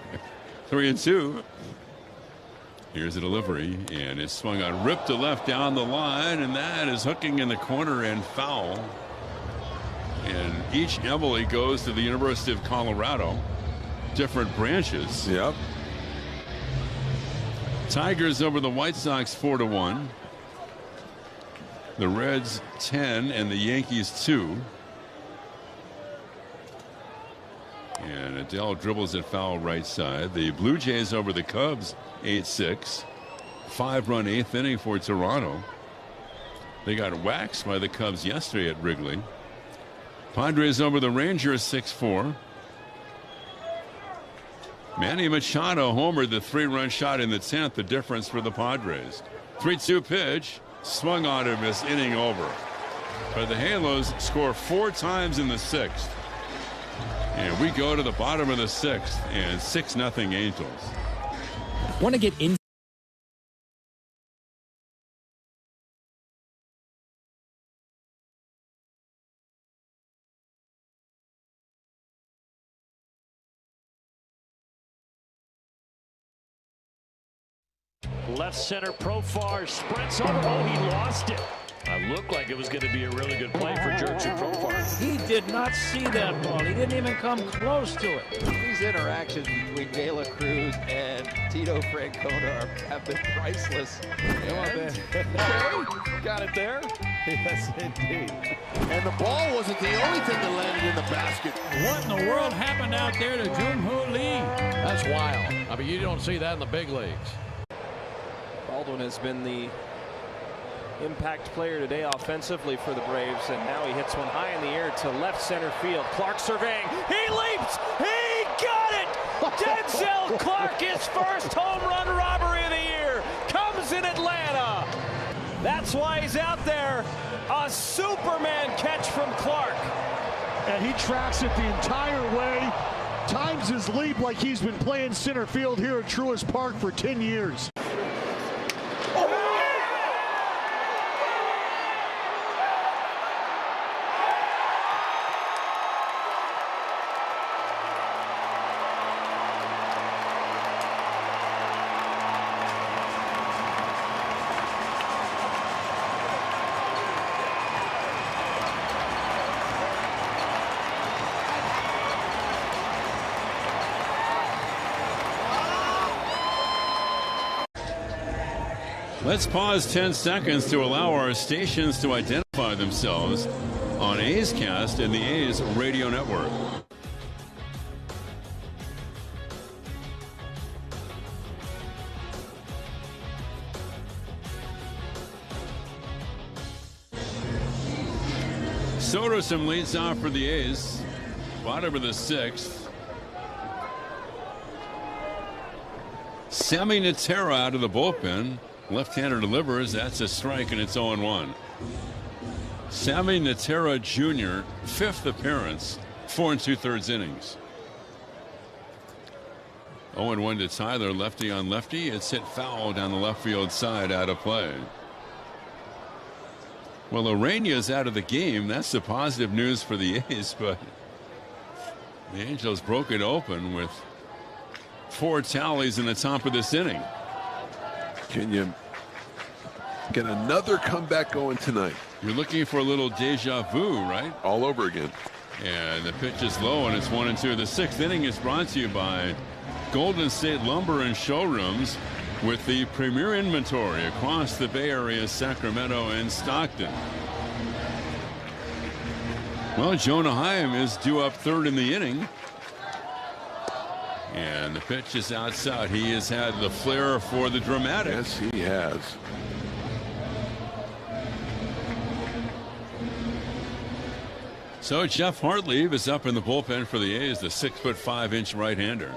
3-2. Here's a delivery, and it's swung on, ripped to left down the line, and that is hooking in the corner and foul. And each Emily goes to the University of Colorado. Different branches. Yep. Tigers over the White Sox 4-1. The Reds 10 and the Yankees 2. And Adell dribbles it foul right side. The Blue Jays over the Cubs 8-6. 5-run 8th inning for Toronto. They got waxed by the Cubs yesterday at Wrigley. Padres over the Rangers 6-4. Manny Machado homered the 3-run shot in the 10th, the difference for the Padres. 3-2 pitch, swung on him as inning over. But the Halos score 4 times in the 6th. And we go to the bottom of the 6th, and 6-0 Angels. Want to get in? Left center, Profar sprints over. Oh, he lost it. Looked like it was going to be a really good play for Jurickson Profar. He did not see that ball. He didn't even come close to it. These interactions between De La Cruz and Tito Francona have been priceless. Come on, Ben. Okay, got it there. Yes, indeed. And the ball wasn't the only thing that landed in the basket. What in the world happened out there to Jung-Hoo Lee? That's wild. I mean, you don't see that in the big leagues. Baldwin has been the impact player today offensively for the Braves, and now he hits one high in the air to left center field. Clark surveying. He leaps. He got it. Denzel Clark, his first home run robbery of the year, comes in Atlanta. That's why he's out there. A Superman catch from Clark. And he tracks it the entire way. Times his leap like he's been playing center field here at Truist Park for 10 years. Let's pause 10 seconds to allow our stations to identify themselves on A's Cast and the A's Radio Network. Soderstrom leads off for the A's. Bottom of the 6th. Sammy Natera out of the bullpen. Left-hander delivers. That's a strike, and it's 0-1. Sammy Natera Jr., 5th appearance, 4 2/3 innings. 0-1 to Tyler, lefty on lefty. It's hit foul down the left field side, out of play. Well, Ureña's out of the game. That's the positive news for the A's, but the Angels broke it open with 4 tallies in the top of this inning. Can you get another comeback going tonight? You're looking for a little deja vu, right? All over again. And the pitch is low, and it's 1-2. The 6th inning is brought to you by Golden State Lumber and Showrooms, with the premier inventory across the Bay Area, Sacramento, and Stockton. Well, Jonah Heim is due up 3rd in the inning. And the pitch is outside. He has had the flair for the dramatic. Yes, he has. So Jeff Hartlieb is up in the bullpen for the A's, the 6'5" right-hander.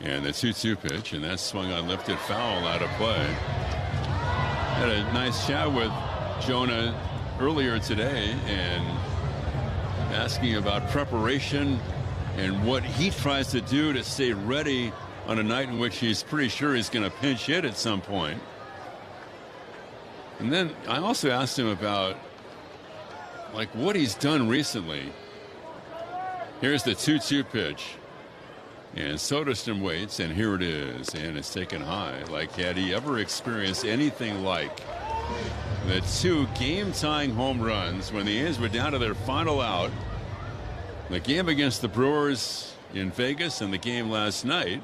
And the 2-2 pitch, and that's swung on, lifted, foul, out of play. Had a nice chat with Jonah earlier today and asking about preparation and what he tries to do to stay ready on a night in which he's pretty sure he's going to pinch hit at some point. And then I also asked him about like what he's done recently. Here's the 2-2 pitch. And Soderstrom waits, and here it is, and it's taken high. Like, had he ever experienced anything like the 2 game-tying home runs when the A's were down to their final out? The game against the Brewers in Vegas and the game last night.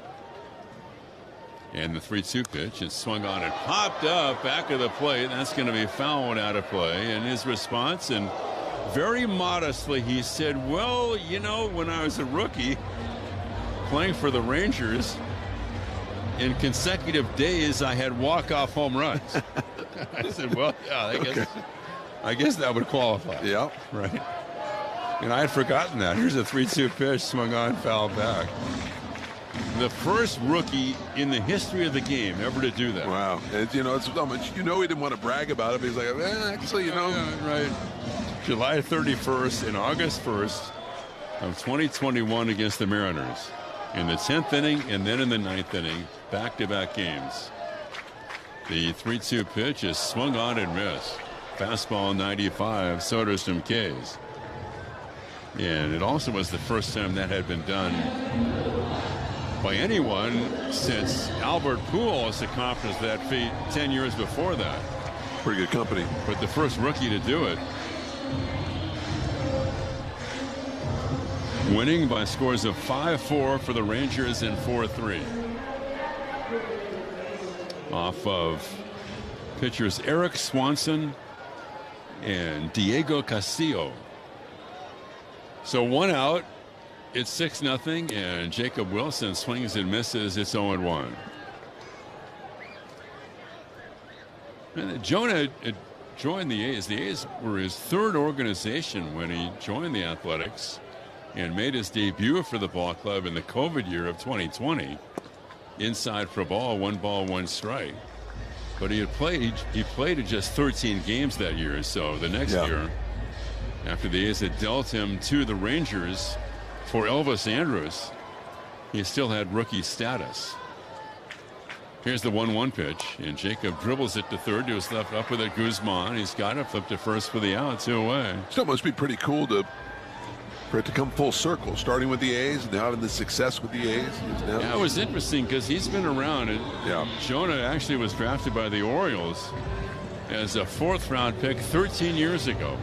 And the 3-2 pitch, it swung on and popped up back of the plate. That's going to be fouled out of play. And his response, and very modestly, he said, well, you know, when I was a rookie playing for the Rangers, in consecutive days I had walk-off home runs. I said, well, yeah, I guess that would qualify. Yeah, right. And I had forgotten that. Here's a 3-2 pitch, swung on, foul back. The first rookie in the history of the game ever to do that. Wow. And, you know, it's so much, you know, he didn't want to brag about it, but he's like, actually, you know. Yeah, right. July 31st and August 1st of 2021 against the Mariners. In the 10th inning and then in the 9th inning, back-to-back games. The 3-2 pitch is swung on and missed. Fastball 95, Soderstrom K's. And it also was the first time that had been done by anyone since Albert Pujols accomplished that feat 10 years before that. Pretty good company. But the first rookie to do it. Winning by scores of 5-4 for the Rangers and 4-3. Off of pitchers Eric Swanson and Diego Castillo. So 1 out, it's 6-0, and Jacob Wilson swings and misses. It's 0-1. And Jonah had joined the A's. The A's were his 3rd organization when he joined the Athletics and made his debut for the ball club in the COVID year of 2020. Inside for ball, 1 ball, 1 strike. But he played in just 13 games that year. So the next year, after the A's had dealt him to the Rangers for Elvis Andrus, he still had rookie status. Here's the 1-1 pitch, and Jacob dribbles it to third to his left, up with it Guzman. He's got it, flipped to first for the out, 2 away. Still must be pretty cool for it to come full circle, starting with the A's and having the success with the A's. Yeah, it was interesting because he's been around. And Jonah actually was drafted by the Orioles as a 4th-round pick 13 years ago.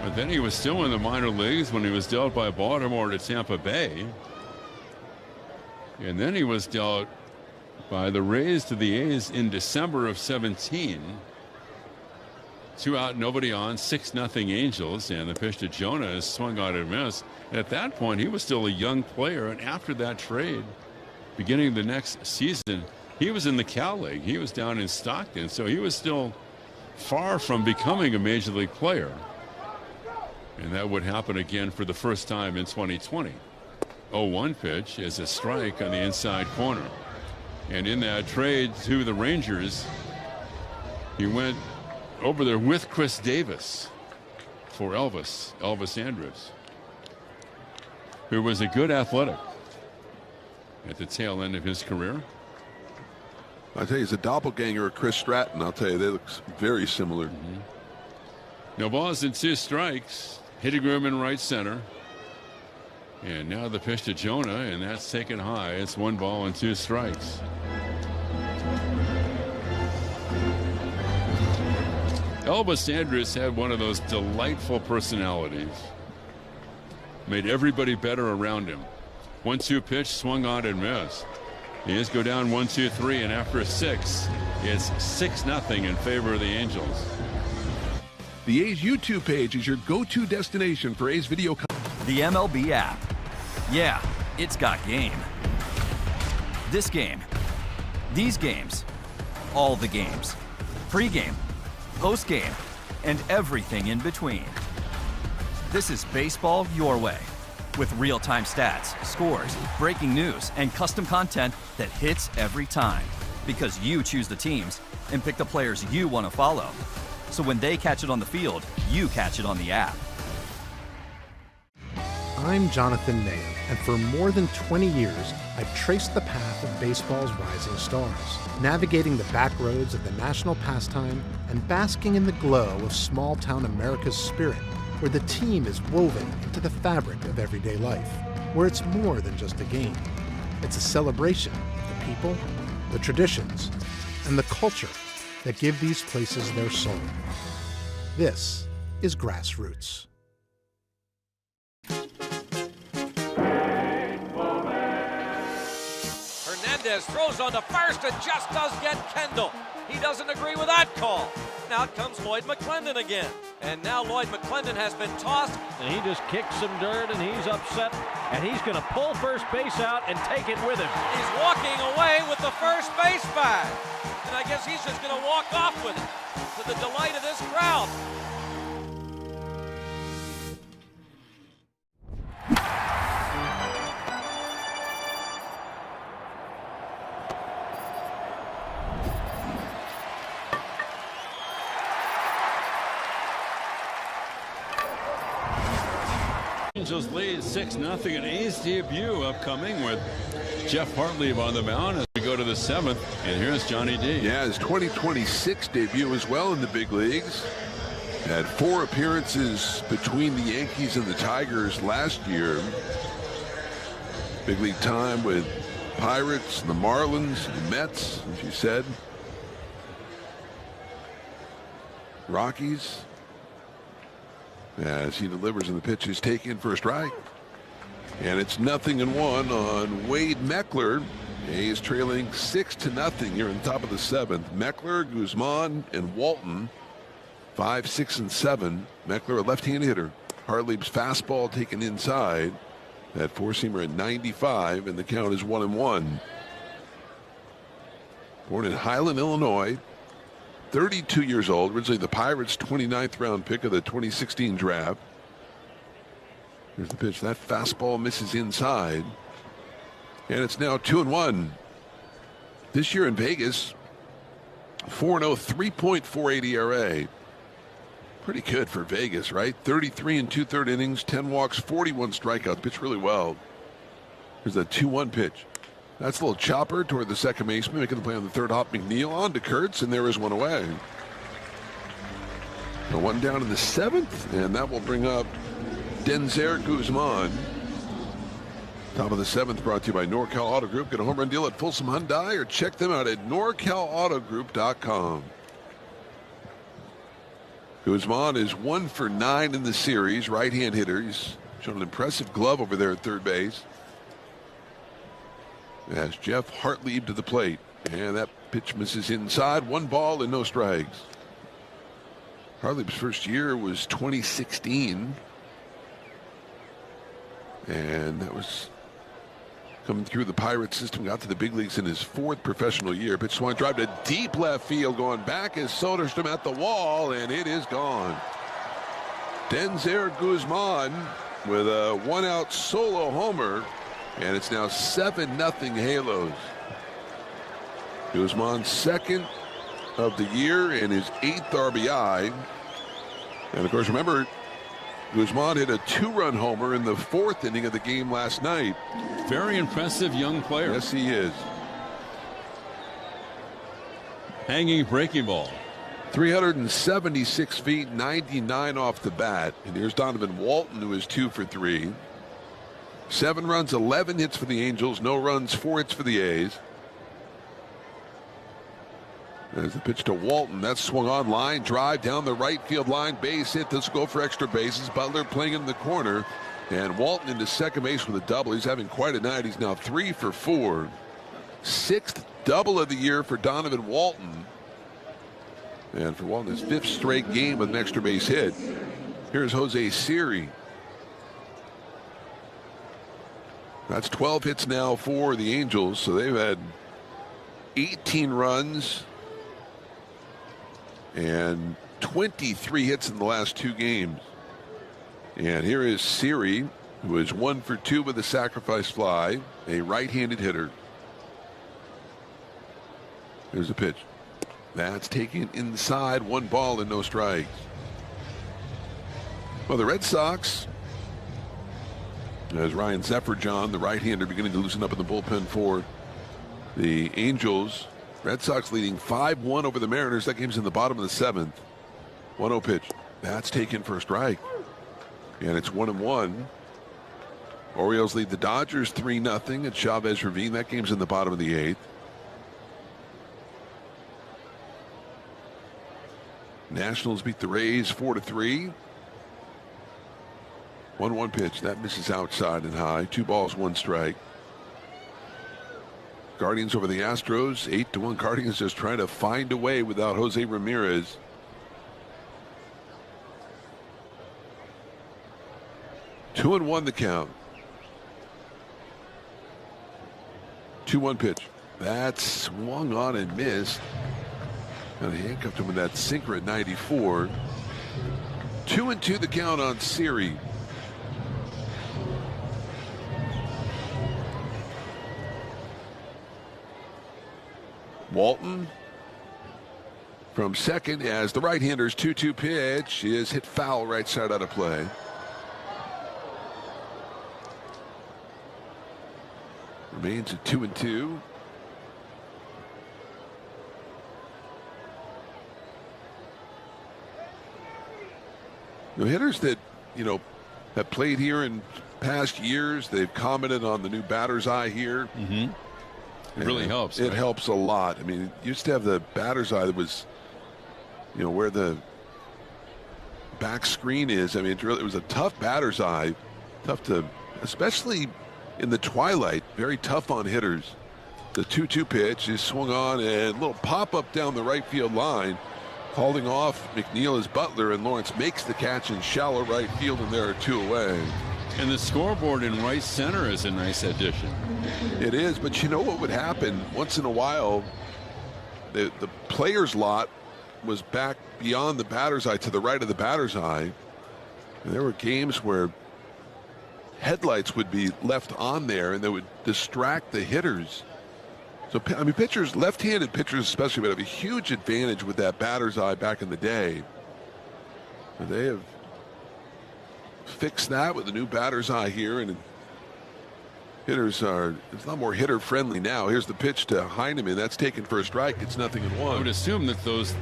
But then he was still in the minor leagues when he was dealt by Baltimore to Tampa Bay. And then he was dealt by the Rays to the A's in December of 17. 2 out, nobody on, 6-0 Angels, and the pitch to Jonah is swung on and missed. And at that point, he was still a young player, and after that trade, beginning of the next season, he was in the Cal League. He was down in Stockton, so he was still far from becoming a major league player. And that would happen again for the first time in 2020. 0-1 pitch is a strike on the inside corner. And in that trade to the Rangers, he went over there with Chris Davis for Elvis Andrus, who was a good athletic at the tail end of his career. I tell you, he's a doppelganger of Chris Stratton. I'll tell you, they look very similar. No balls and 2 strikes. Hitting room in right center. And now the pitch to Jonah, and that's taken high. It's 1 ball and 2 strikes. Elvis Andrus had one of those delightful personalities. Made everybody better around him. 1-2 pitch, swung on and missed. He is go down 1-2-3, and after a 6, it's 6-0 in favor of the Angels. The A's YouTube page is your go-to destination for A's video content. The MLB app. Yeah, it's got game. This game. These games. All the games. Pre-game. Post-game. And everything in between. This is baseball your way. With real-time stats, scores, breaking news, and custom content that hits every time. Because you choose the teams and pick the players you want to follow. So when they catch it on the field, you catch it on the app. I'm Jonathan Mayer, and for more than 20 years, I've traced the path of baseball's rising stars, navigating the back roads of the national pastime and basking in the glow of small-town America's spirit, where the team is woven into the fabric of everyday life, where it's more than just a game. It's a celebration of the people, the traditions, and the culture that give these places their soul. This is Grassroots. Hernandez throws on to first and just does get Kendall. He doesn't agree with that call. Now comes Lloyd McClendon again. And now Lloyd McClendon has been tossed. And he just kicked some dirt and he's upset. And he's going to pull first base out and take it with him. He's walking away with the first base bag. And I guess he's just going to walk off with it to the delight of this crowd. Angels lead 6-0. An A's debut upcoming with Jeff Hartlieb on the mound as we go to the 7th. And here's Johnny D. Yeah, his 2026 debut as well in the big leagues. Had 4 appearances between the Yankees and the Tigers last year. Big league time with Pirates, the Marlins, the Mets, as you said. Rockies. As he delivers and the pitch is taken for a strike. And it's 0-1 on Wade Meckler. A's trailing 6-0 here on top of the 7th. Meckler, Guzman, and Walton 5, 6, and 7. Meckler, a left-handed hitter. Hartlieb's fastball taken inside. That four-seamer at 95, and the count is 1-1. Born in Highland, Illinois. 32 years old, originally the Pirates' 29th round pick of the 2016 draft. Here's the pitch. That fastball misses inside. And it's now 2-1. This year in Vegas, 4-0, 3.48 ERA. Pretty good for Vegas, right? 33 and 2/3 innings, 10 walks, 41 strikeouts. Pitched really well. Here's a 2-1 pitch. That's a little chopper toward the second baseman, making the play on the third hop. McNeil on to Kurtz, and there is one away. Now 1 down in the 7th, and that will bring up Denzer Guzman. Top of the 7th, brought to you by NorCal Auto Group. Get a home run deal at Folsom Hyundai, or check them out at NorCalAutoGroup.com. Guzman is 1 for 9 in the series. Right-hand hitter. He's shown an impressive glove over there at third base. As Jeff Hartlieb to the plate, and that pitch misses inside. 1 ball and no strikes. Hartlieb's first year was 2016, and that was coming through the Pirates system. Got to the big leagues in his 4th professional year. Pitch swung drive to deep left field, going back is Soderstrom at the wall, and it is gone. Denzer Guzman with a 1-out solo homer, and it's now 7-0 Halos. Guzman's second of the year and his 8th RBI. And of course, remember, Guzman hit a 2-run homer in the 4th inning of the game last night. Very impressive young player. Yes, he is. Hanging breaking ball. 376 feet, 99 off the bat. And here's Donovan Walton, who is 2 for 3. 7 runs, 11 hits for the Angels. No runs, 4 hits for the A's. There's the pitch to Walton. That's swung on, line drive down the right field line, base hit. This will go for extra bases. Butler playing in the corner, and Walton into second base with a double. He's having quite a night. He's now 3 for 4. 6th double of the year for Donovan Walton, and for Walton, his 5th straight game with an extra base hit. Here's Jose Siri. That's 12 hits now for the Angels, so they've had 18 runs and 23 hits in the last 2 games. And here is Siri, who is 1 for 2 with a sacrifice fly, a right-handed hitter. Here's the pitch. That's taken inside, 1 ball and no strikes. Well, the Red Sox, as Ryan Zephyr-John, the right-hander, beginning to loosen up in the bullpen for the Angels. Red Sox leading 5-1 over the Mariners. That game's in the bottom of the 7th. 1-0 pitch. That's taken for a strike. And it's 1-1. Orioles lead the Dodgers 3-0 at Chavez Ravine. That game's in the bottom of the 8th. Nationals beat the Rays 4-3. 1-1 pitch. That misses outside and high. 2 balls, 1 strike. Guardians over the Astros, 8-1. Guardians just trying to find a way without Jose Ramirez. Two and 1 the count. 2-1 pitch. That swung on and missed. And he handcuffed him with that sinker at 94. 2-2 the count on Siri. Walton from second as the right-hander's 2-2 pitch is hit foul, right side out of play. Remains at 2-2. The hitters that, have played here in past years, they've commented on the new batter's eye here. Mm-hmm. It really helps. It helps a lot. I mean, you used to have the batter's eye that was, where the back screen is. I mean, it was a tough batter's eye. Tough to, especially in the twilight, very tough on hitters. The 2-2 pitch is swung on and a little pop-up down the right field line. Holding off McNeil as Butler, and Lawrence makes the catch in shallow right field, and there are 2 away. And the scoreboard in right center is a nice addition. It is, but you know what would happen? Once in a while, the player's lot was back beyond the batter's eye to the right of the batter's eye. And there were games where headlights would be left on there, and they would distract the hitters. So, I mean, pitchers, left-handed pitchers especially, would have a huge advantage with that batter's eye back in the day. And they have fixed that with the new batter's eye here, and hitters are, it's a lot more hitter friendly now. Here's the pitch to Heineman. That's taken for a strike. It's 0-1. I would assume that those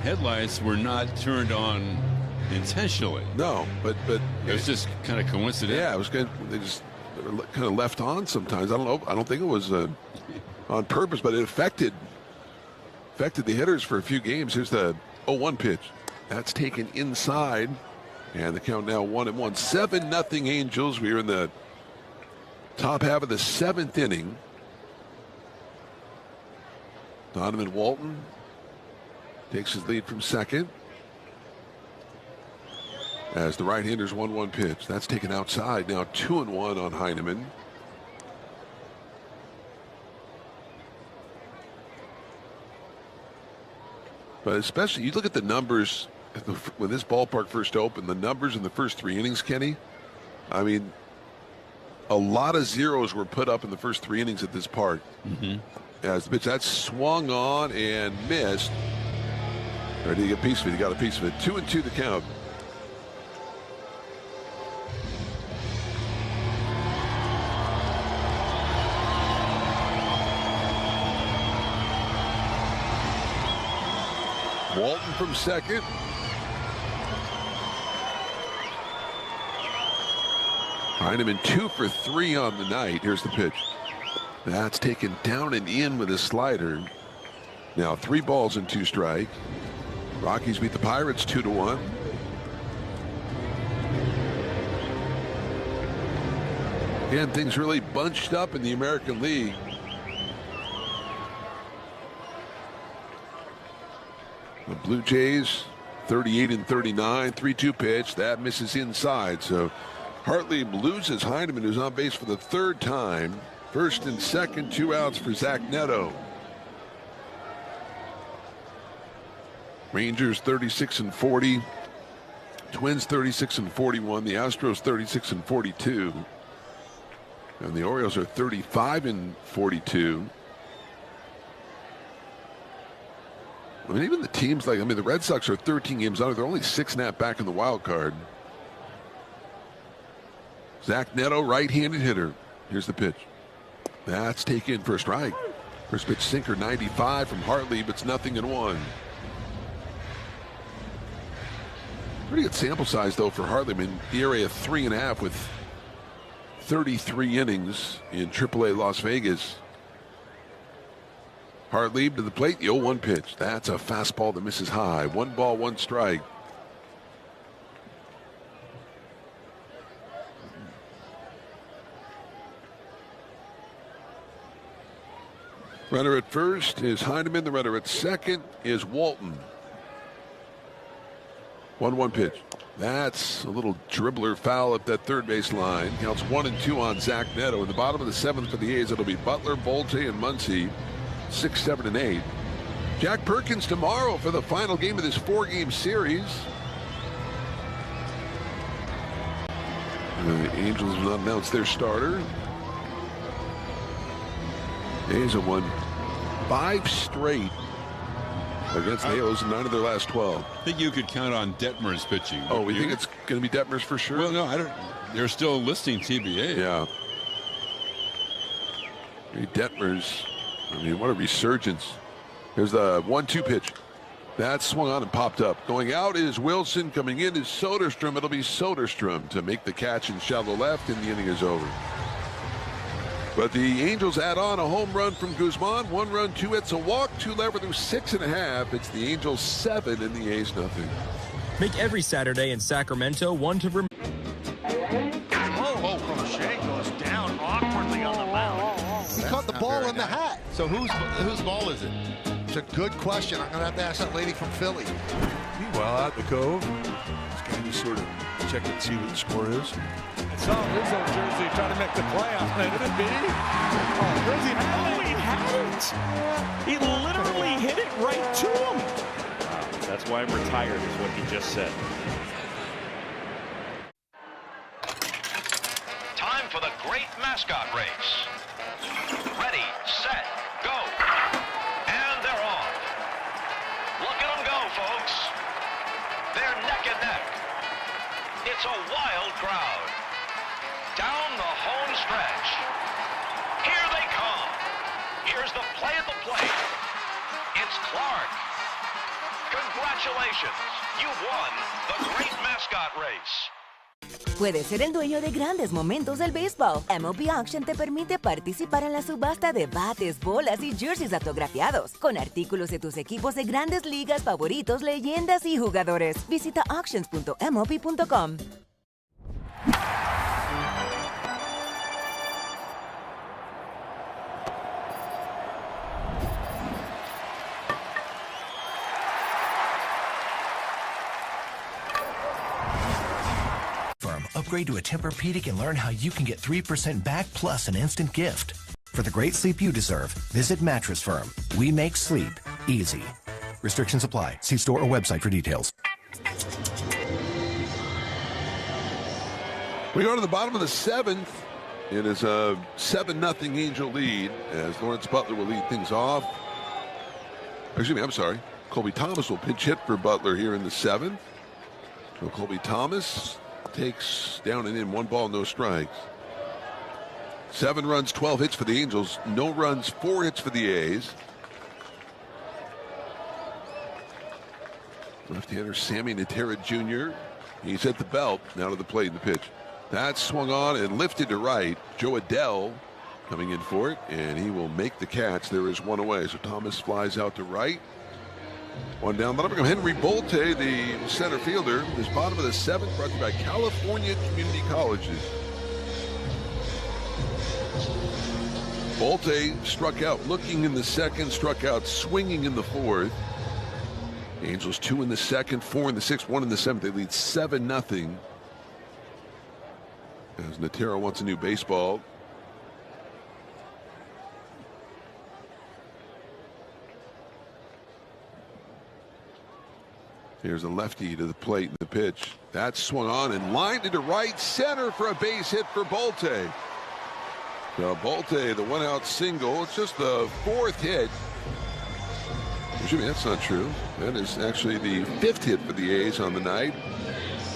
headlights were not turned on intentionally. No, but it was just kind of coincidental. Yeah, it was good. They just kind of left on sometimes. I don't know. I don't think it was on purpose, but it affected the hitters for a few games. Here's the 0-1 pitch. That's taken inside. And the count now 1-1. 7-0 Angels. We are in the top half of the 7th inning. Donovan Walton takes his lead from second. As the right-hander's 1-1 pitch. That's taken outside. Now 2-1 on Heineman. But especially, you look at the numbers when this ballpark first opened, the numbers in the first 3 innings, Kenny, I mean, a lot of zeros were put up in the first 3 innings at this park. As the pitch that swung on and missed. Or did he get a piece of it? He got a piece of it. 2-2 the count. Walton from second. Heineman 2 for 3 on the night. Here's the pitch. That's taken down and in with a slider. Now 3 balls and 2 strikes. Rockies beat the Pirates 2-1. Again, things really bunched up in the American League. The Blue Jays 38 and 39, 3-2 pitch that misses inside. So Hartley loses Heineman, who's on base for the 3rd time. First and second, 2 outs for Zach Neto. Rangers 36 and 40, Twins 36 and 41, the Astros 36 and 42, and the Orioles are 35 and 42. I mean, even the teams like, the Red Sox are 13 games under. They're only 6.5 back in the wild card. Zach Neto, right-handed hitter. Here's the pitch. That's taken for a strike. First pitch sinker 95 from Hartley, but it's 0-1. Pretty good sample size, though, for Hartley. I mean, ERA of 3.5 with 33 innings in AAA Las Vegas. Hartley to the plate, the 0-1 pitch. That's a fastball that misses high. 1 ball, 1 strike. Runner at first is Heineman. The runner at second is Walton. 1-1 pitch. That's a little dribbler foul up that third base line. Counts 1-2 on Zach Neto. In the bottom of the 7th for the A's, it'll be Butler, Bolte, and Muncy. 6, 7, and 8. Jack Perkins tomorrow for the final game of this 4-game series. The Angels have not announced their starter. A's have won 5 straight against the Halos in 9 of their last 12. I think you could count on Detmer's pitching. Oh, we think it's going to be Detmer's for sure? Well, no, I don't. They're still listing TBA. Yeah. Detmer's, I mean, what a resurgence. Here's the 1-2 pitch. That swung on and popped up. Going out is Wilson. Coming in is Soderstrom. It'll be Soderstrom to make the catch in shallow left, and the inning is over. But the Angels add on a home run from Guzman. 1 run, 2 hits, a walk, 2 left through 6.5. It's the Angels 7 and the A's nothing. Make every Saturday in Sacramento one to remember. Crochet goes down awkwardly on the mound. He caught the ball in the hat. So whose ball is it? It's a good question. I'm going to have to ask that lady from Philly. Meanwhile, out in the Cove, this guy just sort of check and see what the score is. Saw Rizzo jersey trying to make the play on it. Could it be? Rizzo, he had it. He literally hit it right to him. That's why I'm retired, is what he just said. Time for the great mascot race. Ready, set, go. And they're off. Look at them go, folks. They're neck and neck. It's a wild crowd. Down the home stretch. Here they come. Here's the play at the plate. It's Clark. Congratulations. You've won the great mascot race. Puedes ser el dueño de grandes momentos del béisbol. MLB Auction te permite participar en la subasta de bates, bolas y jerseys autografiados, con artículos de tus equipos de grandes ligas favoritos, leyendas y jugadores. Visita auctions.mlb.com. Upgrade to a Tempur-Pedic and learn how you can get 3% back plus an instant gift. For the great sleep you deserve, visit Mattress Firm. We make sleep easy. Restrictions apply. See store or website for details. We go to the bottom of the 7th. It is a 7-0 Angel lead as Lawrence Butler will lead things off. Excuse me, I'm sorry. Colby Thomas will pinch hit for Butler here in the 7th. So Colby Thomas takes down and in 1 ball, no strikes. 7 runs, 12 hits for the Angels. No runs, 4 hits for the A's. Left-hander Sammy Natera Jr. He's at the belt. Now to the plate in the pitch. That's swung on and lifted to right. Joe Adele coming in for it, and he will make the catch. There is 1 away. So Thomas flies out to right. 1 down. Bottom comes Henry Bolte, the center fielder. This bottom of the 7th brought to you by California Community Colleges. Bolte struck out looking in the 2nd, struck out swinging in the 4th. Angels 2 in the 2nd, 4 in the 6th, 1 in the 7th. They lead 7-0. As Natera wants a new baseball. Here's a lefty to the plate in the pitch. That's swung on and lined into right center for a base hit for Bolte. So Bolte, the 1-out single. It's just the 4th hit. Excuse me, that's not true. That is actually the 5th hit for the A's on the night.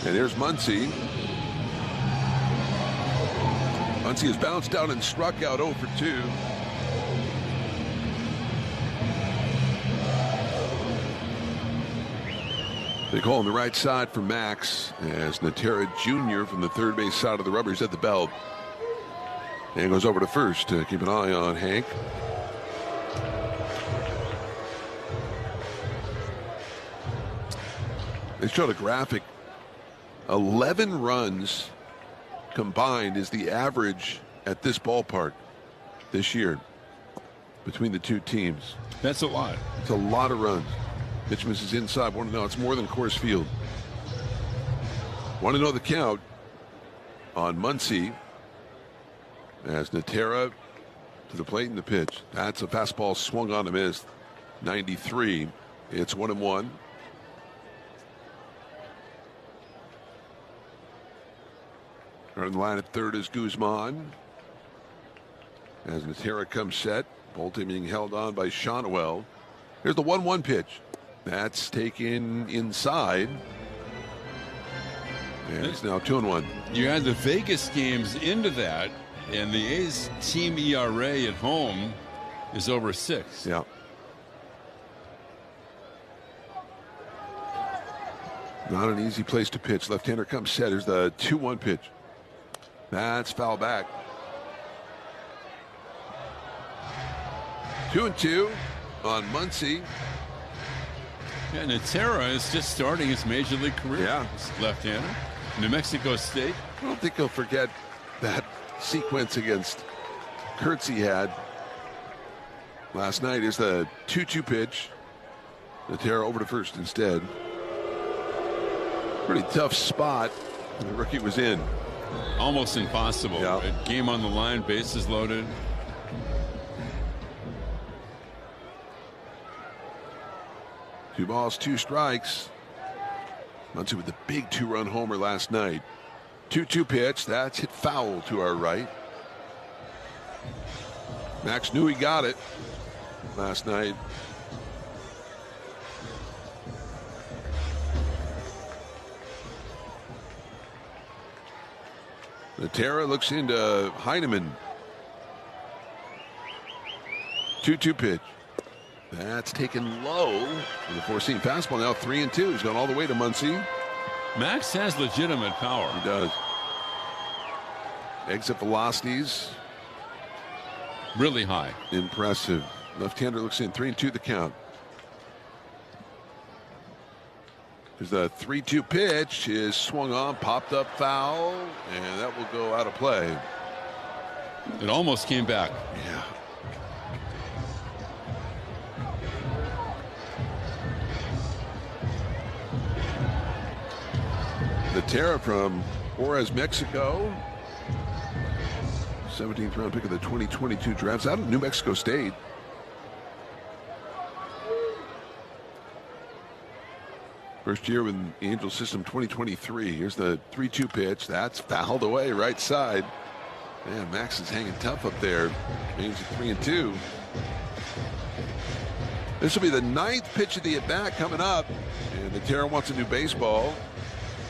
And there's Muncy. Muncy has bounced down and struck out 0 for 2. They call on the right side for Max as Natera Jr. from the 3rd base side of the rubber. He's at the belt. And goes over to first to keep an eye on Hank. They showed a graphic. 11 runs combined is the average at this ballpark this year between the 2 teams. That's a lot. It's a lot of runs. Pitch misses inside. 1-0. It's more than Coors Field. 1-0 the count on Muncy as Natera to the plate in the pitch. That's a fastball swung on and missed. 93. It's 1-1. On the line at third is Guzman. As Natera comes set. Bolte being held on by Shonwell. Here's the 1-1 pitch. That's taken inside. And it's now 2-1. You add the Vegas games into that, and the A's team ERA at home is over 6. Yeah. Not an easy place to pitch. Left-hander comes set. Here's the 2-1 pitch. That's foul back. 2-2 on Muncy. Yeah, Natera is just starting his major league career. Yeah. Left-hander. New Mexico State. I don't think he'll forget that sequence against Kurtz he had last night. Is the 2-2 pitch. Natera over to first instead. Pretty tough spot the rookie was in. Almost impossible. Yeah. Game on the line, bases loaded. Two balls, 2 strikes. Muncy with the big 2-run homer last night. 2-2 pitch. That's hit foul to our right. Max knew he got it last night. Natera looks into Heineman. 2-2 pitch. That's taken low for the 4-seam fastball. Now 3-2. He's gone all the way to Muncy. Max has legitimate power. He does. Exit velocities. Really high. Impressive. Left-hander looks in. 3-2 the count. There's the 3-2 pitch is swung on, popped up foul, and that will go out of play. It almost came back. Yeah. Natera from Juarez, Mexico. 17th round pick of the 2022 drafts out of New Mexico State. First year with the Angel system 2023. Here's the 3-2 pitch. That's fouled away right side. Man, Max is hanging tough up there. Means 3-2. This will be the 9th pitch of the at-bat coming up. And Natera wants a new baseball.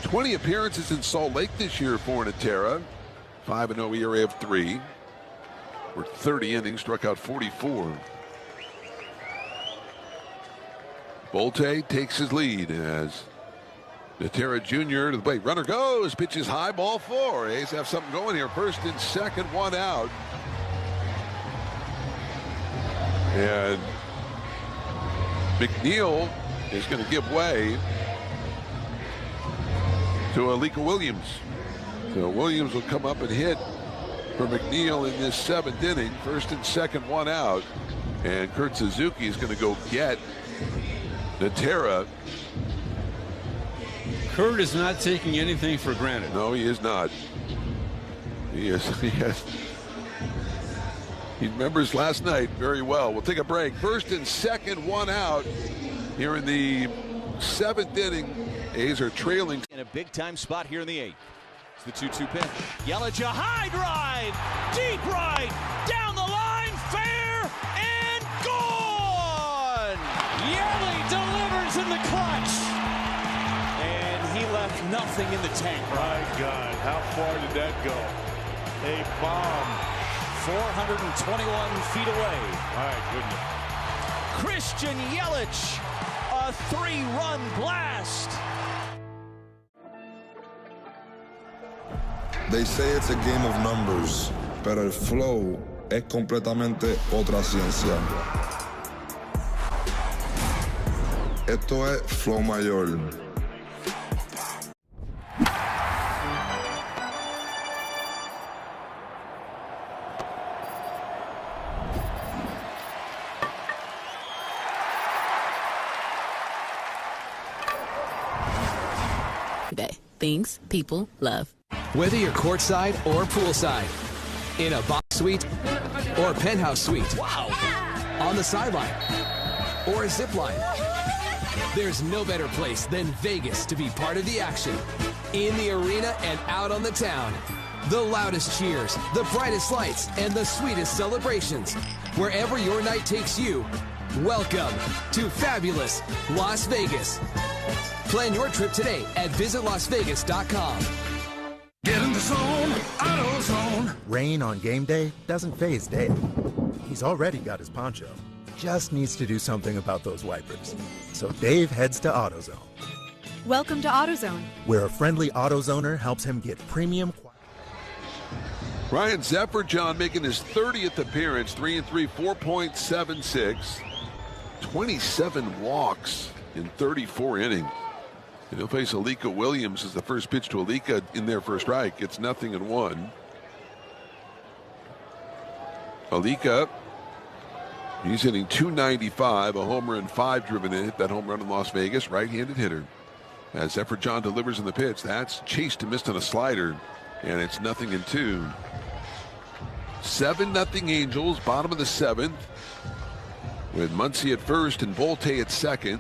20 appearances in Salt Lake this year for Natera. 5-0 ERA of 3. We're 30 innings, struck out 44. Bolte takes his lead as Natera Jr. to the plate. Runner goes. Pitches high, ball 4. A's have something going here. First and second, 1 out. And McNeil is going to give way to Alika Williams. So Williams will come up and hit for McNeil in this 7th inning. First and second, 1 out. And Kurt Suzuki is going to go get Natera. Kurt is not taking anything for granted. No, he is not. He remembers last night very well. We'll take a break. First and second, 1 out here in the 7th inning. A's are trailing. In a big-time spot here in the 8th. It's the 2-2 pitch. Yelich, a high drive, deep right, down the line, fair, and gone! Yelich delivers in the clutch. And he left nothing in the tank. My God, how far did that go? A bomb. 421 feet away. My goodness. Christian Yelich, a 3-run blast. They say it's a game of numbers, pero el flow es completamente otra ciencia. Esto es flow mayor. Things people love. Whether you're courtside or poolside, in a box suite or a penthouse suite, wow, on the sideline or a zip line, there's no better place than Vegas to be part of the action. In the arena and out on the town. The loudest cheers, the brightest lights, and the sweetest celebrations. Wherever your night takes you, welcome to fabulous Las Vegas. Plan your trip today at visitlasvegas.com. Get in the zone, AutoZone. Rain on game day doesn't faze Dave. He's already got his poncho. Just needs to do something about those wipers. So Dave heads to AutoZone. Welcome to AutoZone, where a friendly AutoZoner helps him get premium. Ryan Zephyr-John making his 30th appearance, 3-3, 4.76, 27 walks in 34 innings. And he'll face Alika Williams as the first pitch to Alika in their first strike. It's 0-1. Alika, he's hitting .295, a homer and 5 driven in. Hit that home run in Las Vegas, right-handed hitter. As Zephyr-John delivers in the pitch, that's chased and missed on a slider, and it's 0-2. 7-0 Angels, bottom of the 7th, with Muncy at first and Bolte at second.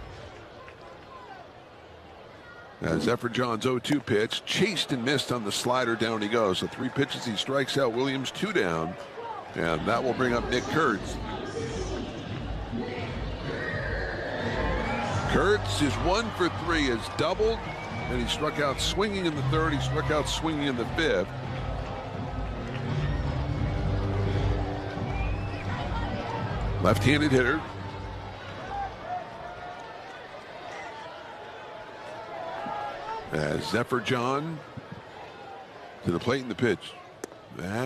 As Zephyr-John's 0-2 pitch, chased and missed on the slider, down he goes. So 3 pitches, he strikes out Williams, 2 down, and that will bring up Nick Kurtz. Kurtz is 1 for 3, has doubled, and he struck out swinging in the 3rd. He struck out swinging in the 5th. Left-handed hitter. As Zephyr-John to the plate in the pitch.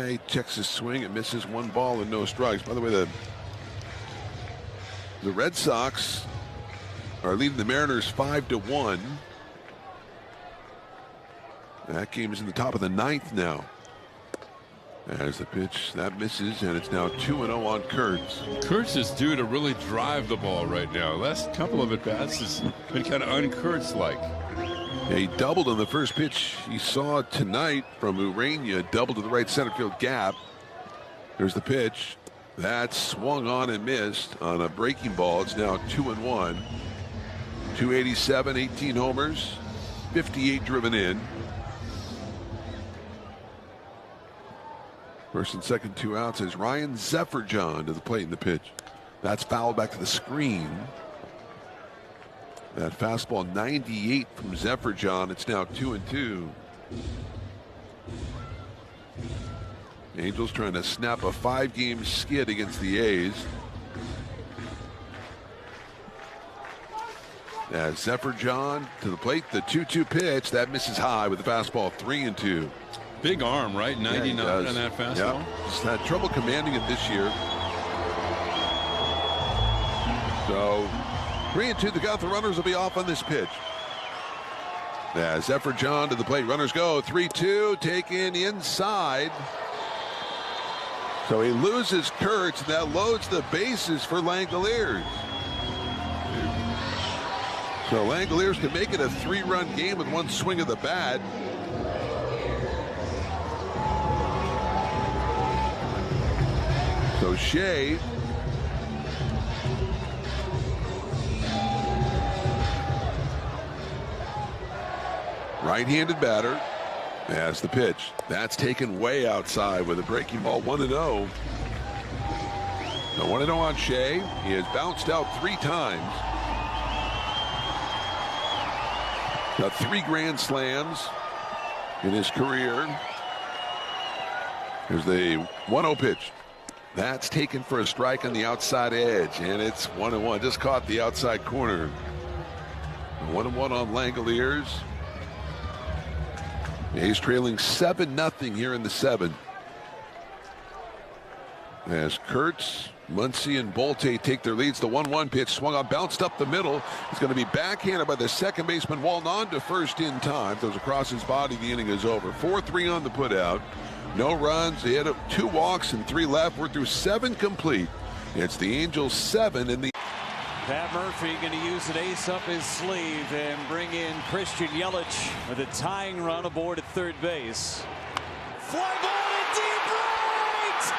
He checks his swing and misses 1 ball and no strikes. By the way, the Red Sox are leading the Mariners 5-1. That game is in the top of the 9th now. As the pitch, that misses, and it's now 2-0 on Kurtz. Kurtz is due to really drive the ball right now. Last couple of at-bats has been kind of un-Kurtz-like. He doubled on the first pitch he saw tonight from Urania, doubled to the right center field gap. There's the pitch. That swung on and missed on a breaking ball. It's now 2-1. 287, 18 homers, 58 driven in. First and second, 2 outs as Ryan Zephyr-John to the plate in the pitch. That's fouled back to the screen. That fastball 98 from Zephyr-John. It's now 2-2. Angels trying to snap a 5-game skid against the A's. As Zephyr-John to the plate, the 2-2 pitch that misses high with the fastball. 3-2. Big arm, right? 99 on that fastball. Yep. Just had trouble commanding it this year. So 3-2 the count. The runners will be off on this pitch. As Zephyr-John to the plate. Runners go. 3-2 taken inside. So he loses Kurtz. And that loads the bases for Langoliers. So Langoliers can make it a 3-run game with one swing of the bat. So Shea right-handed batter as the pitch. That's taken way outside with a breaking ball. 1-0. Now 1-0 on Shea. He has bounced out 3 times. Got 3 grand slams in his career. Here's the 1-0 pitch. That's taken for a strike on the outside edge, and it's 1-1. Just caught the outside corner. 1-1 on Langoliers. A's trailing 7-0 here in the 7th. As Kurtz, Muncy, and Bolte take their leads. The 1-1 pitch swung on, bounced up the middle. It's going to be backhanded by the second baseman. Wall on to first in time. Throws across his body. The inning is over. 4-3 on the putout. No runs. They had 2 walks and 3 left. We're through 7 complete. It's the Angels 7 in the. Pat Murphy going to use an ace up his sleeve and bring in Christian Yelich with a tying run aboard at third base. Fly ball to deep right.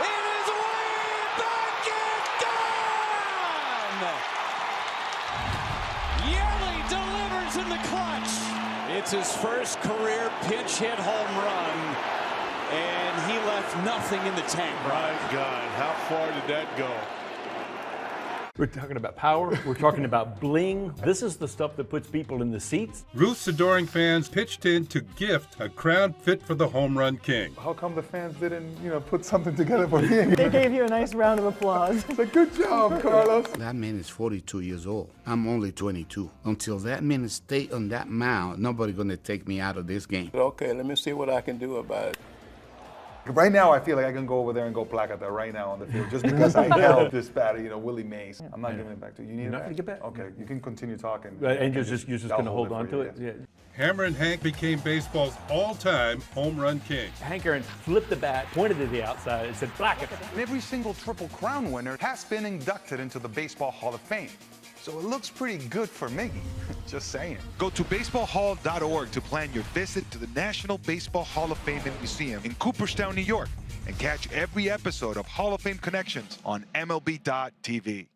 It is way back and gone. Yelich delivers in the clutch. It's his first career pinch hit home run. And he left nothing in the tank. My God, how far did that go? We're talking about power. We're talking about bling. This is the stuff that puts people in the seats. Ruth's adoring fans pitched in to gift a crown fit for the home run king. How come the fans didn't, put something together for me? They gave you a nice round of applause. It's a good job, Carlos. That man is 42 years old. I'm only 22. Until that man stay on that mound, nobody gonna take me out of this game. Okay, let me see what I can do about it. Right now, I feel like I can go over there and go placata right now on the field just because I held this batter, Willie Mays. I'm not giving it back to you. You need it back? To get back. Okay, you can continue talking. And you're just going to hold on to it? Yeah. Hammer and Hank became baseball's all-time home run king. Hank Aaron flipped the bat, pointed to the outside, and said, placata. Every single Triple Crown winner has been inducted into the Baseball Hall of Fame. So it looks pretty good for Miggy. Just saying. Go to baseballhall.org to plan your visit to the National Baseball Hall of Fame and Museum in Cooperstown, New York, and catch every episode of Hall of Fame Connections on MLB.tv.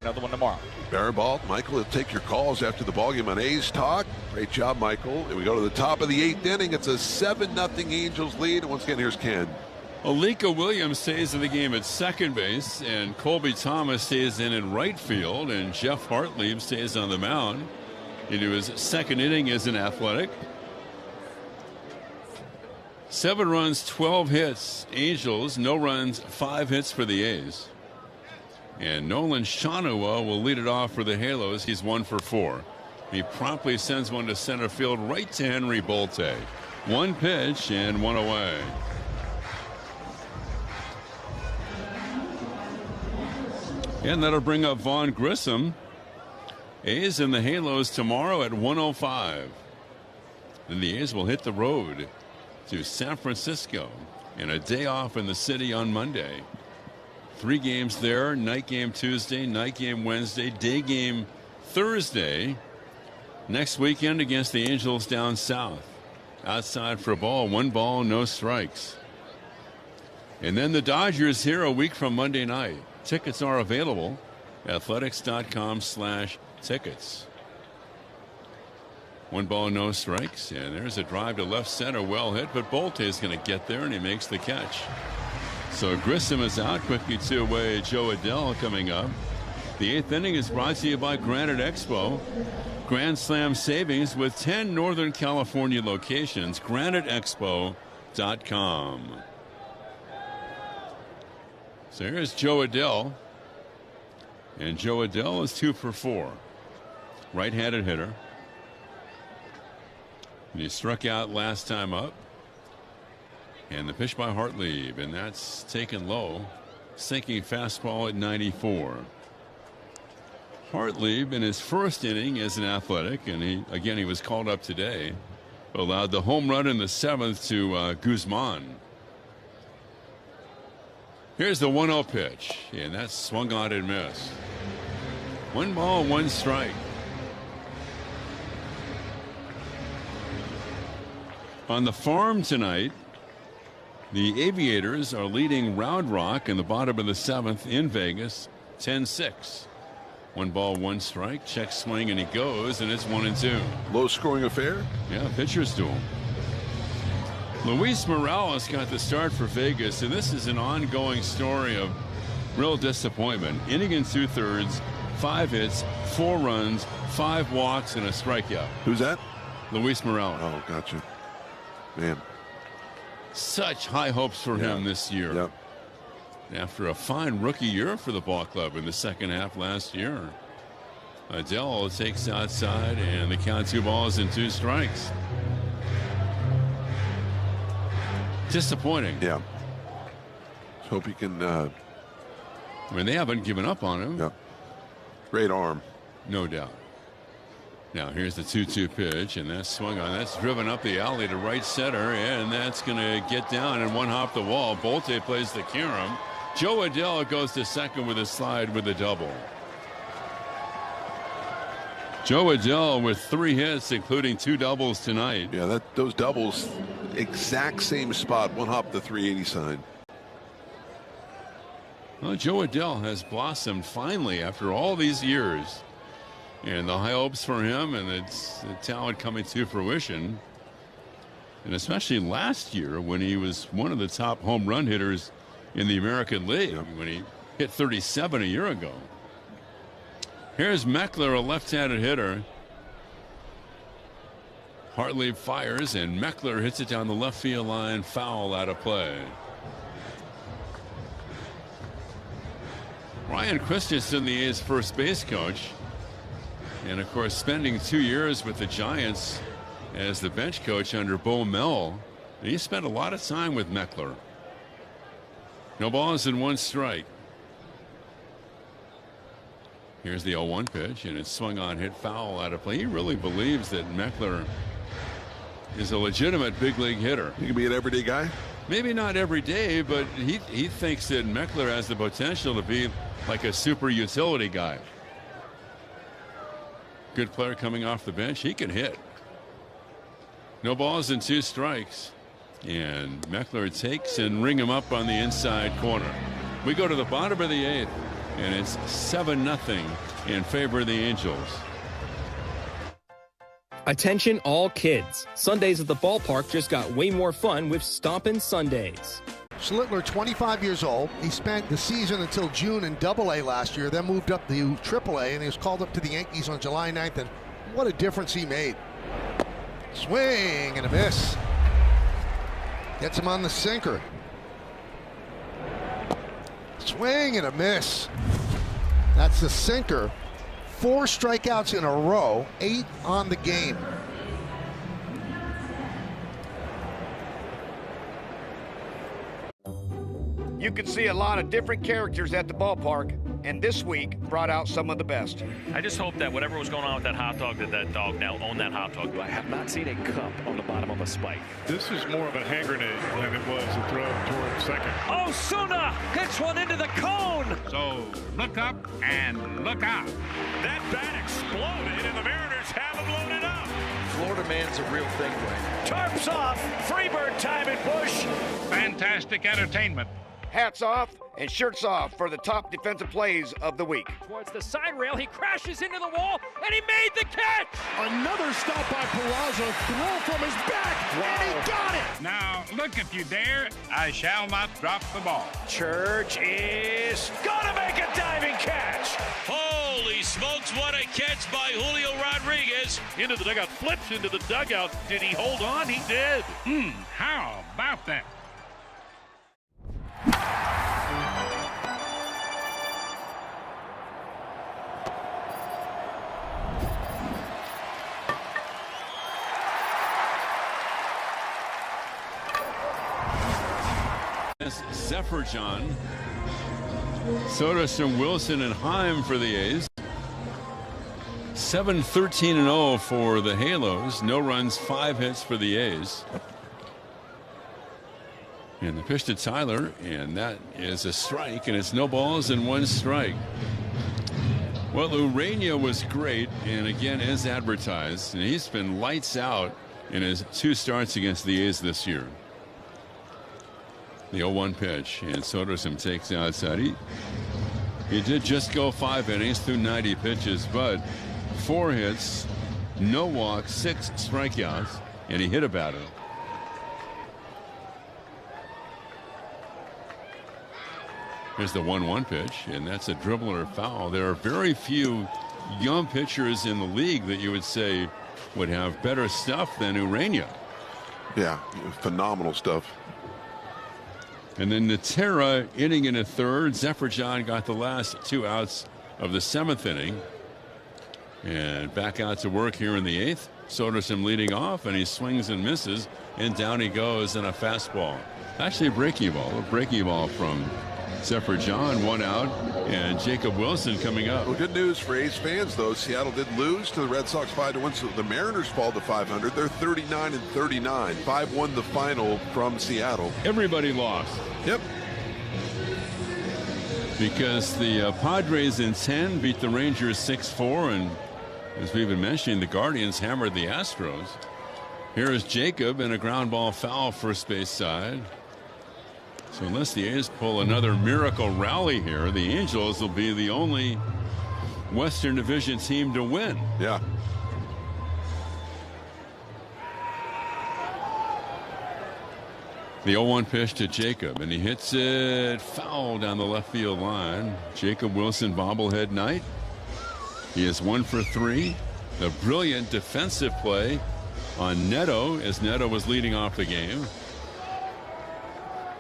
Another one tomorrow. Barabalt, Michael will take your calls after the ballgame on A's Talk. Great job, Michael. And we go to the top of the 8th inning. It's a 7-0 Angels lead. And once again, here's Ken. Alika Williams stays in the game at second base, and Colby Thomas stays in right field, and Jeff Hartlieb stays on the mound into his second inning as an Athletic. 7 runs, 12 hits. Angels, no runs, 5 hits for the A's. And Nolan Shanawa will lead it off for the Halos. He's 1 for 4. He promptly sends one to center field right to Henry Bolte. 1 pitch and 1 away. And that'll bring up Vaughn Grissom. A's and the Halos tomorrow at 1:05. Then the A's will hit the road to San Francisco and a day off in the city on Monday. 3 games there, night game Tuesday, night game Wednesday, day game Thursday, next weekend against the Angels down south. Outside for a ball, 1 ball, no strikes. And then the Dodgers here a week from Monday night. Tickets are available. Athletics.com/tickets. 1 ball, no strikes. And there's a drive to left center. Well hit, but Bolte is going to get there, and he makes the catch. So Grissom is out. Quickly 2 away. Joe Adell coming up. The 8th inning is brought to you by Granite Expo. Grand Slam savings with 10 Northern California locations. GraniteExpo.com. So here's Joe Adell. And Joe Adell is 2 for 4. Right-handed hitter. And he struck out last time up. And the pitch by Hartlieb, and that's taken low. Sinking fastball at 94. Hartlieb in his first inning as an Athletic, and he was called up today. Allowed the home run in the 7th to Guzman. Here's the 1-0 pitch, and that's swung on and missed. 1 ball, 1 strike. On the farm tonight, the Aviators are leading Round Rock in the bottom of the 7th in Vegas, 10-6. 1 ball, 1 strike. Check swing, and he goes, and it's 1-2. Low scoring affair? Yeah, pitcher's duel. Luis Morales got the start for Vegas, and this is an ongoing story of real disappointment. Inning and 2/3, 5 hits, 4 runs, 5 walks, and a strikeout. Who's that? Luis Morales. Oh, gotcha. Man. Such high hopes for him this year. Yep. After a fine rookie year for the ball club in the second half last year. Adell takes outside, and the count 2 balls and 2 strikes. Disappointing. Yeah. Let's hope he can. I mean, they haven't given up on him. Yeah. Great arm. No doubt. Now here's the 2-2 pitch, and that's swung on. That's driven up the alley to right center, and that's going to get down and one hop the wall. Bolte plays the carom. Joe Adell goes to second with a slide with a double. Joe Adell with 3 hits, including 2 doubles tonight. Yeah, those doubles, exact same spot. One hop the 380 sign. Well, Joe Adell has blossomed finally after all these years. And the high hopes for him, and it's the talent coming to fruition. And especially last year when he was one of the top home run hitters in the American League, when he hit 37 a year ago. Here's Meckler, a left-handed hitter. Hartlieb fires, and Meckler hits it down the left field line, foul out of play. Ryan Christensen, the A's first base coach, and of course spending 2 years with the Giants as the bench coach under Bo Mel. He spent a lot of time with Meckler. No balls and 1 strike. Here's the 0-1 pitch, and it's swung on, hit foul out of play. He really believes that Meckler is a legitimate big league hitter. He can be an everyday guy? Maybe not every day, but he thinks that Meckler has the potential to be like a super utility guy. Good player coming off the bench. He can hit. No balls and 2 strikes. And Meckler takes and ring him up on the inside corner. We go to the bottom of the 8th, and it's 7-0 in favor of the Angels. Attention all kids. Sundays at the ballpark just got way more fun with Stompin' Sundays. Schlittler, 25 years old. He spent the season until June in Double-A last year, then moved up to Triple-A, and he was called up to the Yankees on July 9th, and what a difference he made. Swing and a miss. Gets him on the sinker. Swing and a miss. That's the sinker. 4 strikeouts in a row, 8 on the game. You can see a lot of different characters at the ballpark. and this week brought out some of the best. I just hope that whatever was going on with that hot dog, that dog now owned that hot dog. I have not seen a cup on the bottom of a spike. This is more of a hand grenade than it was a throw toward second. Osuna hits one into the cone. So look up and look out. That bat exploded, and the Mariners have him loaded up. Florida man's a real thing, Dwayne. Tarps off. Freebird time at Busch. Fantastic entertainment. Hats off and shirts off for the top defensive plays of the week. Towards the side rail, he crashes into the wall, and he made the catch! Another stop by Peraza, throw from his back, and he got it! Now, look, if you dare, I shall not drop the ball. Church is gonna make a diving catch! Holy smokes, what a catch by Julio Rodriguez. Into the dugout, flips into the dugout. Did he hold on? He did. How about that? Zephyr-John, Soderstrom, Wilson, and Heim for the A's. 7-13-0 for the Halos. No runs, 5 hits for the A's. And the pitch to Tyler, and that is a strike, and it's no balls and 1 strike. Well, Urania was great, and again, as advertised, and he's been lights out in his 2 starts against the A's this year. The 0-1 pitch, and Soderstrom takes outside. He did just go 5 innings through 90 pitches, but 4 hits, no walks, 6 strikeouts, and he hit a batter. Here's the 1-1 pitch, and that's a dribbler foul. There are very few young pitchers in the league that you would say would have better stuff than Urania. Yeah, phenomenal stuff. And then Natera inning in a third. Zephyr-John got the last 2 outs of the 7th inning. And back out to work here in the 8th. Soderstrom leading off, and he swings and misses, and down he goes in a fastball. Actually a breaking ball from Zephyr-John, 1 out, and Jacob Wilson coming up. Well, good news for A's fans, though. Seattle did lose to the Red Sox 5-1, so the Mariners fall to 500. They're 39-39. 5-1 the final from Seattle. Everybody lost. Yep. Because the Padres in 10 beat the Rangers 6-4, and as we've been mentioning, the Guardians hammered the Astros. Here is Jacob in a ground ball foul first base side. So unless the A's pull another miracle rally here, the Angels will be the only Western Division team to win. Yeah. The 0-1 pitch to Jacob, and he hits it foul down the left field line. Jacob Wilson bobblehead night. He is 1 for 3. A brilliant defensive play on Neto as Neto was leading off the game.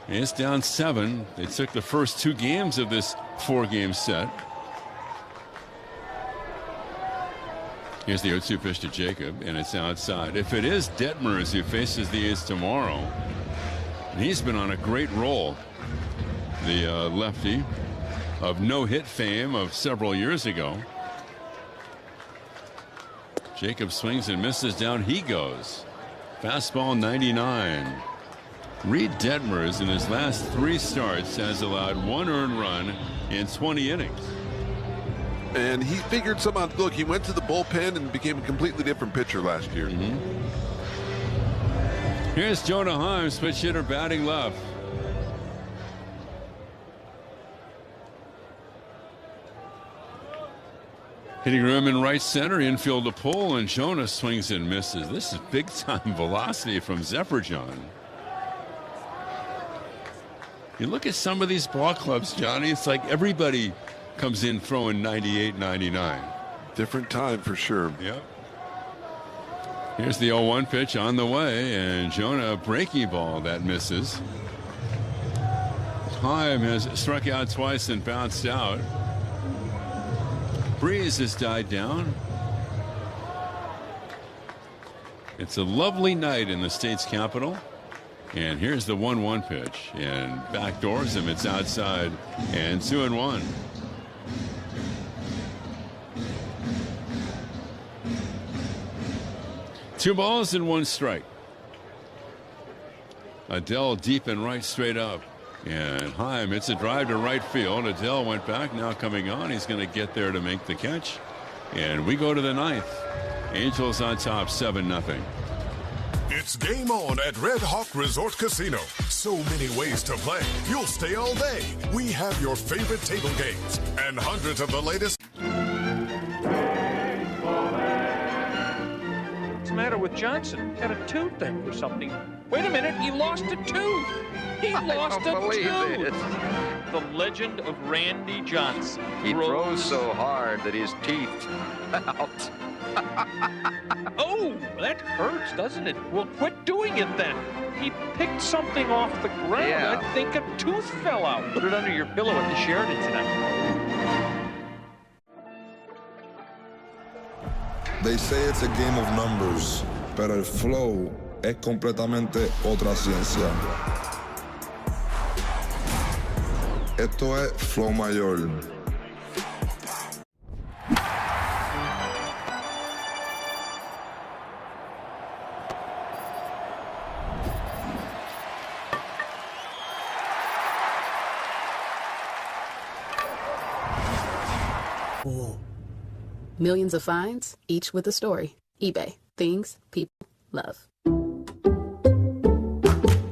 And it's down 7. They took the first 2 games of this 4-game set. Here's the 0-2 pitch to Jacob, and it's outside. If it is Detmers who faces the A's tomorrow, and he's been on a great roll, the lefty of no-hit fame of several years ago. Jacob swings and misses, down he goes. Fastball 99. Reed Detmers in his last 3 starts has allowed 1 earned run in 20 innings. And he figured some out. Look, he went to the bullpen and became a completely different pitcher last year. Here's Jonah Heim, switch hitter, batting left. Hitting room in right center, infield to pull, and Jonah swings and misses. This is big time velocity from Zephyr-John. You look at some of these ball clubs, Johnny, it's like everybody comes in throwing 98, 99. Different time for sure. Yep. Here's the 0-1 pitch on the way, and Jonah a breaking ball that misses. Heim has struck out twice and bounced out. Breeze has died down. It's a lovely night in the state's capital. And here's the 1-1 pitch, and backdoors him. It's outside, and 2-1. 2 balls and 1 strike. Adele deep and right, straight up. And Heim hits a drive to right field. Adele went back, now coming on. He's going to get there to make the catch. And we go to the 9th. Angels on top 7-0. It's game on at Red Hawk Resort Casino. So many ways to play. You'll stay all day. We have your favorite table games and hundreds of the latest. What's the matter with Johnson? Got a toothache or something. Wait a minute, he lost a tooth. He lost a tooth. The legend of Randy Johnson. He throws so hard that his teeth out. Oh, that hurts, doesn't it? Well, quit doing it then. He picked something off the ground. Yeah. I think a tooth fell out. Put it under your pillow at the Sheridan tonight. They say it's a game of numbers, pero el flow es completamente otra ciencia. Esto es flow mayor. Millions of finds, each with a story. eBay. Things people love.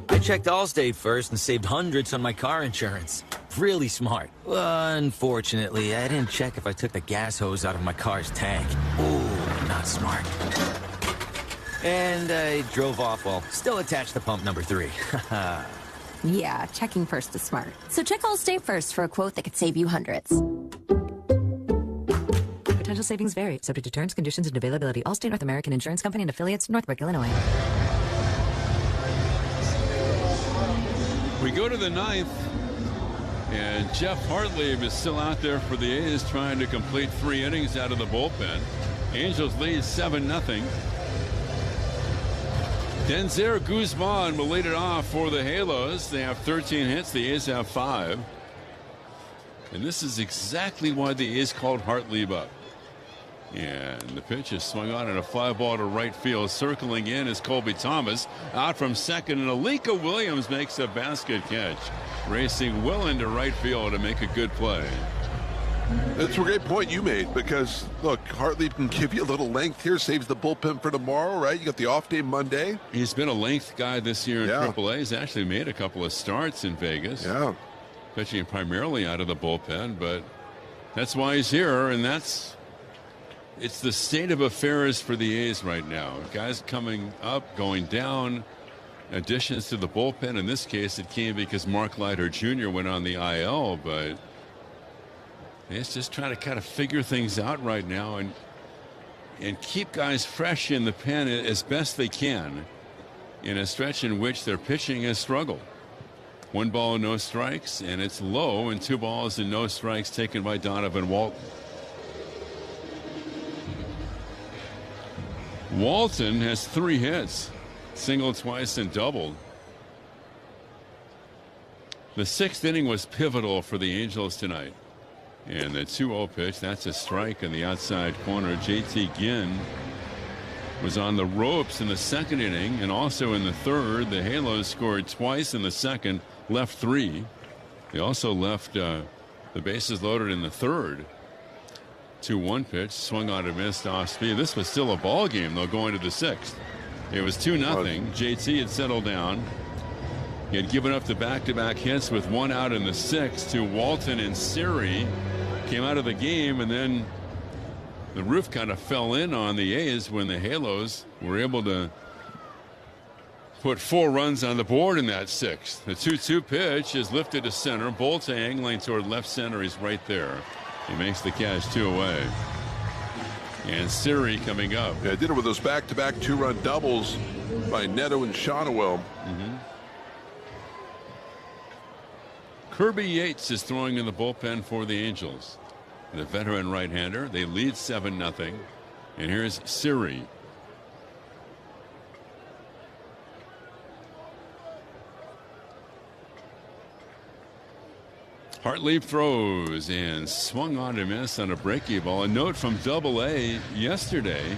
I checked Allstate first and saved hundreds on my car insurance. Really smart. Unfortunately, I didn't check if I took the gas hose out of my car's tank. Ooh, not smart. And I drove off while still attached to pump number 3. Yeah, checking first is smart. So check Allstate first for a quote that could save you hundreds. Potential savings vary, subject to terms, conditions, and availability. Allstate North American Insurance Company and affiliates, Northbrook, Illinois. We go to the 9th, and Jeff Hartlieb is still out there for the A's, trying to complete 3 innings out of the bullpen. Angels lead 7-0. Denzer Guzman will lead it off for the Halos. They have 13 hits. The A's have 5. And this is exactly why the A's called Hartlieb up. And the pitch is swung on and a fly ball to right field. Circling in is Colby Thomas. Out from second, and Alika Williams makes a basket catch. Racing well into right field to make a good play. That's a great point you made, because look, Hartlieb can give you a little length here, saves the bullpen for tomorrow, right? You got the off day Monday. He's been a length guy this year in AAA. He's actually made a couple of starts in Vegas. Yeah. Pitching primarily out of the bullpen, but that's why he's here, and it's the state of affairs for the A's right now. Guys coming up, going down, additions to the bullpen. In this case, it came because Mark Leiter Jr. went on the IL, but it's just trying to kind of figure things out right now and keep guys fresh in the pen as best they can in a stretch in which their pitching has struggled. 1 ball, no strikes, and it's low, and 2 balls and no strikes taken by Donovan Walton. Walton has 3 hits, singled twice and doubled. The 6th inning was pivotal for the Angels tonight. And the 2-0 pitch, that's a strike in the outside corner. JT Ginn was on the ropes in the 2nd inning, and also in the 3rd. The Halos scored twice in the 2nd, left 3. They also left the bases loaded in the 3rd. 2-1 pitch, swung on and missed off speed. This was still a ball game, though, going to the 6th. It was 2-0. JT had settled down. He had given up the back-to-back hits with 1 out in the 6th to Walton and Siri. Came out of the game, and then the roof kind of fell in on the A's when the Halos were able to put 4 runs on the board in that 6th. The 2-2 pitch is lifted to center. Bolte angling toward left center. He's right there. He makes the catch 2 away. And Siri coming up. Yeah, did it with those back-to-back 2-run doubles by Neto and Shonowell. Kirby Yates is throwing in the bullpen for the Angels. The veteran right-hander. They lead 7-0. And here's Siri. Hartlieb throws and swung on to miss on a breaky ball. A note from Double-A yesterday.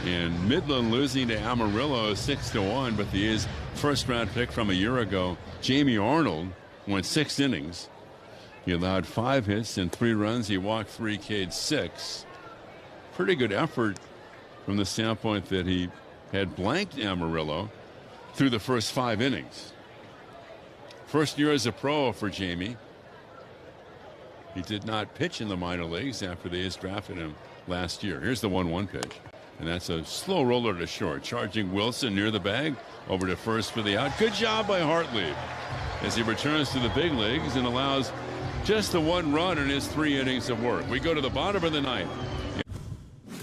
And Midland losing to Amarillo 6-1, but the A's first-round pick from a year ago, Jamie Arnold, went 6 innings. He allowed 5 hits and 3 runs. He walked 3, K'd 6. Pretty good effort from the standpoint that he had blanked Amarillo through the first 5 innings. First year as a pro for Jamie. He did not pitch in the minor leagues after the A's drafted him last year. Here's the 1-1 pitch. And that's a slow roller to short. Charging Wilson near the bag. Over to first for the out. Good job by Hartley as he returns to the big leagues and allows just the 1 run in his 3 innings of work. We go to the bottom of the 9th.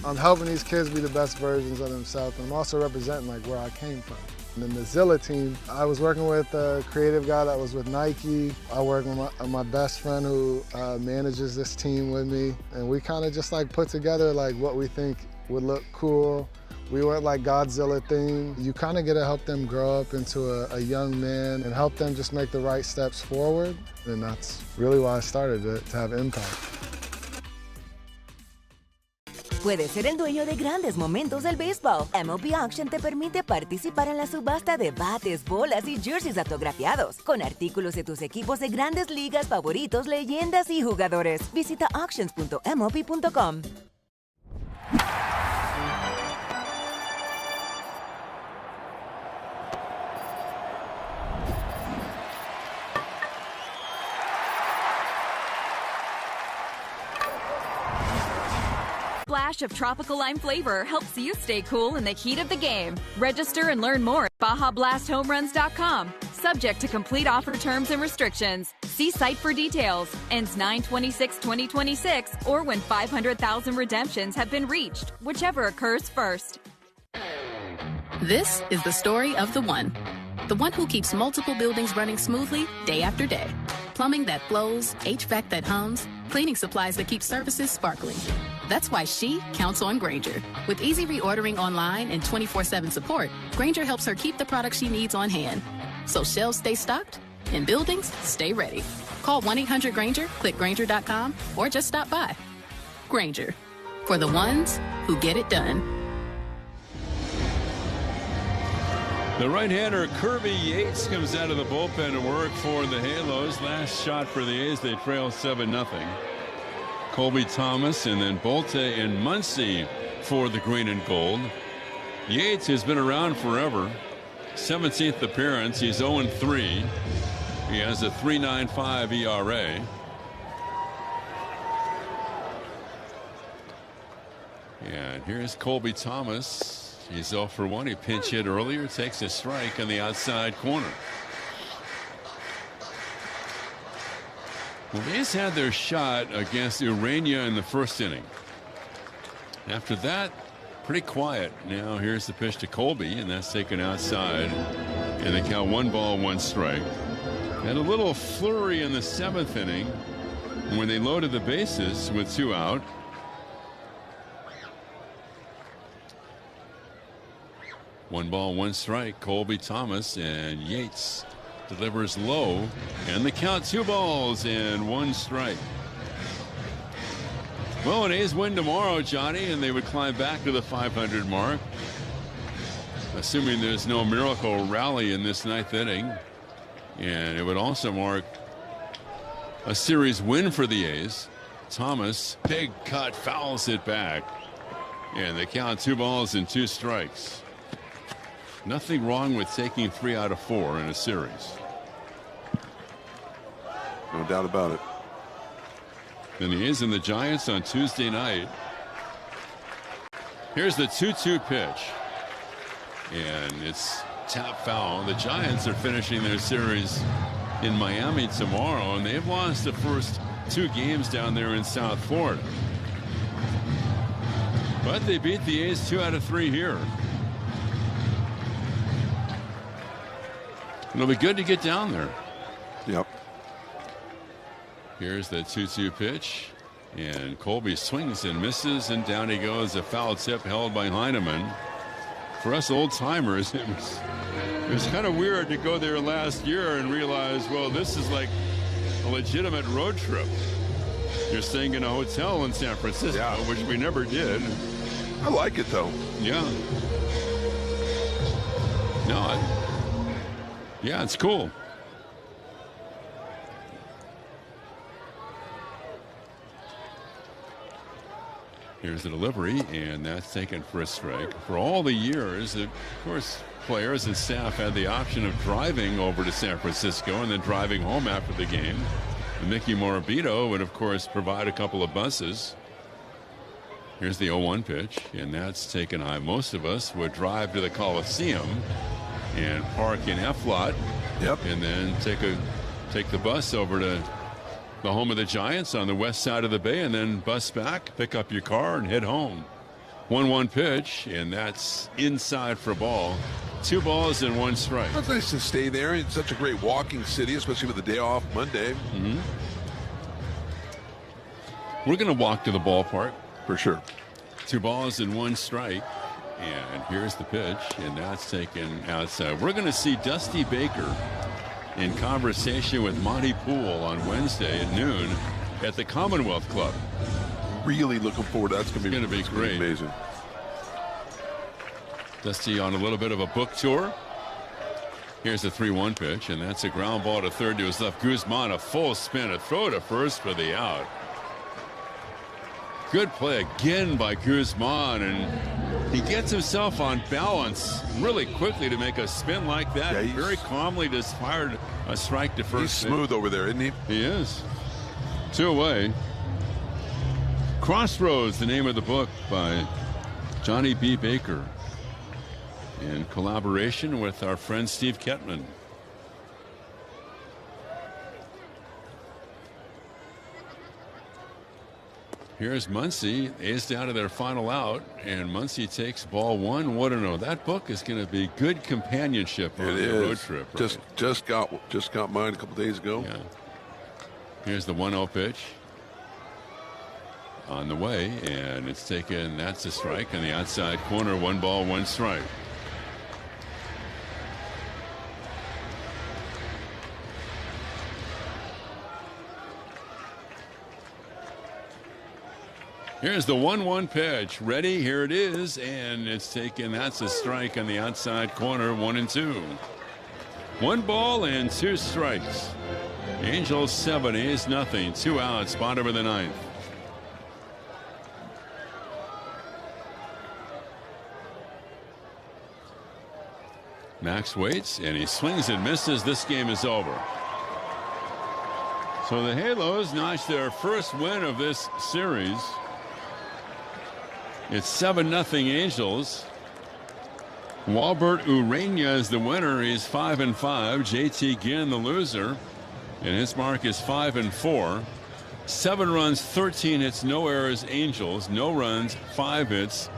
I'm helping these kids be the best versions of themselves. I'm also representing like where I came from. And then the Zilla team, I was working with a creative guy that was with Nike. I work with my best friend who manages this team with me. And we kind of just like put together like what we think would look cool. We weren't like Godzilla theme. You kind of get to help them grow up into a young man and help them just make the right steps forward. And that's really why I started it, to have impact. Puedes ser el dueño de grandes momentos del béisbol. MLB Auction te permite participar en la subasta de bates, bolas y jerseys autografiados, con artículos de tus equipos de grandes ligas favoritos, leyendas y jugadores. Visita auctions.mlb.com. Splash of tropical lime flavor helps you stay cool in the heat of the game. Register and learn more at BajaBlastHomeRuns.com. Subject to complete offer terms and restrictions. See site for details. Ends 9/26/2026 or when 500,000 redemptions have been reached, whichever occurs first. This is the story of the one. The one who keeps multiple buildings running smoothly day after day. Plumbing that flows, HVAC that hums, cleaning supplies that keep surfaces sparkling. That's why she counts on Grainger. With easy reordering online and 24/7 support, Grainger helps her keep the products she needs on hand. So shelves stay stocked and buildings stay ready. Call 1-800-GRAINGER, click Grainger.com, or just stop by. Grainger, for the ones who get it done. The right-hander Kirby Yates comes out of the bullpen to work for the Halos. Last shot for the A's, they trail 7-0. Colby Thomas and then Bolte and Muncy for the green and gold. Yates has been around forever. 17th appearance. He's 0-3. He has a 3.95 ERA. And here's Colby Thomas. He's 0-1. He pinch hit earlier. Takes a strike on the outside corner. Well, the A's had their shot against Urania in the first inning. After that, pretty quiet. Now here's the pitch to Colby, and that's taken outside. And they count 1-1 strike. Had a little flurry in the 7th inning when they loaded the bases with 2 out. One ball, 1 strike. Colby Thomas, and Yates delivers low, and the count 2 balls and 1 strike. Well, an A's win tomorrow, Johnny, and they would climb back to the 500 mark, assuming there's no miracle rally in this 9th inning. And it would also mark a series win for the A's. Thomas, big cut, fouls it back, and they count 2 balls and 2 strikes. Nothing wrong with taking 3 out of 4 in a series. No doubt about it. Then he is in the Giants on Tuesday night. Here's the 2-2 pitch. And it's tap foul. The Giants are finishing their series in Miami tomorrow, and they've lost the first 2 games down there in South Florida. But they beat the A's 2 out of 3 here. It'll be good to get down there. Yep. Here's the 2-2 pitch, and Colby swings and misses, and down he goes. A foul tip held by Heineman. For us old timers, it was kind of weird to go there last year and realize, well, this is like a legitimate road trip. You're staying in a hotel in San Francisco, which we never did. I like it, though. Yeah. No, yeah, it's cool. Here's the delivery, and that's taken for a strike. For all the years, of course, players and staff had the option of driving over to San Francisco and then driving home after the game. And Mickey Morabito would, of course, provide a couple of buses. Here's the 0-1 pitch, and that's taken high. Most of us would drive to the Coliseum and park in F-Lot. Yep. And then take the bus over to the home of the Giants on the west side of the bay, and then bus back, pick up your car, and head home. 1-1 pitch, and that's inside for a ball. 2 balls and 1 strike. It's nice to stay there. It's such a great walking city, especially with the day off Monday. Mm-hmm. We're going to walk to the ballpark. For sure. 2 balls and 1 strike. And here's the pitch, and that's taken outside. We're going to see Dusty Baker in conversation with Monty Poole on Wednesday at noon at the Commonwealth Club. Really looking forward. That's going to be great. Amazing. Dusty on a little bit of a book tour. Here's the 3-1 pitch, and that's a ground ball to third to his left. Guzman, a full spin, a throw to first for the out. Good play again by Guzman, and he gets himself on balance really quickly to make a spin like that. Yeah, very calmly just fired a strike to first. He's smooth over there, isn't he? He is. 2 away. Crossroads, the name of the book by Johnny B. Baker in collaboration with our friend Steve Ketman. Here's Muncy. A's down to their final out, and Muncy takes ball 1. What a no. That book is going to be good companionship on the road trip. Right? Just got mine a couple days ago. Yeah. Here's the 1-0 pitch on the way, and it's taken. That's a strike in the outside corner. 1 ball, 1 strike. Here's the 1-1 pitch. Ready? Here it is, and it's taken. That's a strike on the outside corner. 1-2. 1 ball and 2 strikes. Angels 7, A's nothing. 2 outs. Bottom of the 9th. Max waits, and he swings and misses. This game is over. So the Halos notched their first win of this series. It's 7-0 Angels. Walbert Urania is the winner. He's 5-5. JT Ginn the loser, and his mark is 5-4. 7 runs, 13 hits, no errors. Angels. No runs, 5 hits,